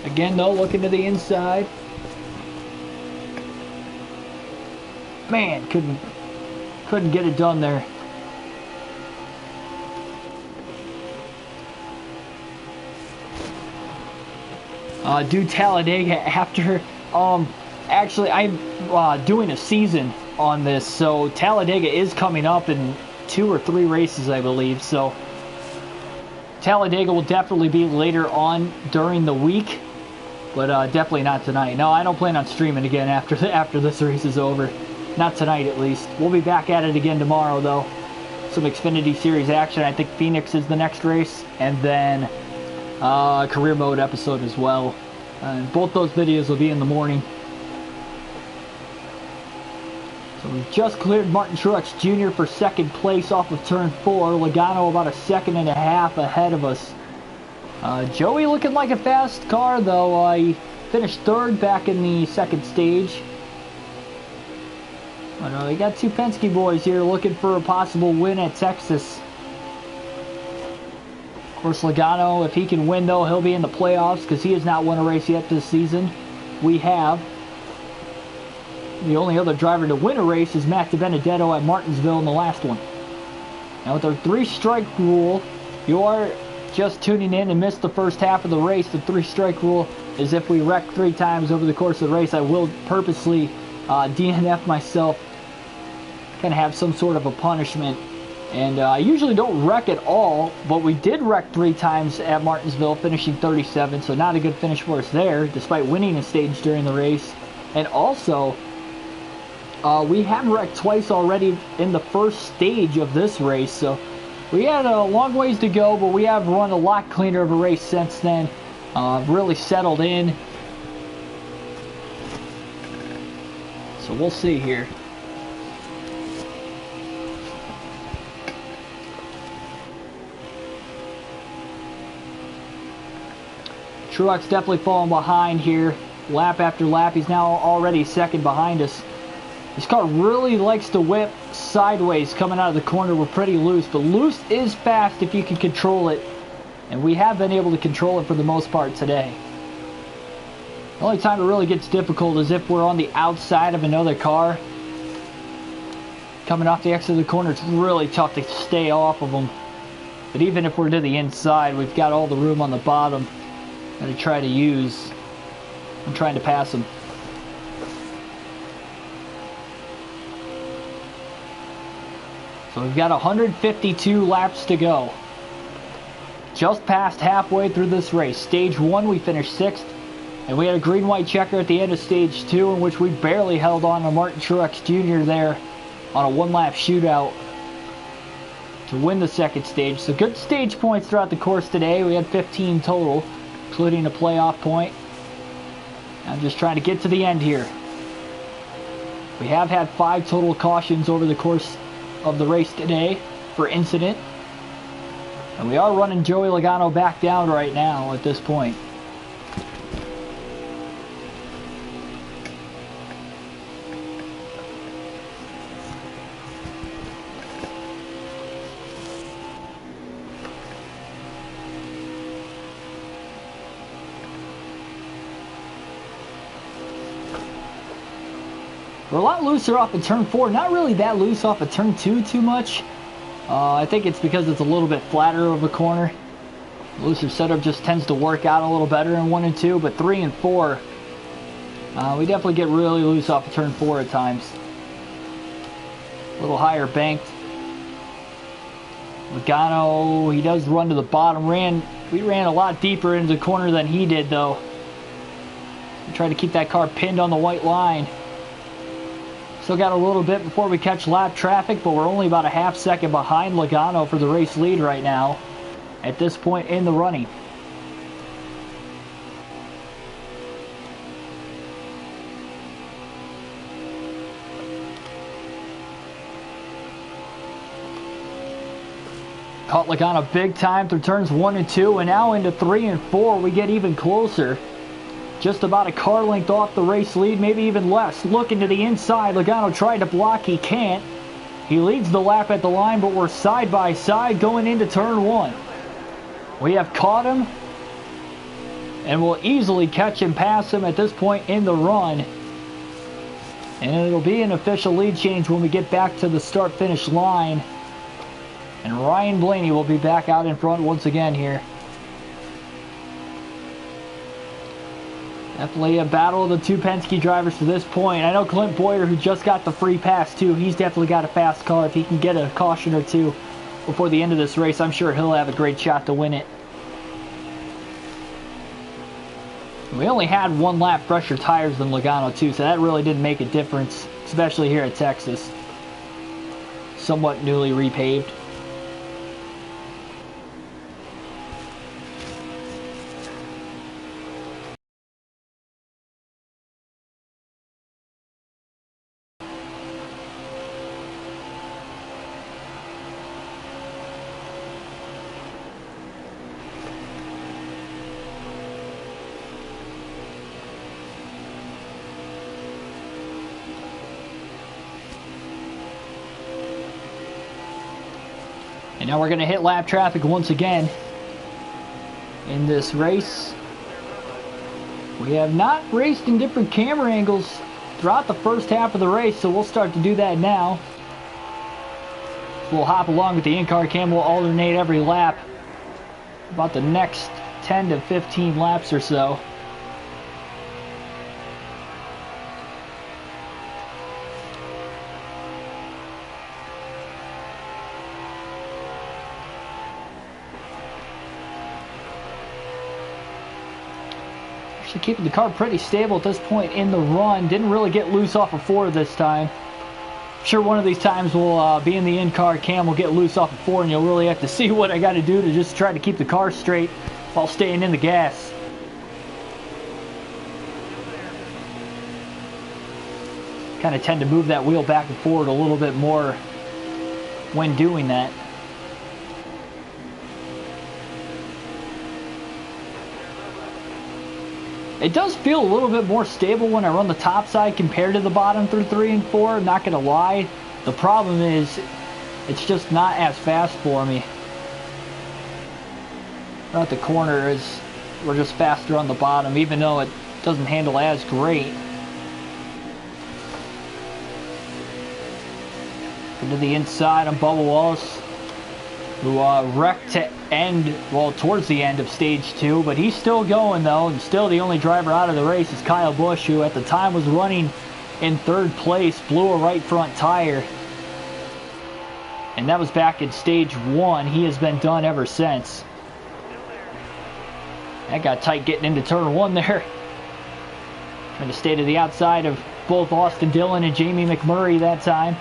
Again, though, looking to the inside. Man, couldn't get it done there. Do Talladega after. Actually, I'm doing a season on this, so Talladega is coming up in 2 or 3 races, I believe. So Talladega will definitely be later on during the week, but definitely not tonight. No, I don't plan on streaming again after this race is over. Not tonight, at least. We'll be back at it again tomorrow, though. Some Xfinity Series action. I think Phoenix is the next race, and then career mode episode as well. Both those videos will be in the morning. So we've just cleared Martin Truex Jr. for second place off of turn 4. Logano about a second and a half ahead of us. Joey looking like a fast car, though. He finished third back in the second stage. But we got 2 Penske boys here looking for a possible win at Texas. Of course, Logano, if he can win, though, he'll be in the playoffs because he has not won a race yet this season. We have. The only other driver to win a race is Matt DiBenedetto at Martinsville in the last one. Now, with our 3-strike rule, you are just tuning in and missed the first half of the race. The 3-strike rule is if we wreck 3 times over the course of the race, I will purposely DNF myself, kind of have some sort of a punishment. And I usually don't wreck at all, but we did wreck 3 times at Martinsville, finishing 37, so not a good finish for us there, despite winning a stage during the race. And also, we have wrecked twice already in the first stage of this race, so we had a long ways to go, but we have run a lot cleaner of a race since then, really settled in. So we'll see here. Truex definitely falling behind here. Lap after lap, he's now already second behind us. This car really likes to whip sideways coming out of the corner. We're pretty loose, but loose is fast if you can control it. And we have been able to control it for the most part today. The only time it really gets difficult is if we're on the outside of another car. Coming off the exit of the corner, it's really tough to stay off of them. But even if we're to the inside, we've got all the room on the bottom that I try to use. I'm trying to pass them. So we've got 152 laps to go. Just past halfway through this race. Stage 1, we finished 6th. And we had a green-white checker at the end of Stage 2, in which we barely held on to Martin Truex Jr. there on a 1-lap shootout to win the second stage. So good stage points throughout the course today. We had 15 total, including a playoff point. I'm just trying to get to the end here. We have had 5 total cautions over the course of the race today for incident. And we are running Joey Logano back down right now at this point. We're a lot looser off of turn 4. Not really that loose off of turn 2 too much. I think it's because it's a little bit flatter of a corner. The looser setup just tends to work out a little better in 1 and 2, but 3 and 4, we definitely get really loose off of turn 4 at times. A little higher banked. Logano, he does run to the bottom. We ran a lot deeper into the corner than he did, though. Try to keep that car pinned on the white line. Still got a little bit before we catch lap traffic, but we're only about a half second behind Logano for the race lead right now at this point in the running. Caught Logano big time through turns 1 and 2, and now into 3 and 4 we get even closer. Just about a car length off the race lead, maybe even less. Looking to the inside, Logano tried to block, he can't. He leads the lap at the line, but we're side by side going into turn 1. We have caught him, and we'll easily catch and pass him at this point in the run. And it'll be an official lead change when we get back to the start-finish line. And Ryan Blaney will be back out in front once again here. Definitely a battle of the two Penske drivers to this point. I know Clint Boyer, who just got the free pass too, he's definitely got a fast car. If he can get a caution or two before the end of this race, I'm sure he'll have a great shot to win it. We only had 1 lap fresher tires than Logano too, so that really didn't make a difference, especially here at Texas. Somewhat newly repaved. And now we're going to hit lap traffic once again in this race. We have not raced in different camera angles throughout the first half of the race, so we'll start to do that now. We'll hop along with the in-car cam. We'll alternate every lap about the next 10 to 15 laps or so. Keeping the car pretty stable at this point in the run. Didn't really get loose off of 4 this time. I'm sure one of these times we'll be in the in-car cam, we'll get loose off of 4, and you'll really have to see what I got to do to just try to keep the car straight while staying in the gas. Kind of tend to move that wheel back and forward a little bit more when doing that. It does feel a little bit more stable when I run the top side compared to the bottom through 3 and 4, I'm not going to lie. The problem is, it's just not as fast for me. At the corner, we're just faster on the bottom, even though it doesn't handle as great. Into the inside on Bubba Wallace, who wrecked to end, well, towards the end of stage 2, but he's still going though, and still the only driver out of the race is Kyle Busch, who at the time was running in 3rd place, blew a right front tire, and that was back in stage 1. He has been done ever since. That got tight getting into turn 1 there. Trying to stay to the outside of both Austin Dillon and Jamie McMurray that time.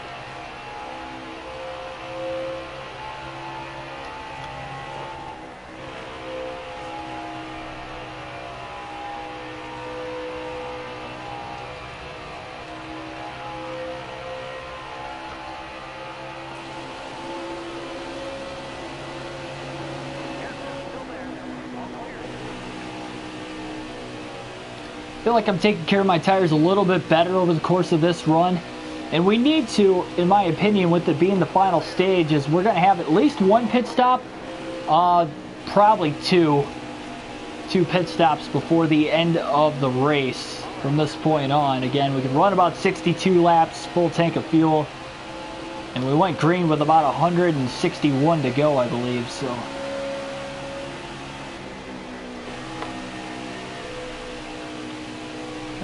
I feel like I'm taking care of my tires a little bit better over the course of this run, and we need to, in my opinion, with it being the final stage, is we're going to have at least 1 pit stop, probably two pit stops before the end of the race from this point on. Again, we can run about 62 laps, full tank of fuel, and we went green with about 161 to go, I believe, so...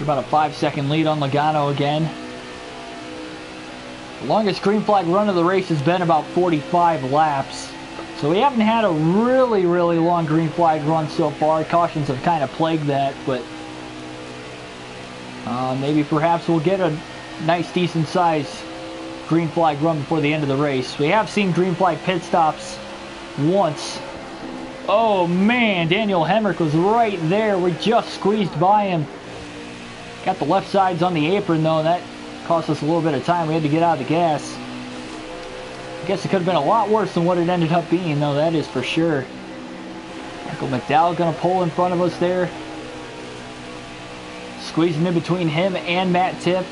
About a 5-second lead on Logano again. The longest green flag run of the race has been about 45 laps. So we haven't had a really long green flag run so far. Cautions have kind of plagued that, but Maybe perhaps we'll get a nice decent size green flag run before the end of the race. We have seen green flag pit stops once. Oh man, Daniel Hemrick was right there. We just squeezed by him. Got the left sides on the apron though, and that cost us a little bit of time. We had to get out of the gas. I guess it could have been a lot worse than what it ended up being though, that is for sure. Michael McDowell gonna pull in front of us there. Squeezing in between him and Matt Tift.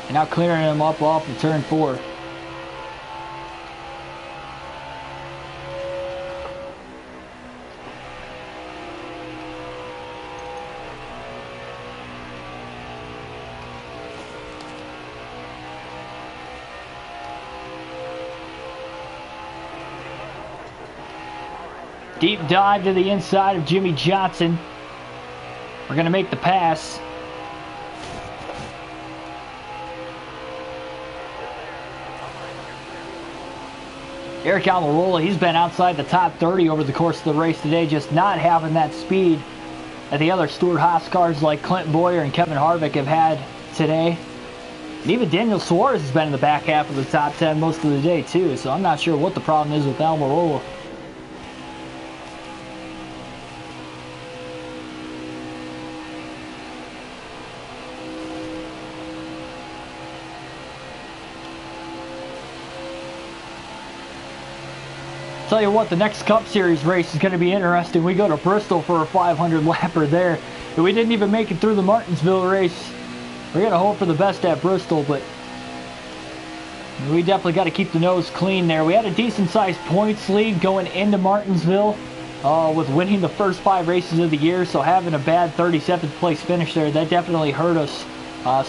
And now clearing him up off of turn 4. Deep dive to the inside of Jimmy Johnson. We're going to make the pass. Eric Almirola, he's been outside the top 30 over the course of the race today, just not having that speed that the other Stewart-Haas cars like Clint Boyer and Kevin Harvick have had today. And even Daniel Suarez has been in the back half of the top 10 most of the day too, so I'm not sure what the problem is with Almirola. Tell you what, the next Cup Series race is going to be interesting. We go to Bristol for a 500 lapper there. And we didn't even make it through the Martinsville race. We're going to hope for the best at Bristol, but we definitely got to keep the nose clean there. We had a decent sized points lead going into Martinsville with winning the first 5 races of the year. So having a bad 37th place finish there, that definitely hurt us.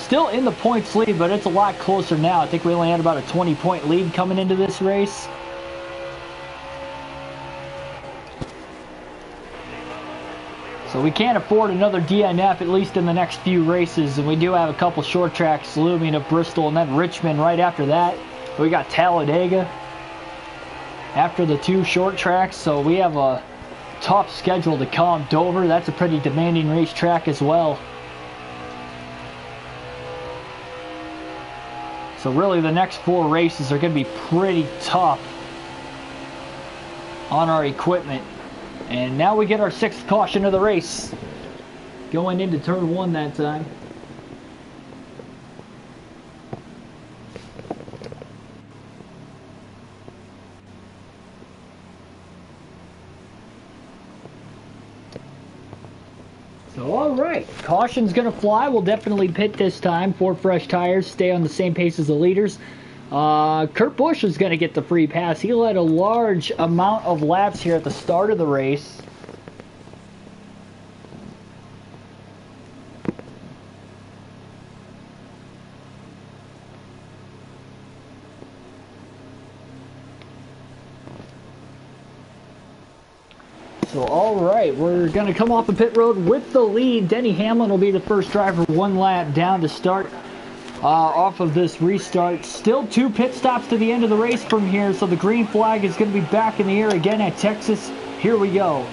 Still in the points lead, but it's a lot closer now. I think we only had about a 20-point lead coming into this race. So we can't afford another DNF, at least in the next few races. And we do have a couple short tracks looming of Bristol and then Richmond right after that. We got Talladega after the 2 short tracks. So we have a tough schedule to come. Dover, that's a pretty demanding racetrack as well. So really the next 4 races are going to be pretty tough on our equipment. And now we get our 6th caution of the race. Going into turn 1 that time. So alright, caution's going to fly. We'll definitely pit this time. 4 fresh tires, stay on the same pace as the leaders. Kurt Busch is going to get the free pass. He led a large amount of laps here at the start of the race. So alright, we're going to come off the pit road with the lead. Denny Hamlin will be the first driver 1 lap down to start off of this restart. Still 2 pit stops to the end of the race from here, so the green flag is going to be back in the air again at Texas. Here we go.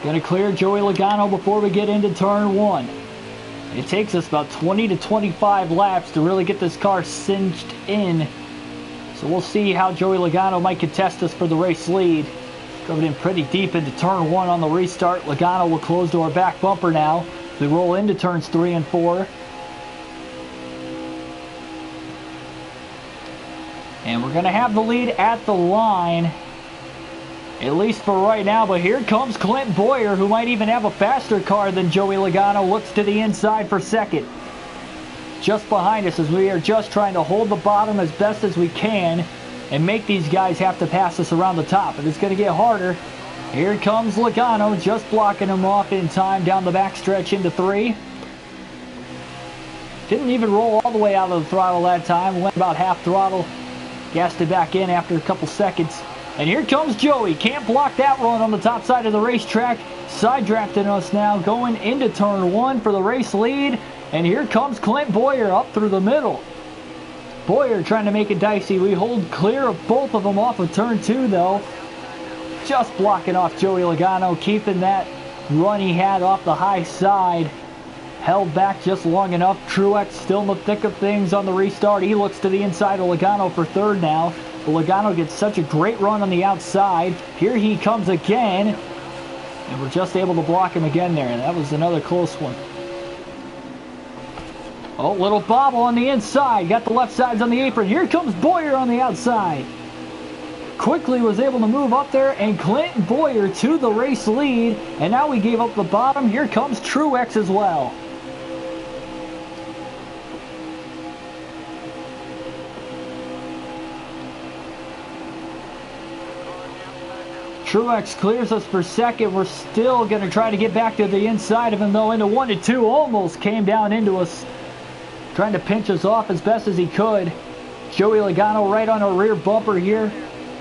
Going to clear Joey Logano before we get into turn 1. It takes us about 20 to 25 laps to really get this car cinched in. So we'll see how Joey Logano might contest us for the race lead. Coming in pretty deep into turn 1 on the restart. Logano will close to our back bumper now. We roll into turns 3 and 4. And we're going to have the lead at the line, at least for right now. But here comes Clint Boyer, who might even have a faster car than Joey Logano. Looks to the inside for second. Just behind us as we are just trying to hold the bottom as best as we can and make these guys have to pass us around the top. But it's going to get harder. Here comes Logano, just blocking him off in time down the backstretch into 3. Didn't even roll all the way out of the throttle that time. Went about half throttle. Gassed it back in after a couple seconds. And here comes Joey. Can't block that run on the top side of the racetrack. Side drafting us now going into turn 1 for the race lead. And here comes Clint Boyer up through the middle. Boyer trying to make it dicey. We hold clear of both of them off of turn 2 though. just blocking off Joey Logano, keeping that run he had off the high side. Held back just long enough. Truex still in the thick of things on the restart. He looks to the inside of Logano for third now. But Logano gets such a great run on the outside. Here he comes again. And we're just able to block him again there. That was another close one. Oh, little bobble on the inside. Got the left sides on the apron. Here comes Bowyer on the outside. Quickly was able to move up there, and Clinton Bowyer to the race lead. And now we gave up the bottom. Here comes Truex as well. Truex clears us for second. We're still going to try to get back to the inside of him, though, into 1 and 2. Almost came down into us, trying to pinch us off as best as he could. Joey Logano right on our rear bumper here,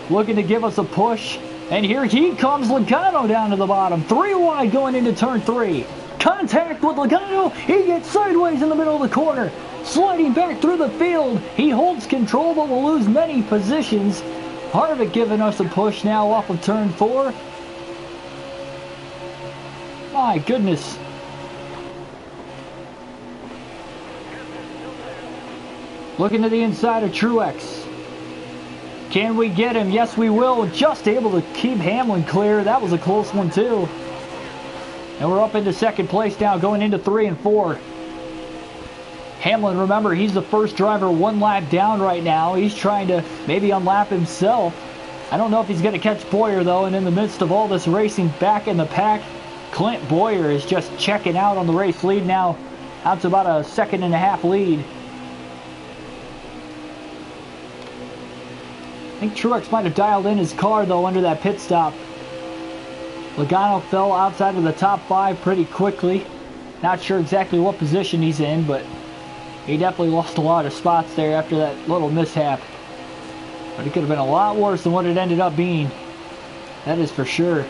looking to give us a push. And here he comes, Logano down to the bottom. 3 wide going into turn 3. Contact with Logano. He gets sideways in the middle of the corner. Sliding back through the field. He holds control, but will lose many positions. Harvick giving us a push now off of turn 4. My goodness. Looking to the inside of Truex. Can we get him? Yes, we will. Just able to keep Hamlin clear. That was a close one, too. And we're up into second place now, going into 3 and 4. Hamlin, remember, he's the first driver 1 lap down right now. He's trying to maybe unlap himself. I don't know if he's going to catch Bowyer, though. And in the midst of all this racing back in the pack, Clint Bowyer is just checking out on the race lead now. Out to about a 1.5 lead. I think Truex might have dialed in his car, though, under that pit stop. Logano fell outside of the top 5 pretty quickly. Not sure exactly what position he's in, but he definitely lost a lot of spots there after that little mishap. But it could have been a lot worse than what it ended up being. That is for sure.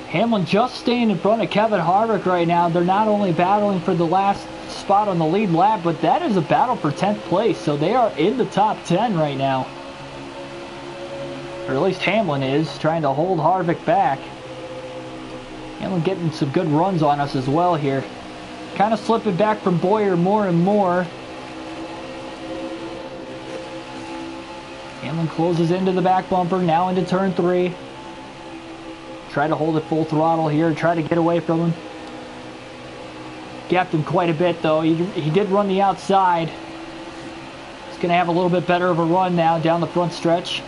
Hamlin just staying in front of Kevin Harvick right now. They're not only battling for the last spot on the lead lap, but that is a battle for 10th place. So they are in the top 10 right now. Or at least Hamlin is, trying to hold Harvick back. Hamlin getting some good runs on us as well here. Kind of slipping back from Bowyer more and more. Hamlin closes into the back bumper, now into turn 3. Try to hold it full throttle here, try to get away from him. Gapped him quite a bit, though. He did run the outside. He's going to have a little bit better of a run now down the front stretch.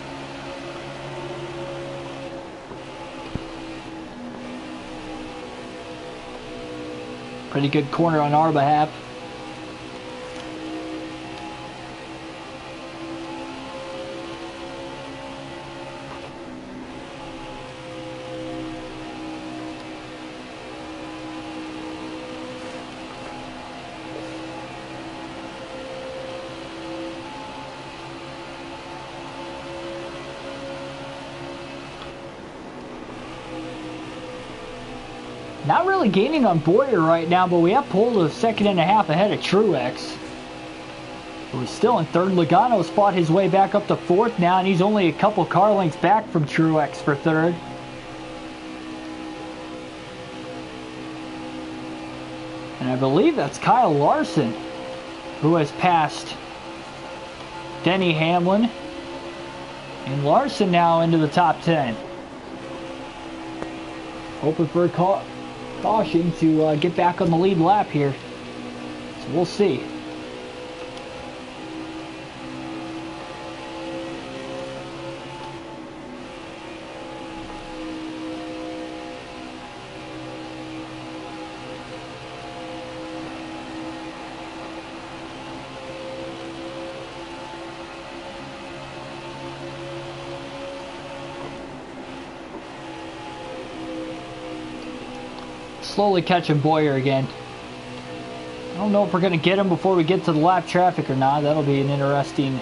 Pretty good corner on our behalf. Not really gaining on Bowyer right now, but we have pulled a 1.5 ahead of Truex. Who's still in third. Logano's fought his way back up to 4th now, and he's only a couple car lengths back from Truex for 3rd. And I believe that's Kyle Larson, who has passed Denny Hamlin. And Larson now into the top 10. Hoping for a caution to get back on the lead lap here. So we'll see. Slowly catching Bowyer again. I don't know if we're going to get him before we get to the lap traffic or not. That'll be an interesting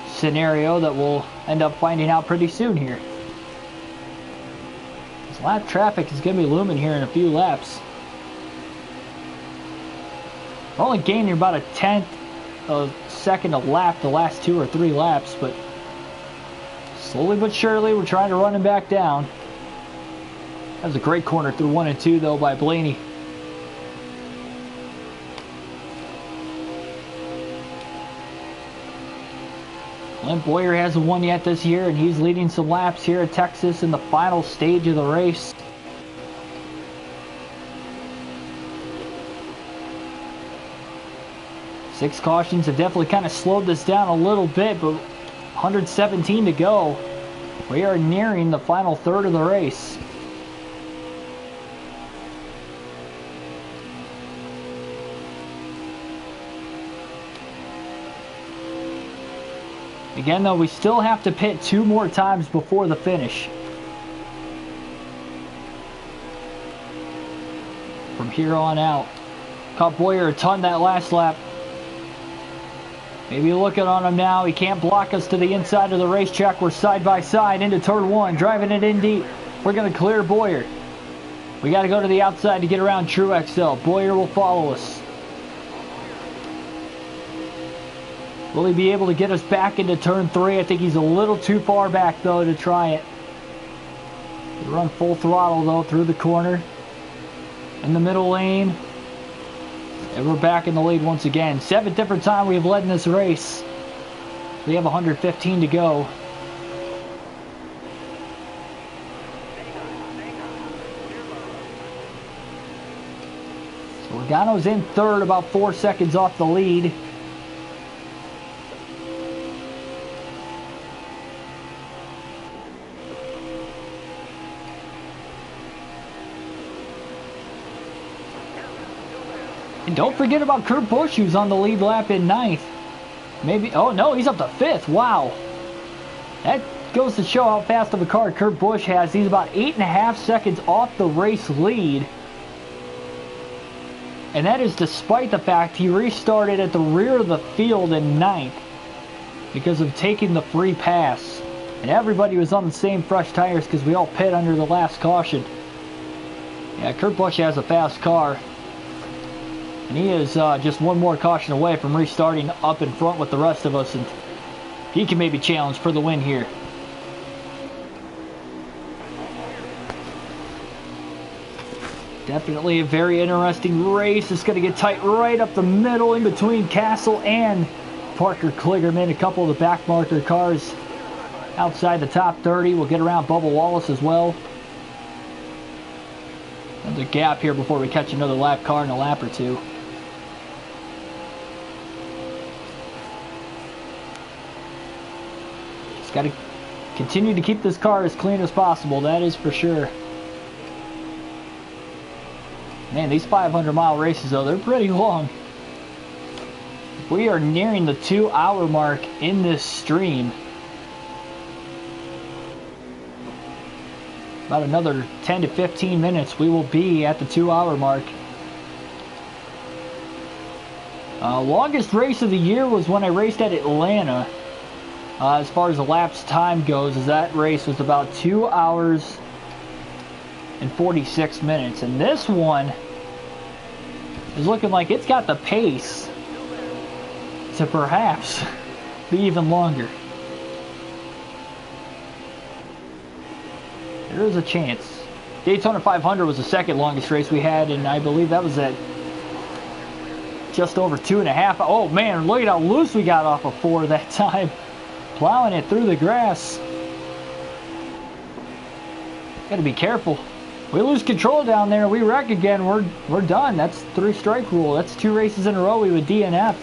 scenario that we'll end up finding out pretty soon here. This lap traffic is going to be looming here in a few laps. We're only gaining about a tenth of a second a lap the last 2 or 3 laps, but slowly but surely we're trying to run him back down. That was a great corner through 1 and 2 though by Blaney. Clint Boyer hasn't won yet this year, and he's leading some laps here at Texas in the final stage of the race. Six cautions have definitely kind of slowed this down a little bit, but 117 to go. We are nearing the final third of the race. Again, though, we still have to pit 2 more times before the finish. From here on out. Caught Boyer a ton that last lap. Maybe looking on him now. He can't block us to the inside of the racetrack. We're side by side into turn 1, driving it in deep. We're going to clear Boyer. We got to go to the outside to get around Truexell. Boyer will follow us. Will he be able to get us back into turn 3? I think he's a little too far back, though, to try it. We run full throttle, though, through the corner. In the middle lane. And we're back in the lead once again. 7th different time we have led in this race. We have 115 to go. So Logano's in 3rd, about 4 seconds off the lead. And don't forget about Kurt Busch, who's on the lead lap in 9th. Maybe, oh no, he's up to 5th. Wow. That goes to show how fast of a car Kurt Busch has. He's about 8.5 seconds off the race lead. And that is despite the fact he restarted at the rear of the field in 9th because of taking the free pass. And everybody was on the same fresh tires because we all pit under the last caution. Yeah, Kurt Busch has a fast car. And he is just 1 more caution away from restarting up in front with the rest of us. And he can maybe challenge for the win here. Definitely a very interesting race. It's going to get tight right up the middle in between Castle and Parker Kligerman. A couple of the back marker cars outside the top 30. We'll get around Bubba Wallace as well. Another gap here before we catch another lap car in a lap or 2. Just got to continue to keep this car as clean as possible. That is for sure. Man, these 500-mile races, though, they're pretty long. We are nearing the 2-hour mark in this stream. About another 10 to 15 minutes, we will be at the 2-hour mark. Longest race of the year was when I raced at Atlanta. As far as the laps time goes, as that race was about 2 hours and 46 minutes. And this one is looking like it's got the pace to perhaps be even longer. There is a chance. Daytona 500 was the 2nd longest race we had, and I believe that was at just over 2.5. Oh man, look at how loose we got off of 4 that time. Plowing it through the grass. Gotta be careful. We lose control down there, we wreck again, we're done. That's 3-strike rule. That's 2 races in a row we would DNF.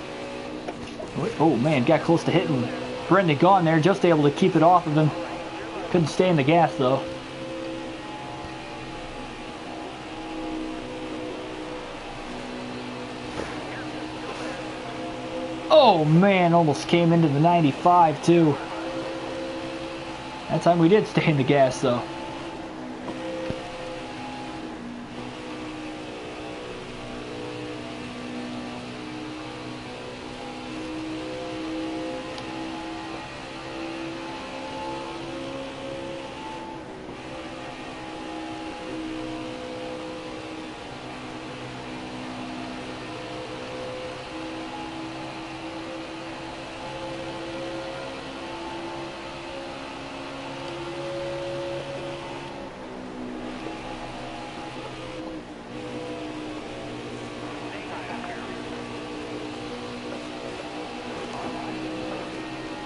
Oh man, got close to hitting Brendan Gaughan there, just able to keep it off of him. Couldn't stay in the gas though. Oh man, almost came into the 95 too. That time we did stay in the gas though.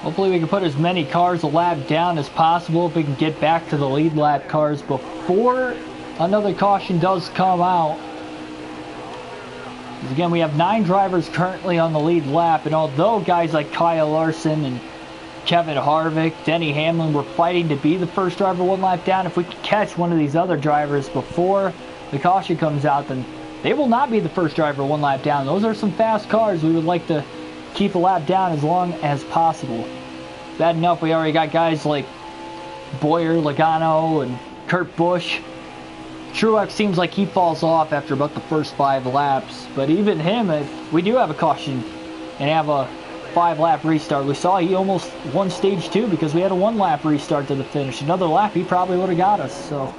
Hopefully we can put as many cars a lap down as possible if we can get back to the lead lap cars before another caution does come out. Because again, we have 9 drivers currently on the lead lap, and although guys like Kyle Larson and Kevin Harvick, Denny Hamlin were fighting to be the first driver 1 lap down, if we can catch one of these other drivers before the caution comes out, then they will not be the first driver 1 lap down. Those are some fast cars. We would like to keep a lap down as long as possible. Bad enough we already got guys like Boyer, Logano, and Kurt Busch. Truex seems like he falls off after about the first 5 laps, but even him, if we do have a caution and have a 5-lap restart, we saw he almost won stage 2 because we had a 1-lap restart to the finish. Another lap, he probably would have got us. So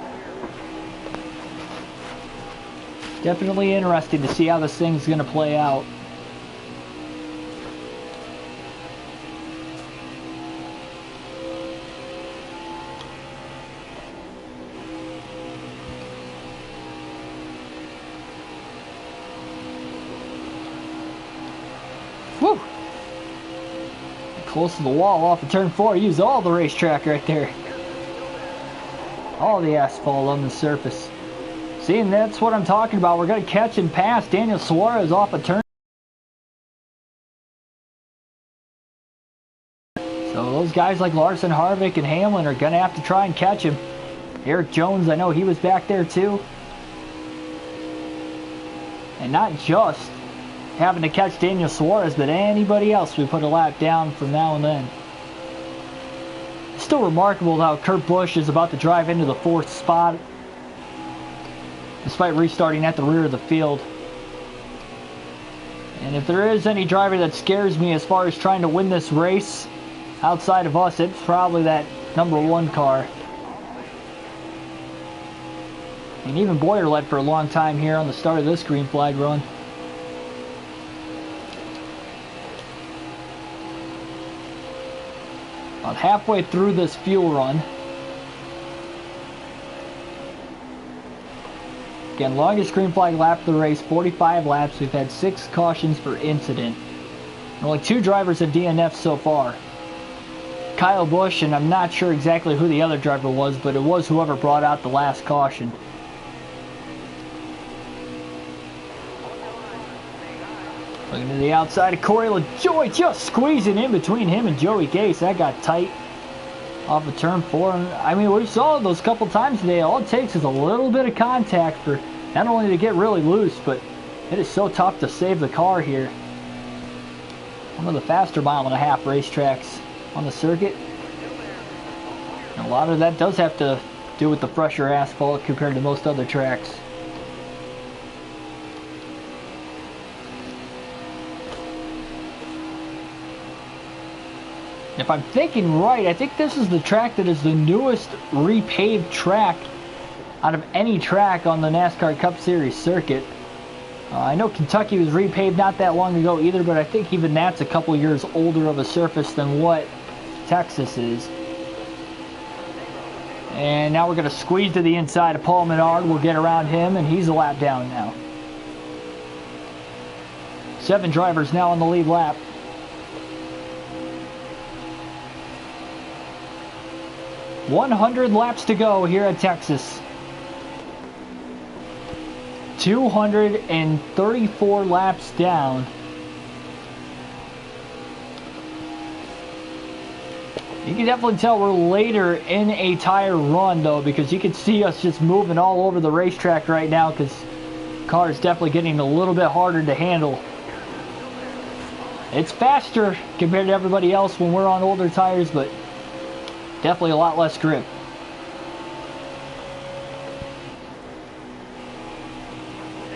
definitely interesting to see how this thing's going to play out. Woo! Close to the wall off of turn 4. Use all the racetrack right there. All the asphalt on the surface. See, and that's what I'm talking about. We're going to catch and pass Daniel Suarez off a turn. So those guys like Larson, Harvick, and Hamlin are going to have to try and catch him. Eric Jones, I know he was back there too. And not just having to catch Daniel Suarez, but anybody else we put a lap down from now and then. Still remarkable how Kurt Busch is about to drive into the 4th spot, despite restarting at the rear of the field. And if there is any driver that scares me as far as trying to win this race outside of us, it's probably that number 1 car. And even Boyer led for a long time here on the start of this green flag run. About halfway through this fuel run. Again, longest green flag lap of the race, 45 laps. We've had 6 cautions per incident. And only 2 drivers have DNF'd so far. Kyle Busch, and I'm not sure exactly who the other driver was, but it was whoever brought out the last caution. Looking to the outside of Corey LaJoie, just squeezing in between him and Joey Gase. That got tight off of turn 4. I mean, we saw those couple times today. All it takes is a little bit of contact for not only to get really loose, but it is so tough to save the car here. One of the faster 1.5-mile racetracks on the circuit. And a lot of that does have to do with the fresher asphalt compared to most other tracks. If I'm thinking right, I think this is the track that is the newest repaved track out of any track on the NASCAR Cup Series circuit. I know Kentucky was repaved not that long ago either, but I think even that's a couple years older of a surface than what Texas is. And now we're going to squeeze to the inside of Paul Menard. We'll get around him, and he's a lap down now. 7 drivers now on the lead lap. $100 laps to go here at Texas. 234 laps down. You can definitely tell we're later in a tire run though, because you can see us just moving all over the racetrack right now because the car is definitely getting a little bit harder to handle. It's faster compared to everybody else when we're on older tires, but definitely a lot less grip.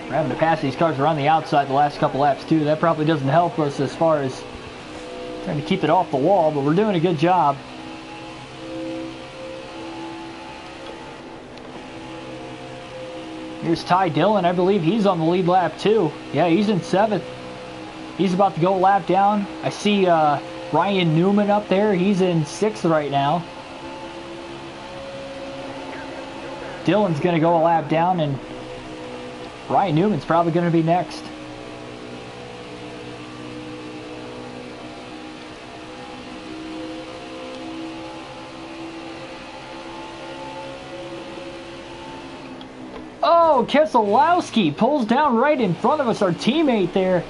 We're having to pass these cars around the outside the last couple laps too. That probably doesn't help us as far as trying to keep it off the wall, but we're doing a good job. Here's Ty Dillon. I believe he's on the lead lap too. Yeah, he's in 7th. He's about to go a lap down. I see Ryan Newman up there. He's in 6th right now. Dillon's going to go a lap down, and Ryan Newman's probably going to be next. Oh, Keselowski pulls down right in front of us, our teammate there.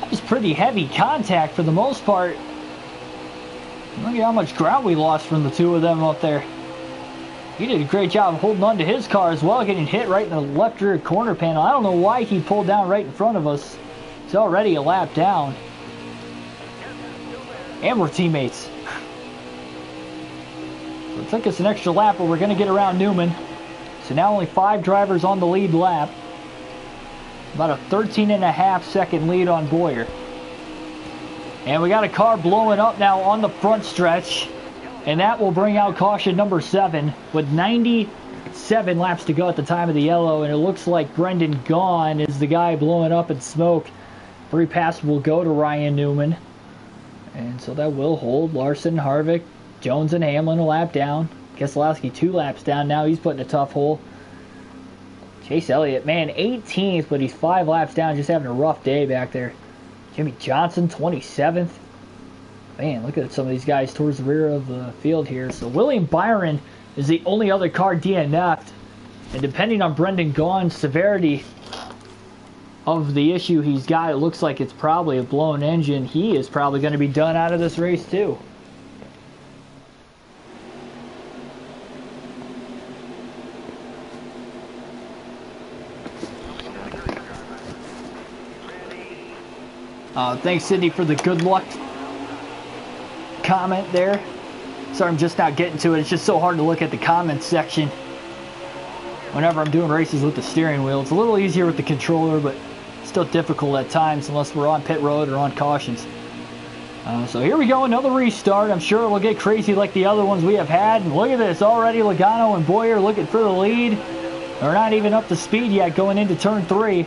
That was pretty heavy contact for the most part. Look at how much ground we lost from the two of them up there. He did a great job holding on to his car as well, getting hit right in the left rear corner panel. I don't know why he pulled down right in front of us. He's already a lap down. And we're teammates. So it took us an extra lap, but we're going to get around Newman. So now only 5 drivers on the lead lap. About a 13.5 second lead on Boyer. And we got a car blowing up now on the front stretch. And that will bring out caution number 7 with 97 laps to go at the time of the yellow. And it looks like Brendan Gaughan is the guy blowing up in smoke. Free pass will go to Ryan Newman. And so that will hold Larson, Harvick, Jones, and Hamlin a lap down. Keselowski 2 laps down now. He's putting a tough hole. Chase Elliott, man, 18th, but he's 5 laps down. Just having a rough day back there. Jimmy Johnson, 27th. Man, look at some of these guys towards the rear of the field here. So William Byron is the only other car DNF'd. And depending on Brendan Gaughan's severity of the issue he's got, it looks like it's probably a blown engine. He is probably going to be done out of this race too. Thanks, Sydney, for the good luck comment there. Sorry, I'm just not getting to it. It's just so hard to look at the comments section whenever I'm doing races with the steering wheel. It's a little easier with the controller, but still difficult at times unless we're on pit road or on cautions. So here we go, another restart. I'm sure it will get crazy like the other ones we have had. And look at this, already Logano and Boyer looking for the lead. They're not even up to speed yet going into turn 3.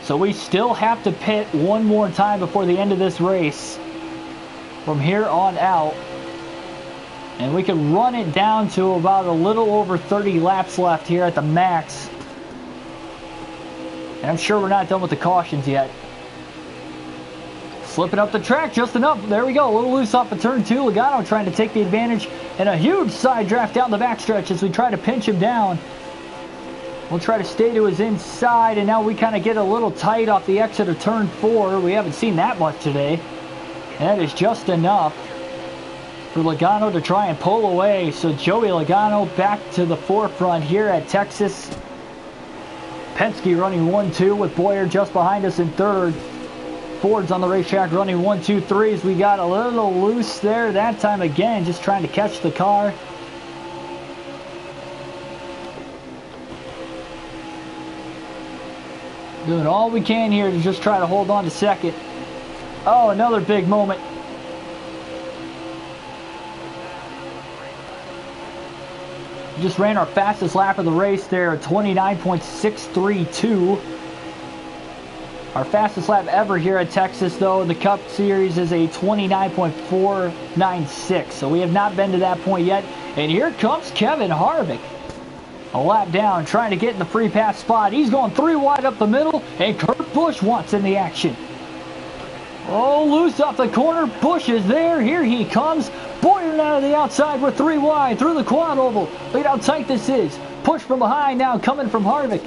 So we still have to pit one more time before the end of this race from here on out. And we can run it down to about a little over 30 laps left here at the max. And I'm sure we're not done with the cautions yet. Slipping up the track just enough. There we go. A little loose off of turn 2. Logano trying to take the advantage. And a huge side draft down the backstretch as we try to pinch him down. We'll try to stay to his inside, and now we kind of get a little tight off the exit of turn 4. We haven't seen that much today. And that is just enough for Logano to try and pull away. So Joey Logano back to the forefront here at Texas. Penske running 1-2 with Boyer just behind us in 3rd. Ford's on the racetrack running 1-2-3s. We got a little loose there that time again, just trying to catch the car. Doing all we can here to just try to hold on to 2nd. Oh, another big moment. Just ran our fastest lap of the race there at 29.632. Our fastest lap ever here at Texas, though, in the Cup Series is a 29.496. So we have not been to that point yet. And here comes Kevin Harvick. A lap down, trying to get in the free pass spot. He's going 3 wide up the middle, and Kurt Busch wants in the action. Oh, loose off the corner. Busch is there. Here he comes. Boyer out of the outside with 3 wide through the quad oval. Look at how tight this is. Push from behind now, coming from Harvick.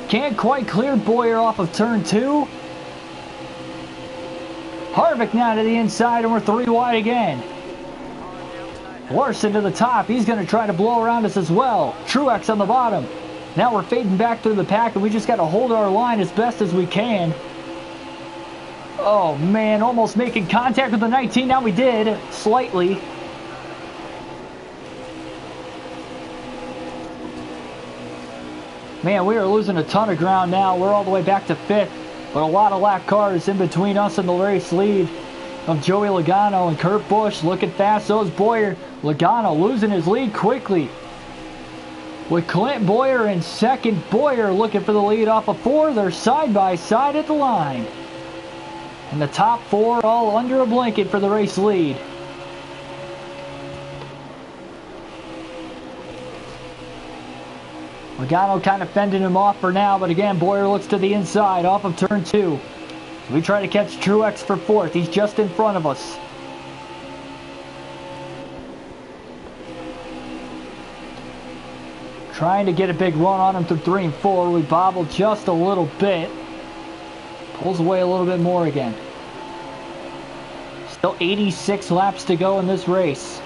Can't quite clear Boyer off of turn 2. Harvick now to the inside, and we're 3 wide again. Larson to the top. He's going to try to blow around us as well. Truex on the bottom. Now we're fading back through the pack, and we just got to hold our line as best as we can. Oh, man, almost making contact with the 19. Now we did, slightly. Man, we are losing a ton of ground now. We're all the way back to 5th, but a lot of lap cars in between us and the race lead of Joey Logano and Kurt Busch. Looking fast, so is Boyer. Logano losing his lead quickly. With Clint Boyer in 2nd. Boyer looking for the lead off of 4. They're side by side at the line. And the top 4 all under a blanket for the race lead. Logano kind of fending him off for now, but again, Boyer looks to the inside off of turn 2. We try to catch Truex for 4th. He's just in front of us. Trying to get a big run on him through 3 and 4. We bobbled just a little bit. Pulls away a little bit more again. Still 86 laps to go in this race.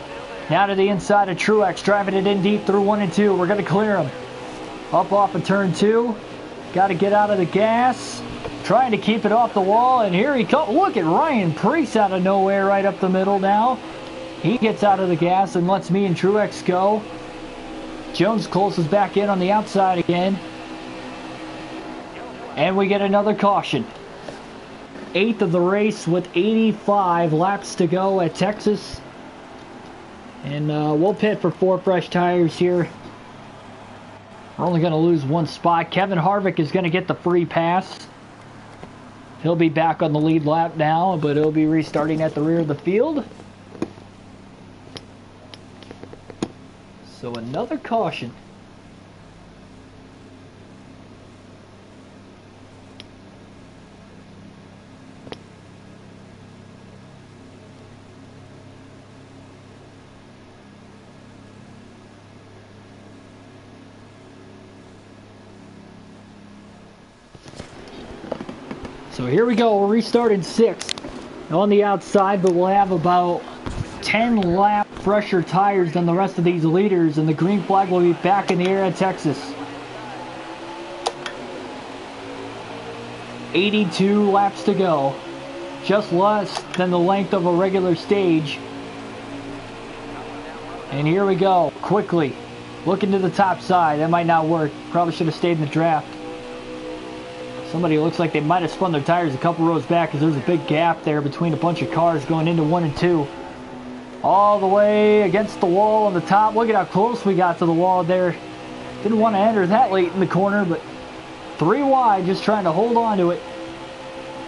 Now to the inside of Truex, driving it in deep through 1 and 2. We're going to clear him. Up off of turn 2. Got to get out of the gas. Trying to keep it off the wall, and here he comes. Look at Ryan Preece out of nowhere right up the middle now. He gets out of the gas and lets me and Truex go. Jones closes back in on the outside again. And we get another caution. 8th of the race with 85 laps to go at Texas. And we'll pit for 4 fresh tires here. We're only going to lose 1 spot. Kevin Harvick is going to get the free pass. He'll be back on the lead lap now, but he'll be restarting at the rear of the field. So another caution. So here we go, we'll restart in 6th on the outside, but we'll have about 10 lap fresher tires than the rest of these leaders, and the green flag will be back in the air at Texas. 82 laps to go, just less than the length of a regular stage. And here we go, quickly, looking to the top side. That might not work, probably should have stayed in the draft. Somebody looks like they might have spun their tires a couple rows back because there's a big gap there between a bunch of cars going into 1 and 2. All the way against the wall on the top. Look at how close we got to the wall there. Didn't want to enter that late in the corner, but 3 wide, just trying to hold on to it.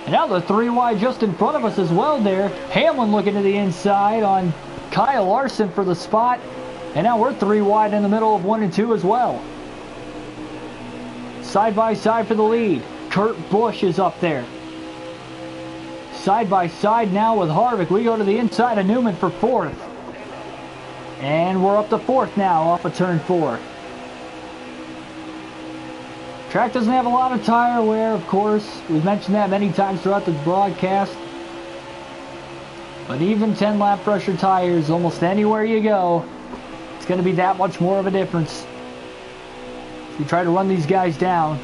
And now the 3 wide just in front of us as well there. Hamlin looking to the inside on Kyle Larson for the spot. And now we're 3 wide in the middle of 1 and 2 as well. Side by side for the lead. Kurt Busch is up there. Side by side now with Harvick. We go to the inside of Newman for 4th. And we're up to 4th now off of turn 4. Track doesn't have a lot of tire wear, of course. We've mentioned that many times throughout the broadcast. But even 10 lap pressure tires, almost anywhere you go, it's going to be that much more of a difference. If you try to run these guys down.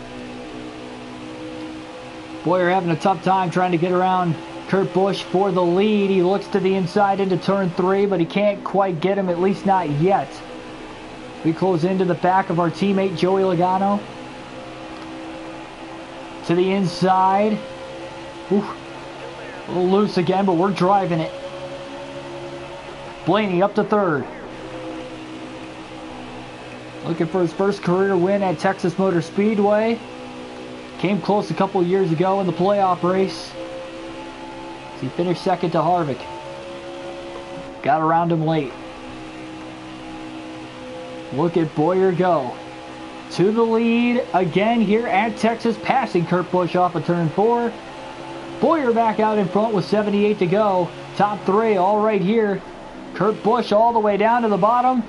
Bowyer having a tough time trying to get around Kurt Busch for the lead. He looks to the inside into turn 3, but he can't quite get him, at least not yet. We close into the back of our teammate Joey Logano. To the inside. Ooh, a little loose again, but we're driving it. Blaney up to 3rd. Looking for his first career win at Texas Motor Speedway. Came close a couple years ago in the playoff race. He finished 2nd to Harvick. Got around him late. Look at Bowyer go. To the lead again here at Texas, passing Kurt Busch off of turn 4. Bowyer back out in front with 78 to go. Top 3 all right here. Kurt Busch all the way down to the bottom.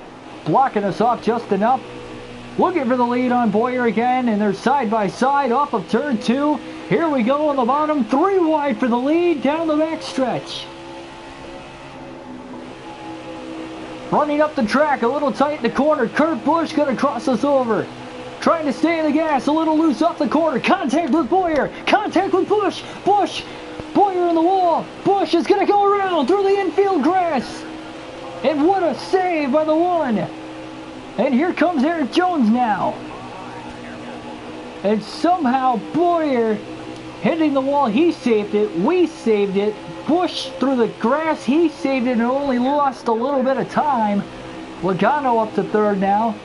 Blocking us off just enough. Looking for the lead on Bowyer again, and they're side by side off of turn 2. Here we go on the bottom, 3 wide for the lead down the back stretch. Running up the track, a little tight in the corner. Kurt Busch going to cross us over. Trying to stay in the gas, a little loose off the corner. Contact with Bowyer, contact with Busch. Busch, Bowyer in the wall. Busch is going to go around through the infield grass. And what a save by the 1. And here comes Eric Jones now. And somehow Bowyer hitting the wall, he saved it. We saved it. Busch through the grass, he saved it and only lost a little bit of time. Logano up to 3rd now.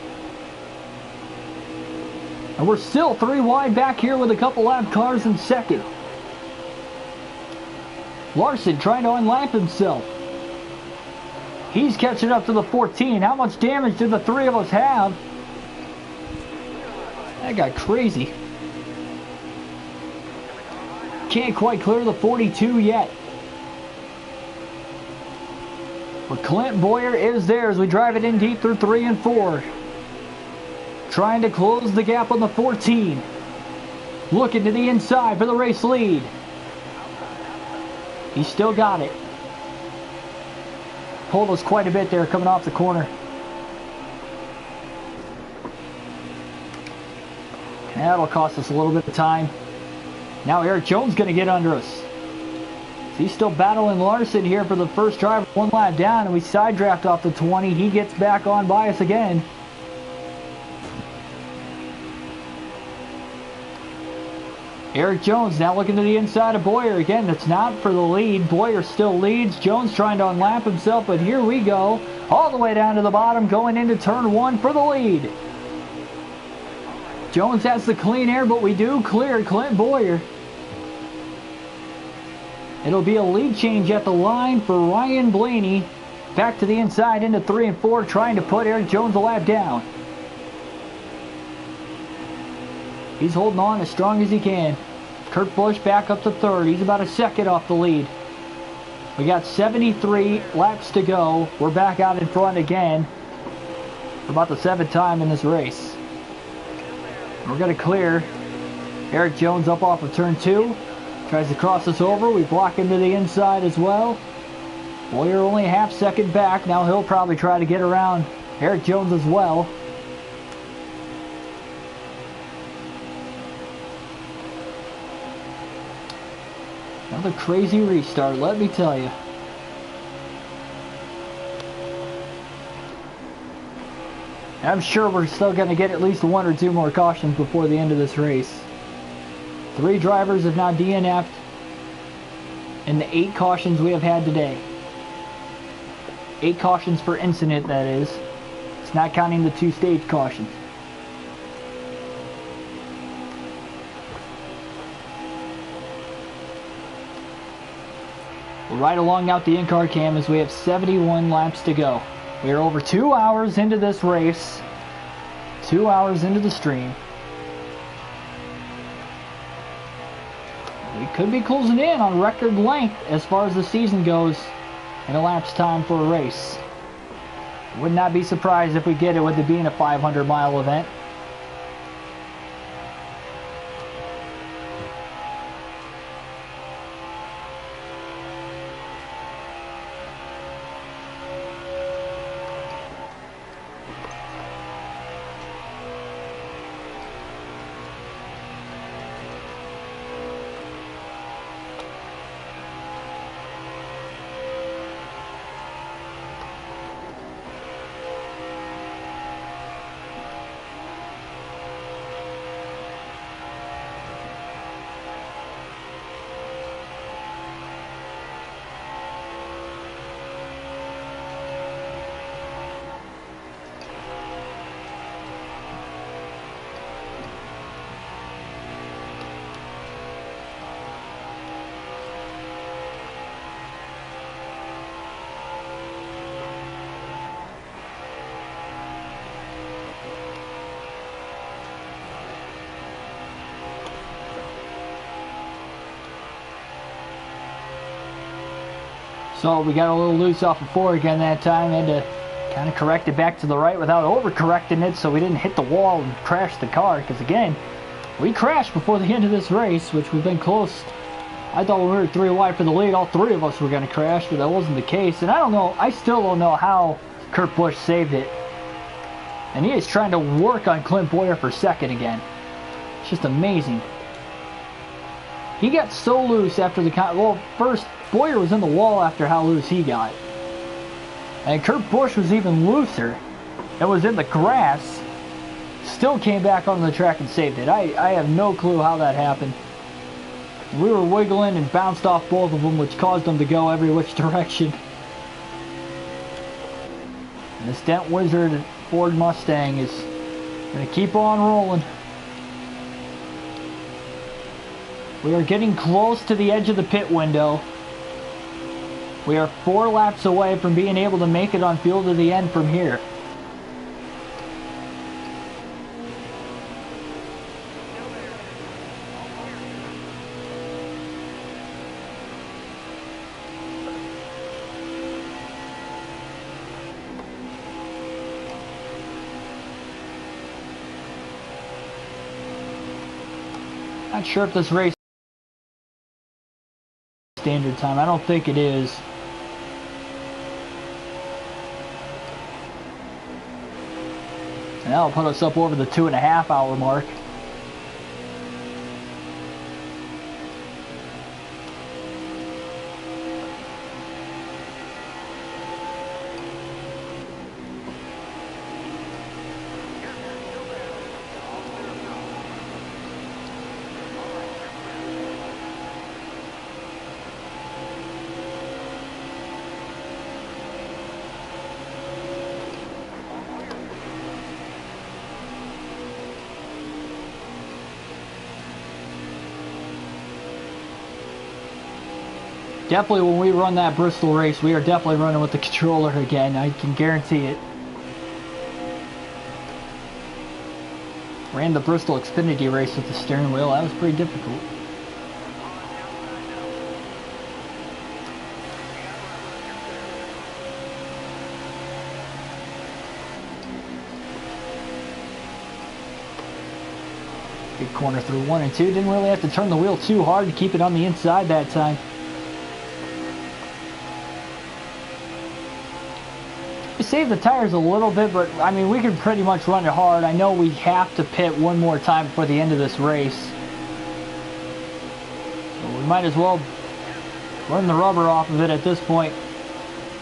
And we're still 3 wide back here with a couple lap cars in 2nd. Larson trying to unlap himself. He's catching up to the 14. How much damage did the 3 of us have? That got crazy. Can't quite clear the 42 yet. But Clint Bowyer is there as we drive it in deep through 3 and 4. trying to close the gap on the 14. Looking to the inside for the race lead. He's still got it. Pulled us quite a bit there coming off the corner. That'll cost us a little bit of time. Now Eric Jones going to get under us. He's still battling Larson here for the first drive. One lap down, and we side draft off the 20. He gets back on by us again. Eric Jones now looking to the inside of Boyer. Again, that's not for the lead. Boyer still leads. Jones trying to unlap himself, but here we go. All the way down to the bottom, going into turn 1 for the lead. Jones has the clean air, but we do clear Clint Boyer. It'll be a lead change at the line for Ryan Blaney. Back to the inside into 3 and 4, trying to put Eric Jones a lap down. He's holding on as strong as he can. Kurt Busch back up to third. He's about a second off the lead. We got 73 laps to go. We're back out in front again for about the 7th time in this race. We're going to clear Eric Jones up off of turn 2. Tries to cross us over. We block him to the inside as well. Boyer only a half second back. Now he'll probably try to get around Eric Jones as well. Another crazy restart, let me tell you. I'm sure we're still going to get at least 1 or 2 more cautions before the end of this race. 3 drivers have now DNF'd in the 8 cautions we have had today. 8 cautions per incident, that is. It's not counting the 2-stage cautions. We're right along out the in-car cam as we have 71 laps to go. We are over 2 hours into this race. 2 hours into the stream. We could be closing in on record length as far as the season goes in elapsed time for a race. Would not be surprised if we get it with it being a 500-mile event. So we got a little loose off of 4 again that time. Had to kind of correct it back to the right without overcorrecting it so we didn't hit the wall and crash the car. Because again, we crashed before the end of this race, which we've been close. I thought when we were 3 wide for the lead, all 3 of us were going to crash, but that wasn't the case. And I don't know, I still don't know how Kurt Busch saved it. And he is trying to work on Clint Boyer for second again. It's just amazing. He got so loose after the... Well, first, Boyer was in the wall after how loose he got. And Kurt Busch was even looser and was in the grass. Still came back onto the track and saved it. I have no clue how that happened. We were wiggling and bounced off both of them, which caused them to go every which direction. And this Dent Wizard Ford Mustang is going to keep on rolling. We are getting close to the edge of the pit window. We are 4 laps away from being able to make it on fuel to the end from here. Not sure if this race is standard time. I don't think it is. And that'll put us up over the 2.5 hour mark. Definitely when we run that Bristol race, we are definitely running with the controller again. I can guarantee it. Ran the Bristol Xfinity race with the steering wheel. That was pretty difficult. Big corner through 1 and 2. Didn't really have to turn the wheel too hard to keep it on the inside that time. Save the tires a little bit, but I mean we can pretty much run it hard. I know we have to pit one more time before the end of this race, so we might as well run the rubber off of it at this point.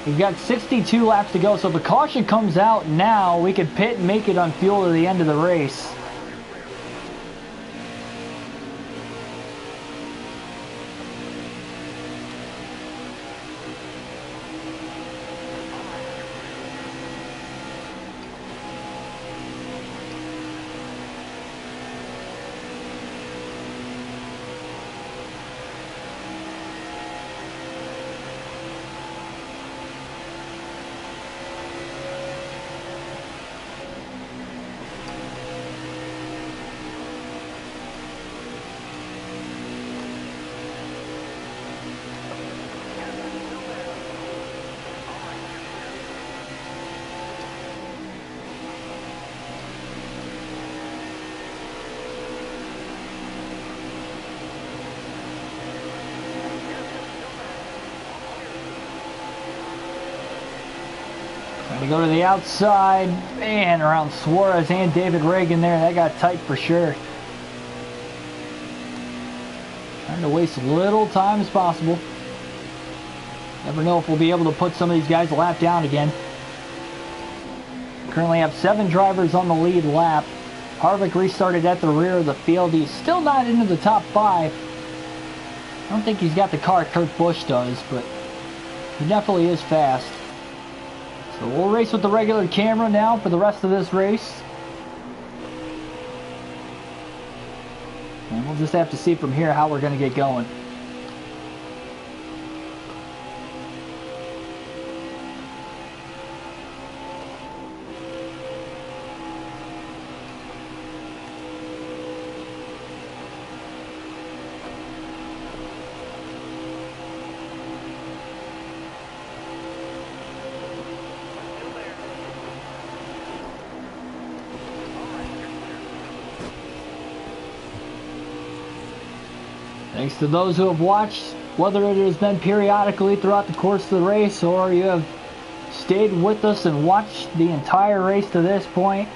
We've got 62 laps to go, so if the caution comes out now, we can pit and make it on fuel to the end of the race. Trying to go to the outside, man, around Suarez and David Reagan there. That got tight for sure. Trying to waste as little time as possible. Never know if we'll be able to put some of these guys a lap down again. Currently have 7 drivers on the lead lap. Harvick restarted at the rear of the field. He's still not into the top 5. I don't think he's got the car Kurt Busch does, but he definitely is fast. So we'll race with the regular camera now for the rest of this race. And we'll just have to see from here how we're going to get going. Thanks to those who have watched, whether it has been periodically throughout the course of the race or you have stayed with us and watched the entire race to this point,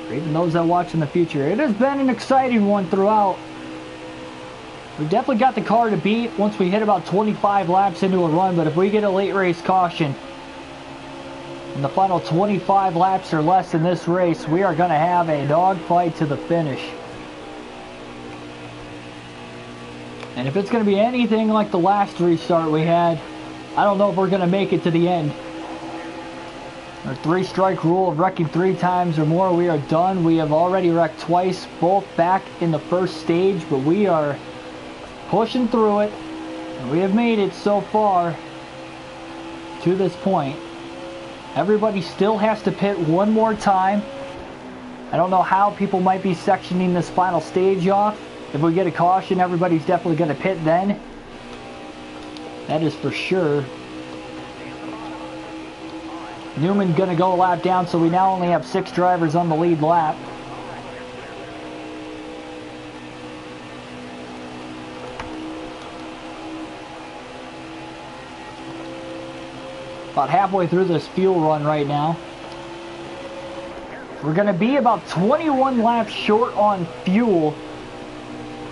or even those that watch in the future. It has been an exciting one throughout. We definitely got the car to beat once we hit about 25 laps into a run, but if we get a late race caution in the final 25 laps or less in this race, we are going to have a dogfight to the finish. And if it's going to be anything like the last restart we had, I don't know if we're going to make it to the end. Our 3-strike rule of wrecking 3 times or more, we are done. We have already wrecked twice, both back in the first stage, but we are pushing through it. And we have made it so far to this point. Everybody still has to pit one more time. I don't know how people might be sectioning this final stage off. If we get a caution, everybody's definitely going to pit then. That is for sure. Newman going to go a lap down, so we now only have 6 drivers on the lead lap. About halfway through this fuel run right now. We're going to be about 21 laps short on fuel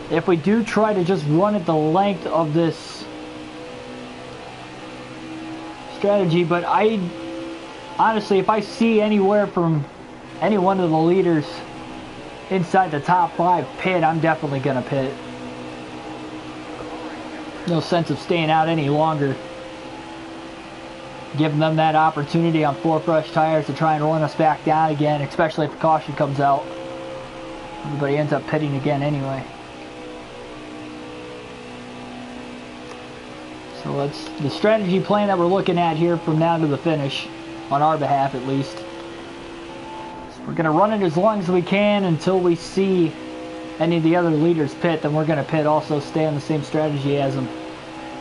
if we do try to just run it the length of this strategy. But honestly, if I see anywhere from any one of the leaders inside the top 5 pit, I'm definitely going to pit. No sense of staying out any longer. Giving them that opportunity on 4 fresh tires to try and run us back down again, especially if the caution comes out. Everybody ends up pitting again anyway. So that's the strategy plan that we're looking at here from now to the finish, on our behalf at least. So we're going to run it as long as we can until we see any of the other leaders pit. Then we're going to pit, also stay on the same strategy as them.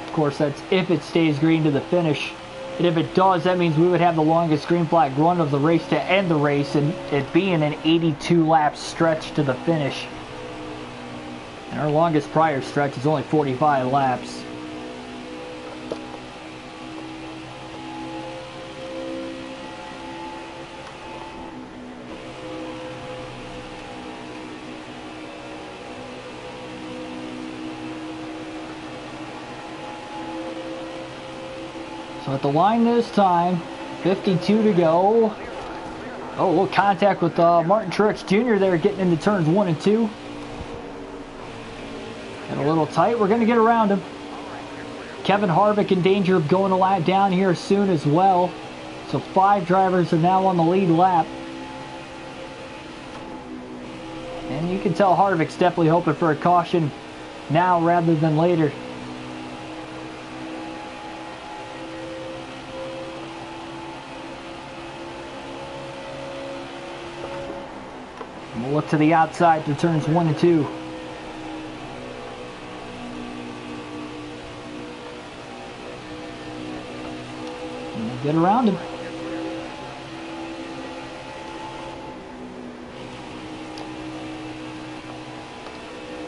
Of course, that's if it stays green to the finish. And if it does, that means we would have the longest green flag run of the race to end the race, and it being an 82 lap stretch to the finish. And our longest prior stretch is only 45 laps. So at the line this time, 52 to go. Oh, a little contact with Martin Truex Jr. there, getting into turns 1 and 2. And a little tight. We're going to get around him. Kevin Harvick in danger of going a lap down here soon as well. So 5 drivers are now on the lead lap. And you can tell Harvick's definitely hoping for a caution now rather than later. We'll look to the outside for turns 1 and 2. And we'll get around him.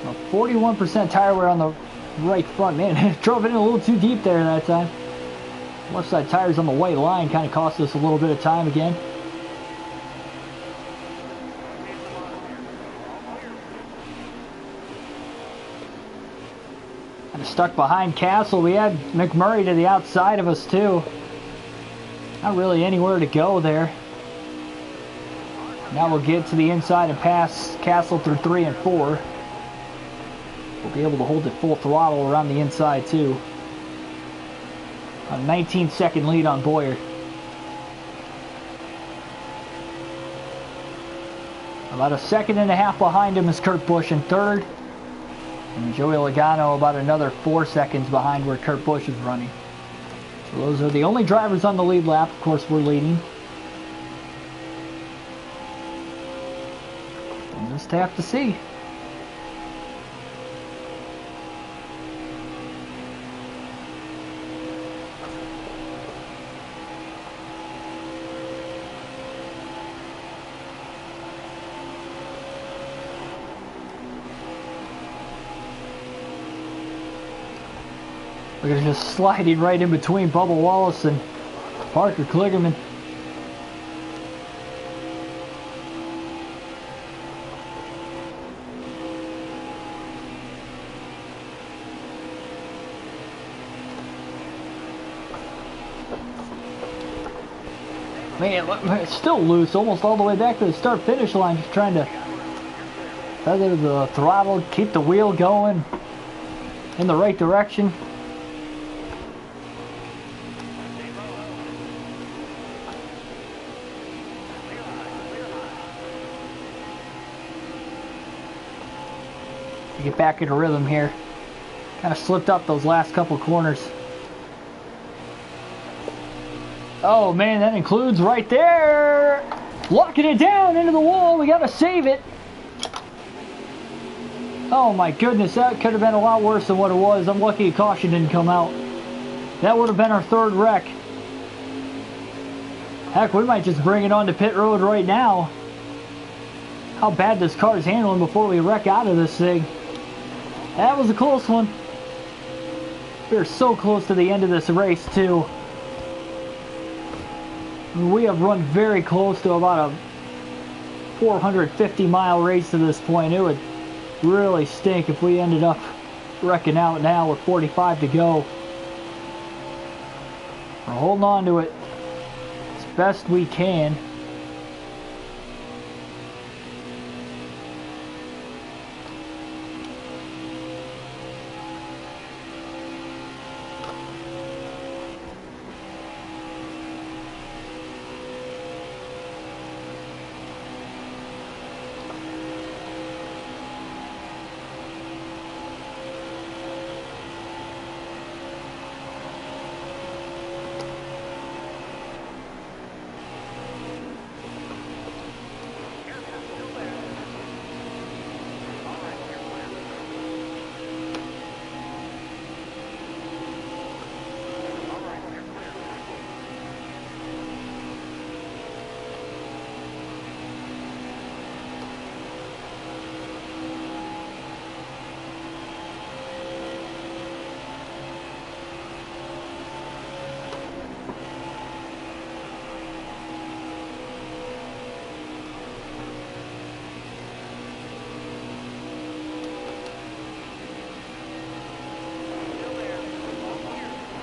Well, 41% tire wear on the right front. Man, drove it in a little too deep there that time. Left side tires on the white line kind of cost us a little bit of time again. Stuck behind Castle. We had McMurray to the outside of us too. Not really anywhere to go there. Now we'll get to the inside and pass Castle through 3 and 4. We'll be able to hold it full throttle around the inside too. A 19-second lead on Boyer. About a 1.5 seconds behind him is Kurt Busch in 3rd. And Joey Logano about another 4 seconds behind where Kurt Busch is running. So those are the only drivers on the lead lap. Of course, we're leading. We'll just have to see. Look at it, just sliding right in between Bubba Wallace and Parker Kligerman. Man, look, it's still loose, almost all the way back to the start-finish line, just trying to feather the throttle, keep the wheel going in the right direction. Get back into rhythm here. Kind of slipped up those last couple corners. Oh man, that includes right there. Locking it down into the wall. We gotta save it. Oh my goodness, that could have been a lot worse than what it was. I'm lucky caution didn't come out. That would have been our 3rd wreck. Heck, we might just bring it on to pit road right now. How bad this car is handling before we wreck out of this thing. That was a close one. We're so close to the end of this race too. We have run very close to about a 450-mile race to this point. It would really stink if we ended up wrecking out now with 45 to go. We're holding on to it as best we can.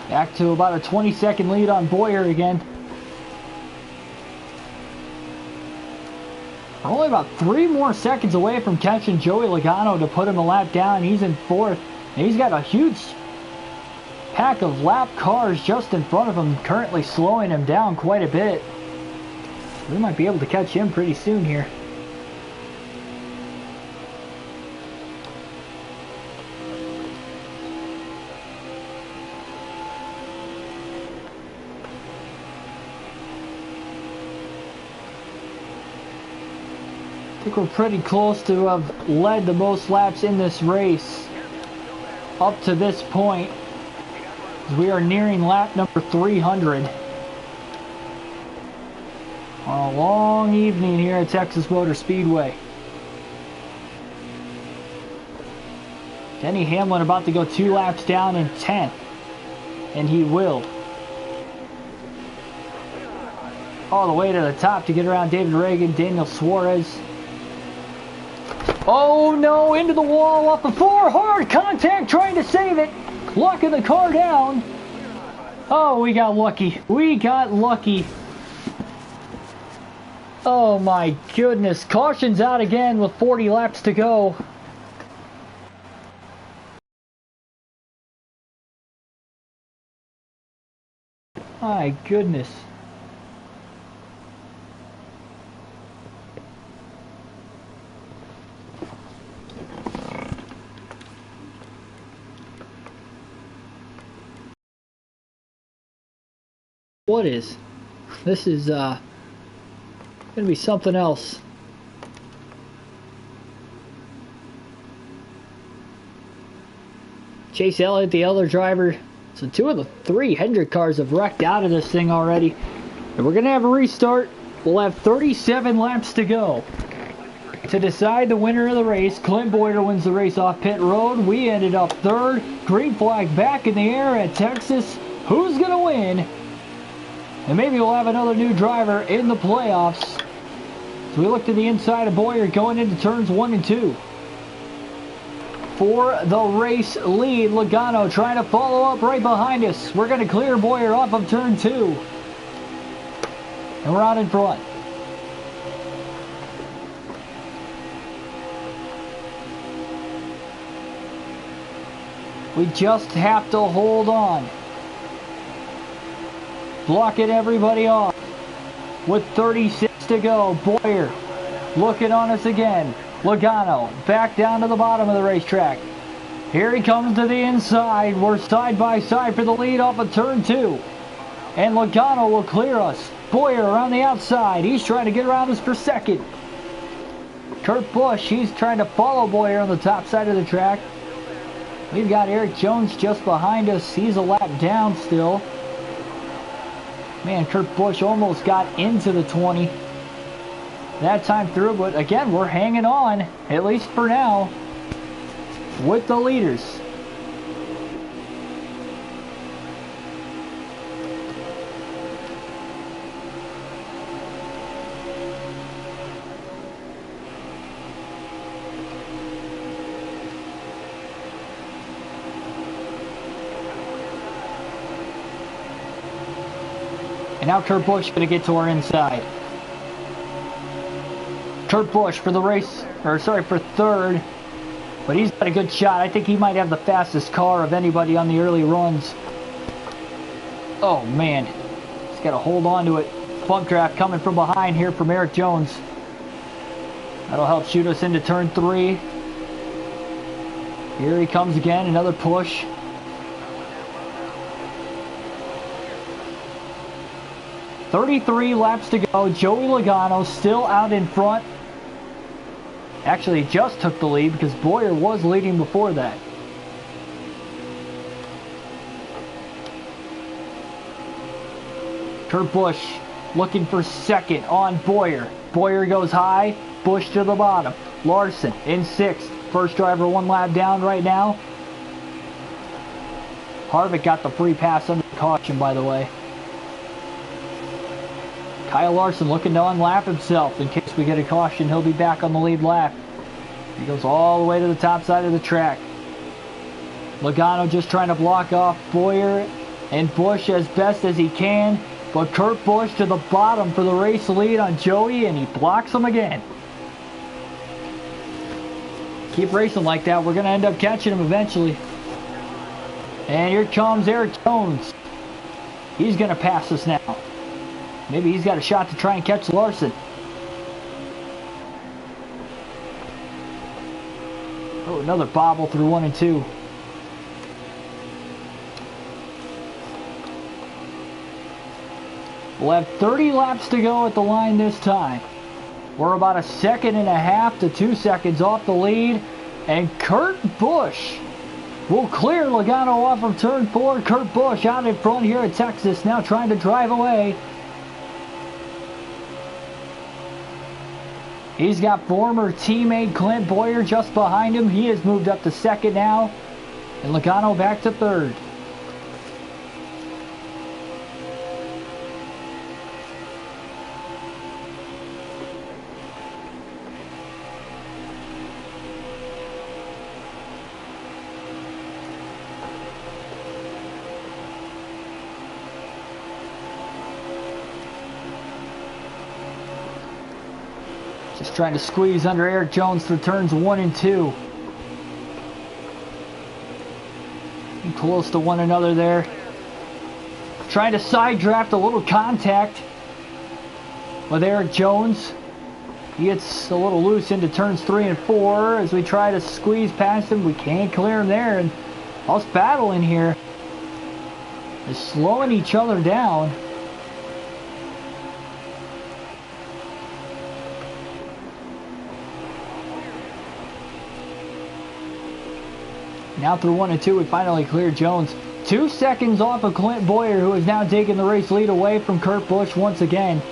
Back to about a 20-second lead on Boyer again. We're only about 3 more seconds away from catching Joey Logano to put him a lap down. He's in 4th. And he's got a huge pack of lap cars just in front of him, currently slowing him down quite a bit. We might be able to catch him pretty soon here. I think we're pretty close to have led the most laps in this race up to this point. We are nearing lap number 300 on a long evening here at Texas Motor Speedway. Denny Hamlin about to go 2 laps down in 10th, and he will. All the way to the top to get around David Reagan, Daniel Suarez. Oh no, into the wall off the 4, hard contact trying to save it, locking the car down. Oh, we got lucky. We got lucky. Oh my goodness, caution's out again with 40 laps to go. My goodness. What is? This is gonna be something else. Chase Elliott, the other driver. So 2 of the 3 Hendrick cars have wrecked out of this thing already. And we're gonna have a restart. We'll have 37 laps to go. To decide the winner of the race, Clint Boyer wins the race off pit road. We ended up 3rd. Green flag back in the air at Texas. Who's gonna win? And maybe we'll have another new driver in the playoffs. So we look to the inside of Boyer going into turns 1 and 2. For the race lead, Logano trying to follow up right behind us. We're going to clear Boyer off of turn 2. And we're out in front. We just have to hold on. Blocking everybody off. With 36 to go, Boyer looking on us again. Logano back down to the bottom of the racetrack. Here he comes to the inside. We're side by side for the lead off of turn 2. And Logano will clear us. Boyer around the outside. He's trying to get around us for second. Kurt Busch, he's trying to follow Boyer on the top side of the track. We've got Eric Jones just behind us. He's a lap down still. Man, Kurt Busch almost got into the 20 that time through, but again, we're hanging on, at least for now, with the leaders. And now Kurt Busch going to get to our inside. Kurt Busch for the race, or sorry, for third. But he's got a good shot. I think he might have the fastest car of anybody on the early runs. Oh, man. He's got to hold on to it. Bump draft coming from behind here from Eric Jones. That'll help shoot us into turn 3. Here he comes again, another push. .33 laps to go. Joey Logano still out in front. Actually, he just took the lead because Boyer was leading before that. Kurt Busch looking for second on Boyer. Boyer goes high. Busch to the bottom. Larson in 6th. First driver 1 lap down right now. Harvick got the free pass under caution, by the way. Kyle Larson looking to unlap himself. In case we get a caution, he'll be back on the lead lap. He goes all the way to the top side of the track. Logano just trying to block off Boyer and Busch as best as he can. But Kurt Busch to the bottom for the race lead on Joey, and he blocks him again. Keep racing like that. We're going to end up catching him eventually. And here comes Eric Jones. He's going to pass us now. Maybe he's got a shot to try and catch Larson. Oh, another bobble through 1 and 2. We'll have 30 laps to go at the line this time. We're about 1.5 seconds to 2 seconds off the lead. And Kurt Busch will clear Logano off of turn 4. Kurt Busch out in front here at Texas, now trying to drive away. He's got former teammate Clint Boyer just behind him. He has moved up to 2nd now. And Logano back to 3rd. Just trying to squeeze under Eric Jones through turns 1 and 2. Close to one another there. Trying to side draft, a little contact with Eric Jones. He gets a little loose into turns 3 and 4 as we try to squeeze past him. We can't clear him there, and us battling here is slowing each other down. Now through 1 and 2, we finally cleared Jones. 2 seconds off of Clint Boyer, who is now taking the race lead away from Kurt Busch once again.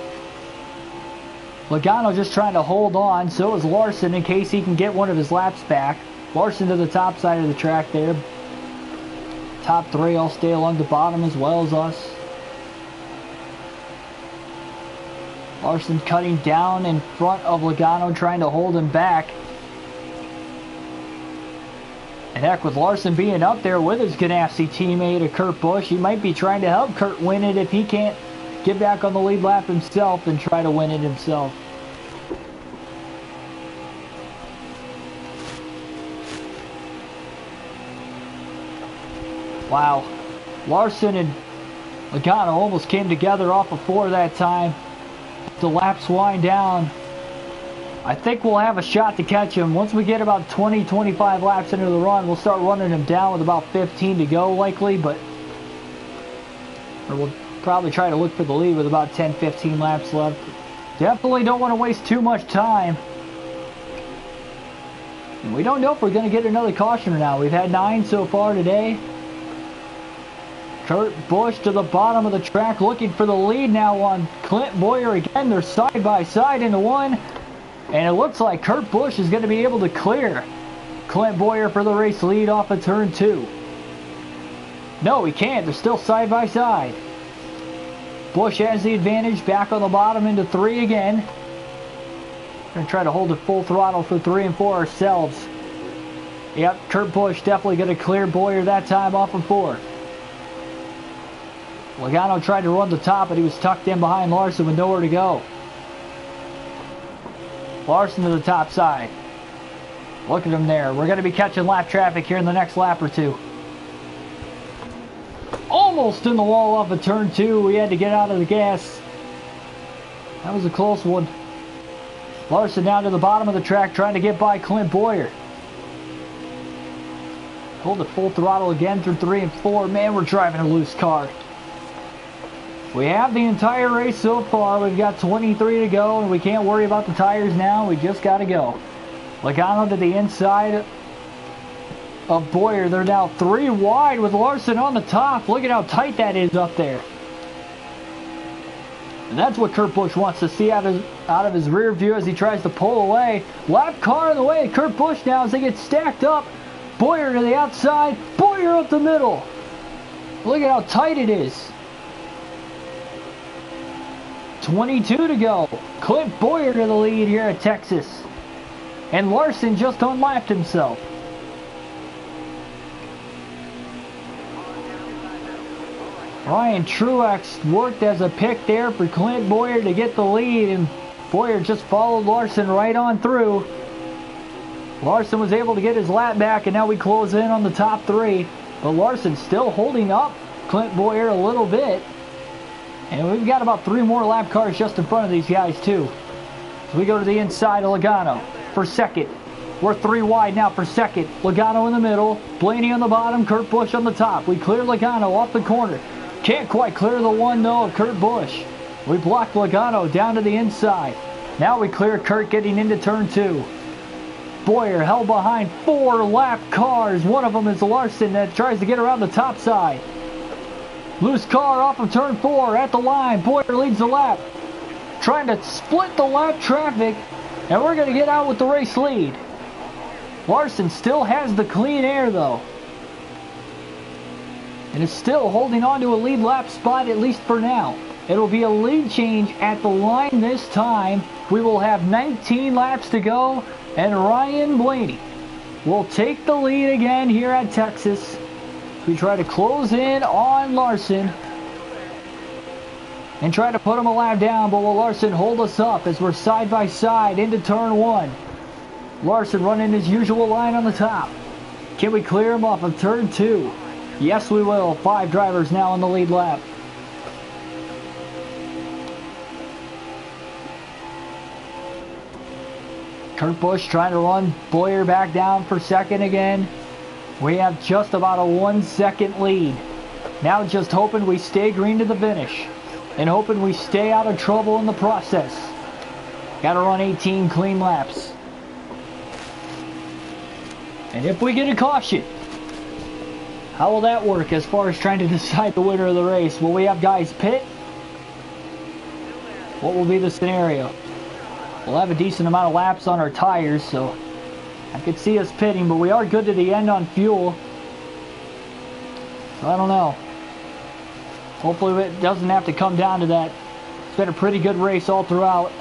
Logano just trying to hold on. So is Larson in case he can get one of his laps back. Larson to the top side of the track there. Top 3 all stay along the bottom as well as us. Larson cutting down in front of Logano, trying to hold him back. And heck, with Larson being up there with his Ganassi teammate, Kurt Busch, he might be trying to help Kurt win it if he can't get back on the lead lap himself and try to win it himself. Wow. Larson and Logano almost came together off of 4 that time. The laps wind down. I think we'll have a shot to catch him. Once we get about 20-25 laps into the run, we'll start running him down with about 15 to go likely, or we'll probably try to look for the lead with about 10-15 laps left. Definitely don't want to waste too much time. And we don't know if we're going to get another caution or not. We've had 9 so far today. Kurt Busch to the bottom of the track looking for the lead now on Clint Boyer again. They're side by side into one. And it looks like Kurt Busch is going to be able to clear Clint Boyer for the race lead off of turn 2. No, he can't. They're still side by side. Busch has the advantage, back on the bottom into 3 again. We're going to try to hold it full throttle for 3 and 4 ourselves. Yep, Kurt Busch definitely going to clear Boyer that time off of 4. Logano tried to run the top, but he was tucked in behind Larson with nowhere to go. Larson to the top side. Look at him there. We're going to be catching lap traffic here in the next lap or two. Almost in the wall off of turn 2. We had to get out of the gas. That was a close one. Larson down to the bottom of the track trying to get by Clint Boyer. Hold it full throttle again through 3 and 4. Man, we're driving a loose car. We have the entire race so far. We've got 23 to go, and we can't worry about the tires now. We just got to go. Logano to the inside of Boyer. They're now 3 wide with Larson on the top. Look at how tight that is up there. And that's what Kurt Busch wants to see out of his rear view as he tries to pull away. Lap car in the way of Kurt Busch now as they get stacked up. Boyer to the outside. Boyer up the middle. Look at how tight it is. 22 to go. Clint Boyer to the lead here at Texas. And Larson just unlapped himself. Ryan Truex worked as a pick there for Clint Boyer to get the lead, and Boyer just followed Larson right on through. Larson was able to get his lap back, and now we close in on the top 3. But Larson still holding up Clint Boyer a little bit. And we've got about 3 more lap cars just in front of these guys too. So we go to the inside of Logano for second. We're 3 wide now for second. Logano in the middle, Blaney on the bottom, Kurt Busch on the top. We clear Logano off the corner. Can't quite clear the one though of Kurt Busch. We block Logano down to the inside. Now we clear Kurt getting into turn 2. Boyer held behind 4 lap cars. One of them is Larson that tries to get around the top side. Loose car off of turn 4 at the line. Boyer leads the lap. Trying to split the lap traffic. And we're going to get out with the race lead. Larson still has the clean air though. And is still holding on to a lead lap spot, at least for now. It'll be a lead change at the line this time. We will have 19 laps to go. And Ryan Blaney will take the lead again here at Texas. We try to close in on Larson and try to put him a lap down, but will Larson hold us up as we're side by side into turn 1? Larson running his usual line on the top. Can we clear him off of turn 2? Yes, we will. 5 drivers now in the lead lap. Kurt Busch trying to run Boyer back down for second again. We have just about a 1 second lead. Now just hoping we stay green to the finish. And hoping we stay out of trouble in the process. Got to run 18 clean laps. And if we get a caution, how will that work as far as trying to decide the winner of the race? Will we have guys pit? What will be the scenario? We'll have a decent amount of laps on our tires, so I could see us pitting, but we are good to the end on fuel. So I don't know. Hopefully it doesn't have to come down to that. It's been a pretty good race all throughout.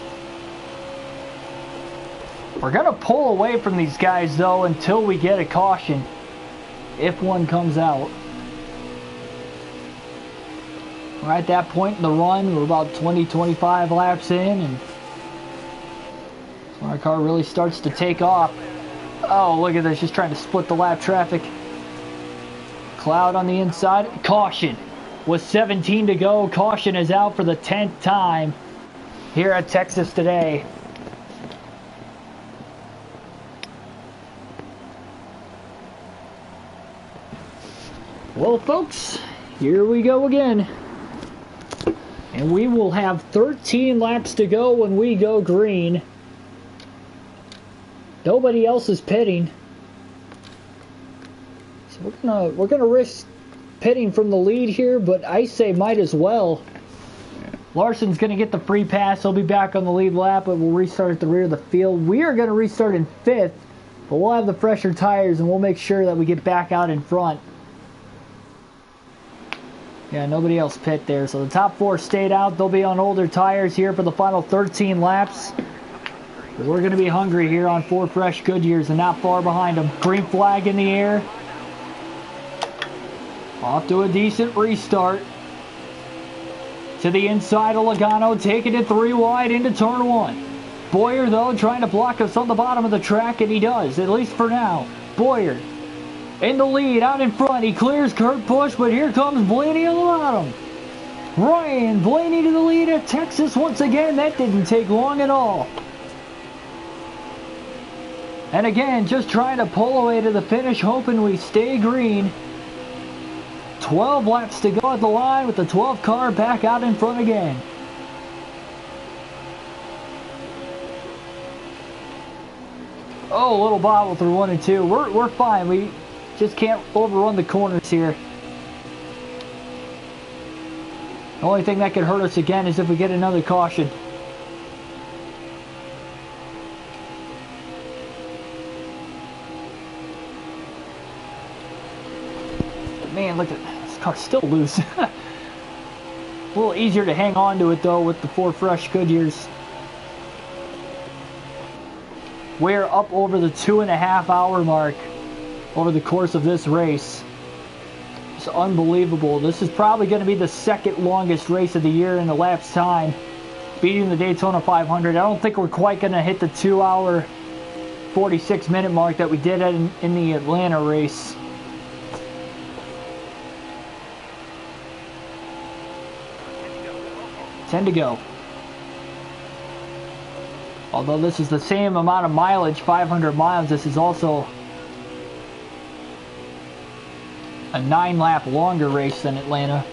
We're going to pull away from these guys, though, until we get a caution. If one comes out. We're at that point in the run. We're about 20-25 laps in, and our car really starts to take off. Oh, look at this, just trying to split the lap traffic. Cloud on the inside. Caution. With 17 to go, caution is out for the 10th time here at Texas today. Well, folks, here we go again. And we will have 13 laps to go when we go green. Nobody else is pitting. So we're gonna risk pitting from the lead here, but I say might as well. Larson's gonna get the free pass. He'll be back on the lead lap, but we'll restart at the rear of the field. We are gonna restart in 5th, but we'll have the fresher tires and we'll make sure that we get back out in front. Yeah, nobody else pit there. So the top 4 stayed out. They'll be on older tires here for the final 13 laps. But we're going to be hungry here on 4 fresh Goodyears and not far behind them. Green flag in the air. Off to a decent restart. To the inside of Logano, taking it 3 wide into turn 1. Boyer, though, trying to block us on the bottom of the track, and he does, at least for now. Boyer in the lead, out in front. He clears Kurt Busch, but here comes Blaney on the bottom. Ryan Blaney to the lead at Texas once again. That didn't take long at all. And again, just trying to pull away to the finish, hoping we stay green. 12 laps to go at the line with the 12 car back out in front again. Oh, a little bobble through 1 and 2. We're fine. We just can't overrun the corners here. The only thing that could hurt us again is if we get another caution. Man, look at this car's still loose. A little easier to hang on to it though with the 4 fresh Goodyears. We're up over the 2.5 hour mark over the course of this race. It's unbelievable. This is probably going to be the second longest race of the year in elapsed time, beating the Daytona 500. I don't think we're quite going to hit the 2 hour 46 minute mark that we did in the Atlanta race. Ten to go. Although this is the same amount of mileage, 500 miles, this is also a 9-lap longer race than Atlanta.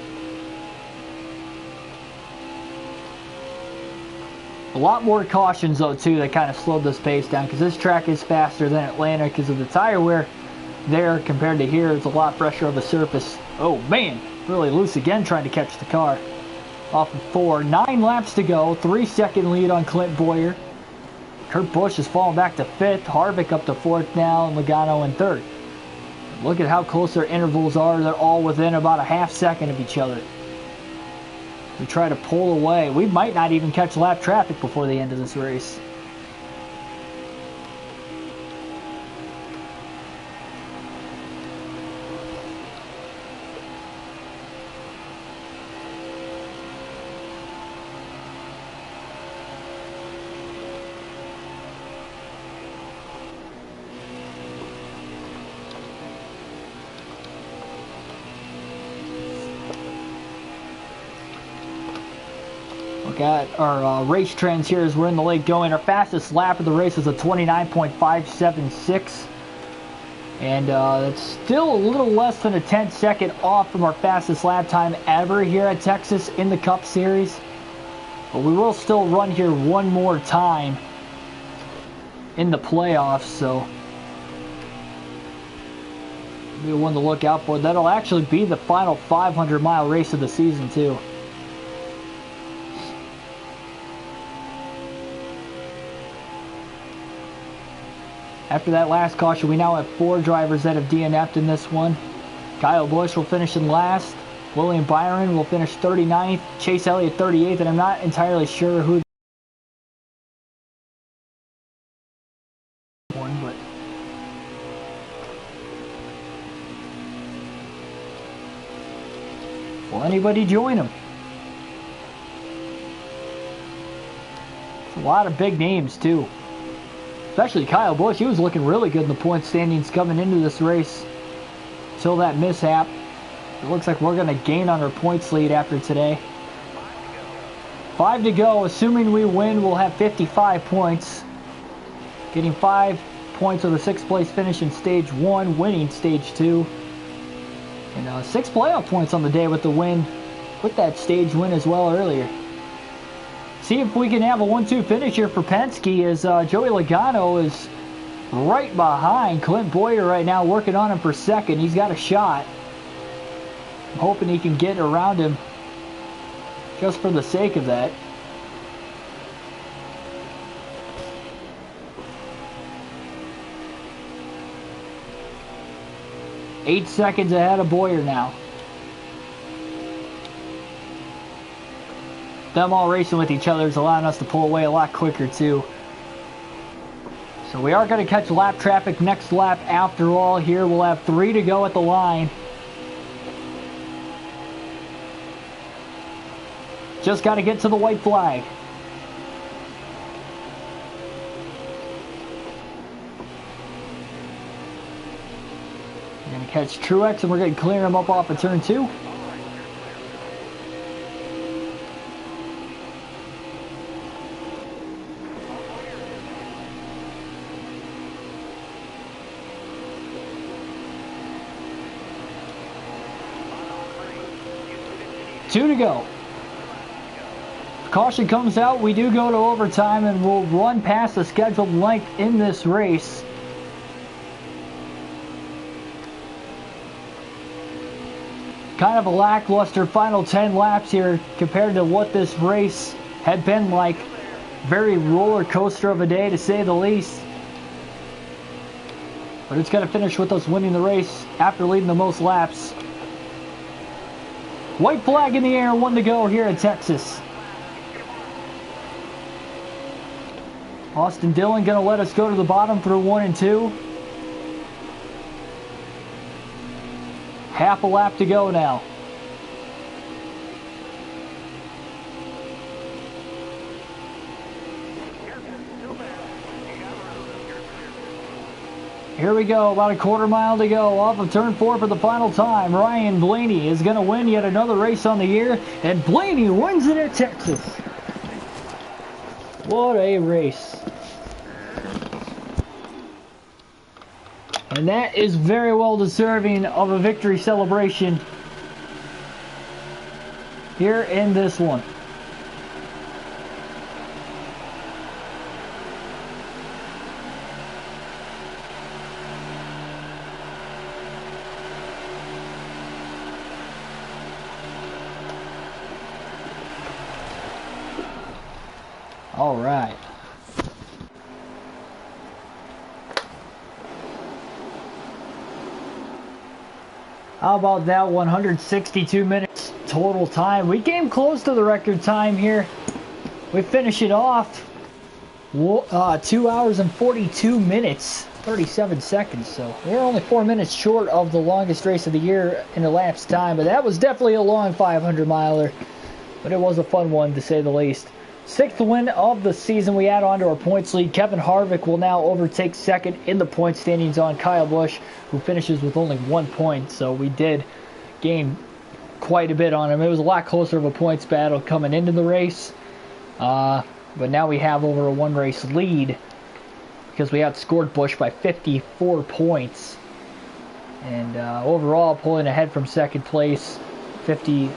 A lot more cautions though too that kind of slowed this pace down, because this track is faster than Atlanta because of the tire wear there compared to here. It's a lot fresher of a surface. Oh man, really loose again trying to catch the car. Off of 4. 9 laps to go. 3-second lead on Clint Boyer. Kurt Busch has fallen back to 5th. Harvick up to 4th now, and Logano in 3rd. Look at how close their intervals are. They're all within about a half second of each other. We try to pull away. We might not even catch lap traffic before the end of this race. Got our race trends here as we're in the late going. Our fastest lap of the race is a 29.576, and it's still a little less than a 10-second off from our fastest lap time ever here at Texas in the Cup Series. But we will still run here one more time in the playoffs, so be one to look out for. That'll actually be the final 500-mile race of the season too. After that last caution, we now have 4 drivers that have DNF'd in this one. Kyle Busch will finish in last. William Byron will finish 39th. Chase Elliott 38th, and I'm not entirely sure who one, but will anybody join him? It's a lot of big names too. Especially Kyle Busch. He was looking really good in the point standings coming into this race until that mishap. It looks like we're going to gain on our points lead after today. 5 to go. Assuming we win, we'll have 55 points. Getting 5 points with a 6th place finish in stage 1, winning stage 2. And 6 playoff points on the day with the win, with that stage win as well earlier. See if we can have a 1-2 finish here for Penske, as Joey Logano is right behind Clint Boyer right now, working on him for 2nd. He's got a shot. I'm hoping he can get around him just for the sake of that. Eight seconds ahead of Boyer now. Them all racing with each other is allowing us to pull away a lot quicker too. So we are going to catch lap traffic next lap after all here. We'll have 3 to go at the line. Just got to get to the white flag. We're going to catch Truex, and we're going to clear him up off of turn 2. Two to go. Caution comes out. We do go to overtime, and we'll run past the scheduled length in this race. Kind of a lackluster final 10 laps here compared to what this race had been like. Very roller coaster of a day, to say the least. But it's going to finish with us winning the race after leading the most laps. White flag in the air, 1 to go here in Texas. Austin Dillon going to let us go to the bottom through 1 and 2. Half a lap to go now. Here we go, about a quarter mile to go off of turn 4 for the final time. Ryan Blaney is going to win yet another race on the year, and Blaney wins it at Texas. What a race. And that is very well deserving of a victory celebration here in this one. All right. How about that? 162 minutes total time. We came close to the record time here. We finish it off 2 hours and 42 minutes, 37 seconds. So we're only 4 minutes short of the longest race of the year in elapsed time. But that was definitely a long 500 miler. But it was a fun one, to say the least. 6th win of the season. We add on to our points lead. Kevin Harvick will now overtake second in the point standings on Kyle Busch, who finishes with only 1 point. So we did gain quite a bit on him. It was a lot closer of a points battle coming into the race. But now we have over a 1-race lead because we outscored Busch by 54 points. And overall, pulling ahead from second place, 50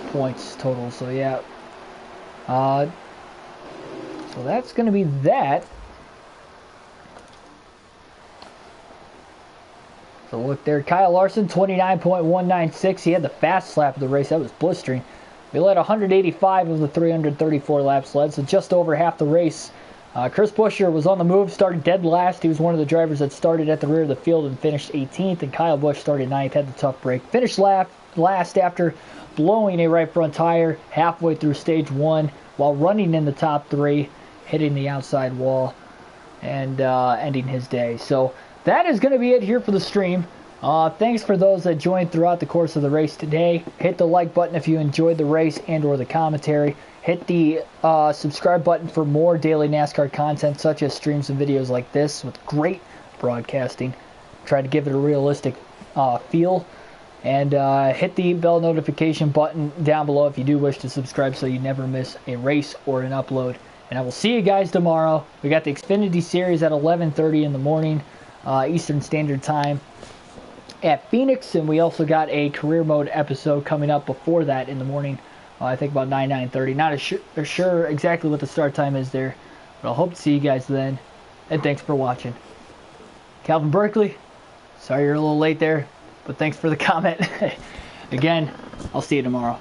points total. So yeah. So that's going to be that. So look there, Kyle Larson, 29.196. He had the fast lap of the race. That was blistering. We led 185 of the 334 laps led, so just over half the race. Chris Buescher was on the move, started dead last. He was one of the drivers that started at the rear of the field and finished 18th. And Kyle Busch started 9th, had the tough break. Finished last after blowing a right front tire halfway through stage 1 while running in the top 3, hitting the outside wall, and ending his day. So that is going to be it here for the stream. Thanks for those that joined throughout the course of the race today. Hit the like button if you enjoyed the race and or the commentary. Hit the subscribe button for more daily NASCAR content, such as streams and videos like this with great broadcasting. Try to give it a realistic feel. And hit the bell notification button down below if you do wish to subscribe so you never miss a race or an upload. And I will see you guys tomorrow. We got the Xfinity Series at 11:30 in the morning, Eastern Standard Time at Phoenix. And we also got a career mode episode coming up before that in the morning. I think about 9:30. Not sure exactly what the start time is there. But I hope to see you guys then. And thanks for watching. Calvin Berkeley, sorry you're a little late there. But thanks for the comment. Again, I'll see you tomorrow.